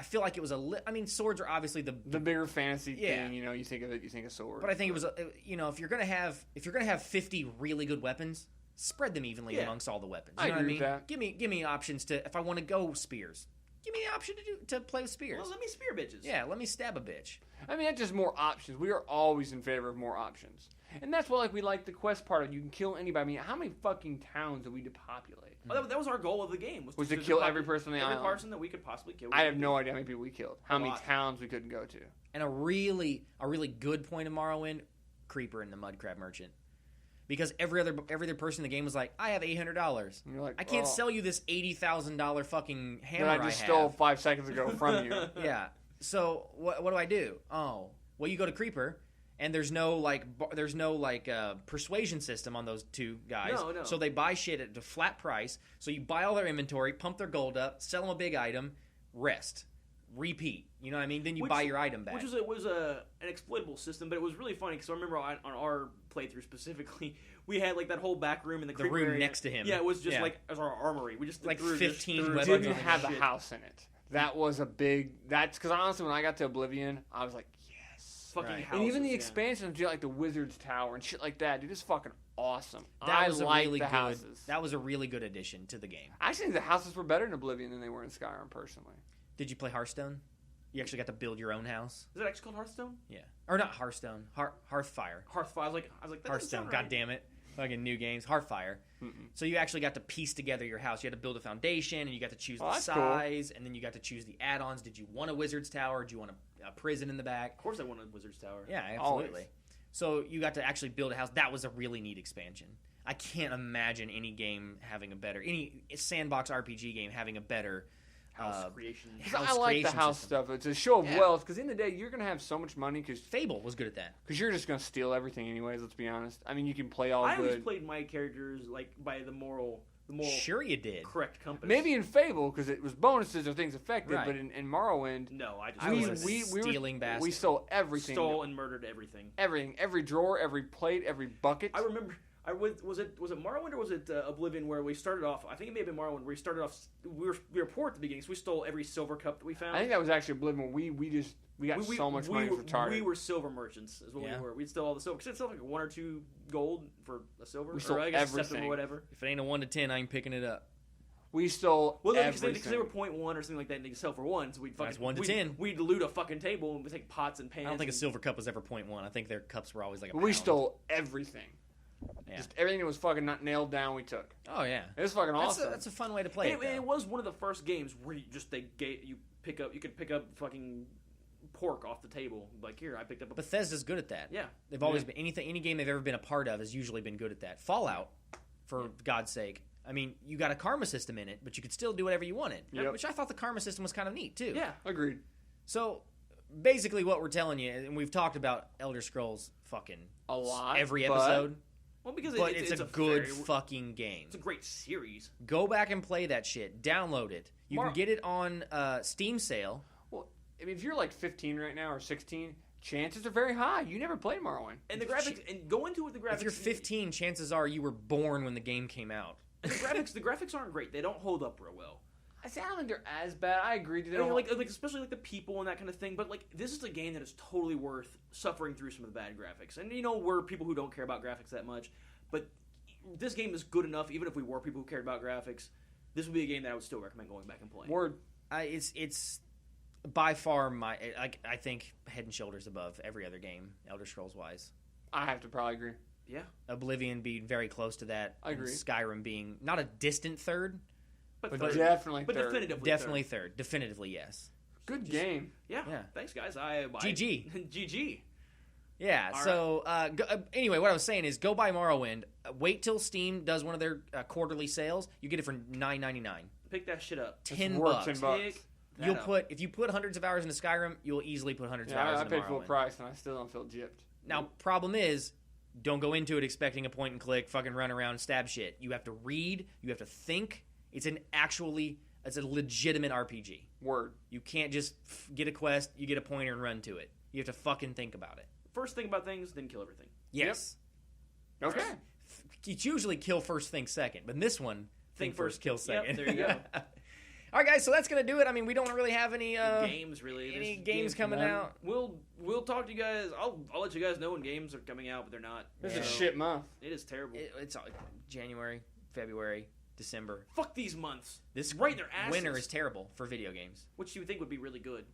feel like it was I mean, swords are obviously the
bigger fantasy thing. You know, you think of swords.
But I think it was, if you're gonna have 50 really good weapons, spread them evenly amongst all the weapons. You know
agree
what I mean?
with that.
Give me options to, if I want to go spears, give me the option to play with spears.
Well, let me spear bitches.
Yeah, let me stab a bitch.
I mean, that's just more options. We are always in favor of more options. And that's why we like the quest part of it. You can kill anybody. I mean, how many fucking towns did we depopulate?
Well, that was our goal of the game.
Was to kill every person on the island.
Every person that we could possibly kill.
I have no idea how many people we killed. How many towns we couldn't go to.
And a really good point of Morrowind, Creeper and the Mud Crab Merchant. Because every other person in the game was like, I have $800.
And you're like,
I can't sell you this $80,000 fucking hammer
that I just stole 5 seconds ago from you.
Yeah. So what do? Oh, well, you go to Creeper, and there's no persuasion system on those 2 guys.
No.
So they buy shit at a flat price. So you buy all their inventory, pump their gold up, sell them a big item, rest, repeat. You know what I mean? Then you buy your item back.
Which was an exploitable system, but it was really funny because I remember on our playthrough specifically, we had like that whole back room in the Creeper
room
area.
Next to him.
Yeah, it was just like as our armory. We just
like
threw
15
weapons. Didn't have a house in it. That was a big. That's because honestly, when I got to Oblivion, I was like, yes,
fucking
right.
houses,
and even the expansions, like the Wizard's Tower and shit like that, dude, it's fucking awesome.
That was
like
really
the
good.
houses.
That was a really good addition to the game.
I actually think the houses were better in Oblivion than they were in Skyrim, personally.
Did you play Hearthstone? You actually got to build your own house.
Is it actually called Hearthstone?
Yeah, or not Hearthstone. Hearthfire.
Hearthfire. I was like, that
Hearthstone.
Right.
God damn it. Fucking new games. Hearthfire. So you actually got to piece together your house. You had to build a foundation, and you got to choose the size, and then you got to choose the add-ons. Did you want a wizard's tower? Did you want a prison in the back?
Of course I wanted a wizard's tower.
Yeah, absolutely. So you got to actually build a house. That was a really neat expansion. I can't imagine any sandbox RPG game having a better
House creation.
I like the house stuff. It's a show of wealth because in the day you're gonna have so much money because
Fable was good at that.
Because you're just gonna steal everything anyways. Let's be honest. I mean, you can play all
I
good.
always played my characters like by the moral.
Sure you did.
Correct compass.
Maybe in Fable because it was bonuses or things affected,
Right.
but in Morrowind,
No,
I was a stealing bastard.
we stole everything.
stole and murdered everything.
Everything, every drawer, every plate, every bucket.
I remember. Was it Morrowind or was it Oblivion where we started off? I think it may have been Morrowind where we started off. We were poor at the beginning, so we stole every silver cup that we found.
I think that was actually Oblivion. We got so much money for retarded.
We were silver merchants, is what we were. We'd steal all the silver because it's still like 1 or 2 gold for a silver.
We stole everything
or whatever.
If it ain't a 1 to 10, I ain't picking it up.
We stole everything.
Because they were 0.1 or something like that, and they sell for 1, so we'd fucking...
That's 1 to 10.
We'd loot a fucking table and we'd take pots and pans.
I don't think a silver cup was ever 0.1. I think their cups were always like a
We
pound.
stole everything.
Yeah.
Just everything that was fucking not nailed down, we took.
Oh yeah,
It was fucking awesome.
That's a fun way to play it.
It was one of the first games where you could pick up fucking pork off the table. Like, here, I picked up a...
Bethesda's good at that.
Yeah.
They've always been... Any game they've ever been a part of has usually been good at that. Fallout, for God's sake. I mean, you got a karma system in it, but you could still do whatever you wanted.
Yep.
Which I thought the karma system was kind of neat, too.
Yeah.
Agreed.
So, basically what we're telling you, and we've talked about Elder Scrolls fucking...
A lot,
every
but-
episode.
Well, because
But it's a good
very-
fucking game.
It's a great series.
Go back and play that shit. Download it. You can get it on Steam sale.
Well, I mean, if you're like 15 right now or 16, chances are very high. You never played Morrowind.
And the graphics, and go into it, the graphics...
If you're 15, chances are you were born when the game came out.
And the graphics aren't great. They don't hold up real well.
I don't think they're as bad. I agree. They
I mean,
don't
like especially like the people and that kind of thing. But like this is a game that is totally worth suffering through some of the bad graphics. And we're people who don't care about graphics that much, but this game is good enough. Even if we were people who cared about graphics, this would be a game that I would still recommend going back and playing.
Word.
It's by far I think head and shoulders above every other game, Elder Scrolls wise.
I have to probably agree.
Yeah.
Oblivion being very close to that.
I agree.
And Skyrim being not a distant third,
but
definitely
but
third.
definitively
third. Definitively yes.
Good game.
Yeah. Thanks, guys. GG. GG.
Yeah.
All
so anyway, what I was saying is, go buy Morrowind. Wait till Steam does one of their quarterly sales. You get it for $9.99.
Pick that shit up.
$10.
$10.
If you put hundreds of hours into Skyrim, you'll easily put hundreds of hours
I
into
paid full
Morrowind.
price and I still don't feel gypped.
Now, problem is, don't go into it expecting a point and click, fucking run around and stab shit. You have to read. You have to think. It's a legitimate RPG.
Word. You
can't just get a quest, you get a pointer and run to it. You have to fucking think about it.
First think about things, then kill everything.
Yes.
Yep. Okay.
It's usually kill first, think second. But in this one, think first, kill second.
Yep, there you go.
All right, guys, so that's going to do it. I mean, we don't really have any
games really.
Any games coming out.
We'll talk to you guys. I'll let you guys know when games are coming out, but they're not.
This is a shit month.
It is terrible.
It's January, February, December.
Fuck these months.
This
right in their asses.
Winter is terrible for video games.
Which you would think would be really good.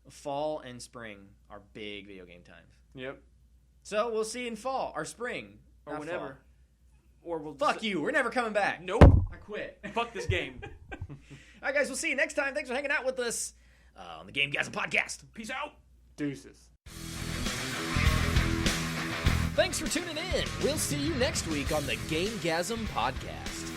Fall and spring are big video game times.
Yep.
So we'll see in fall or spring
or whenever.
Fall.
Or we'll
fuck you. We're never coming back.
Nope.
I quit.
Fuck this game.
All right, guys. We'll see you next time. Thanks for hanging out with us on the Gamegasm podcast.
Peace out.
Deuces.
Thanks for tuning in. We'll see you next week on the Gamegasm podcast.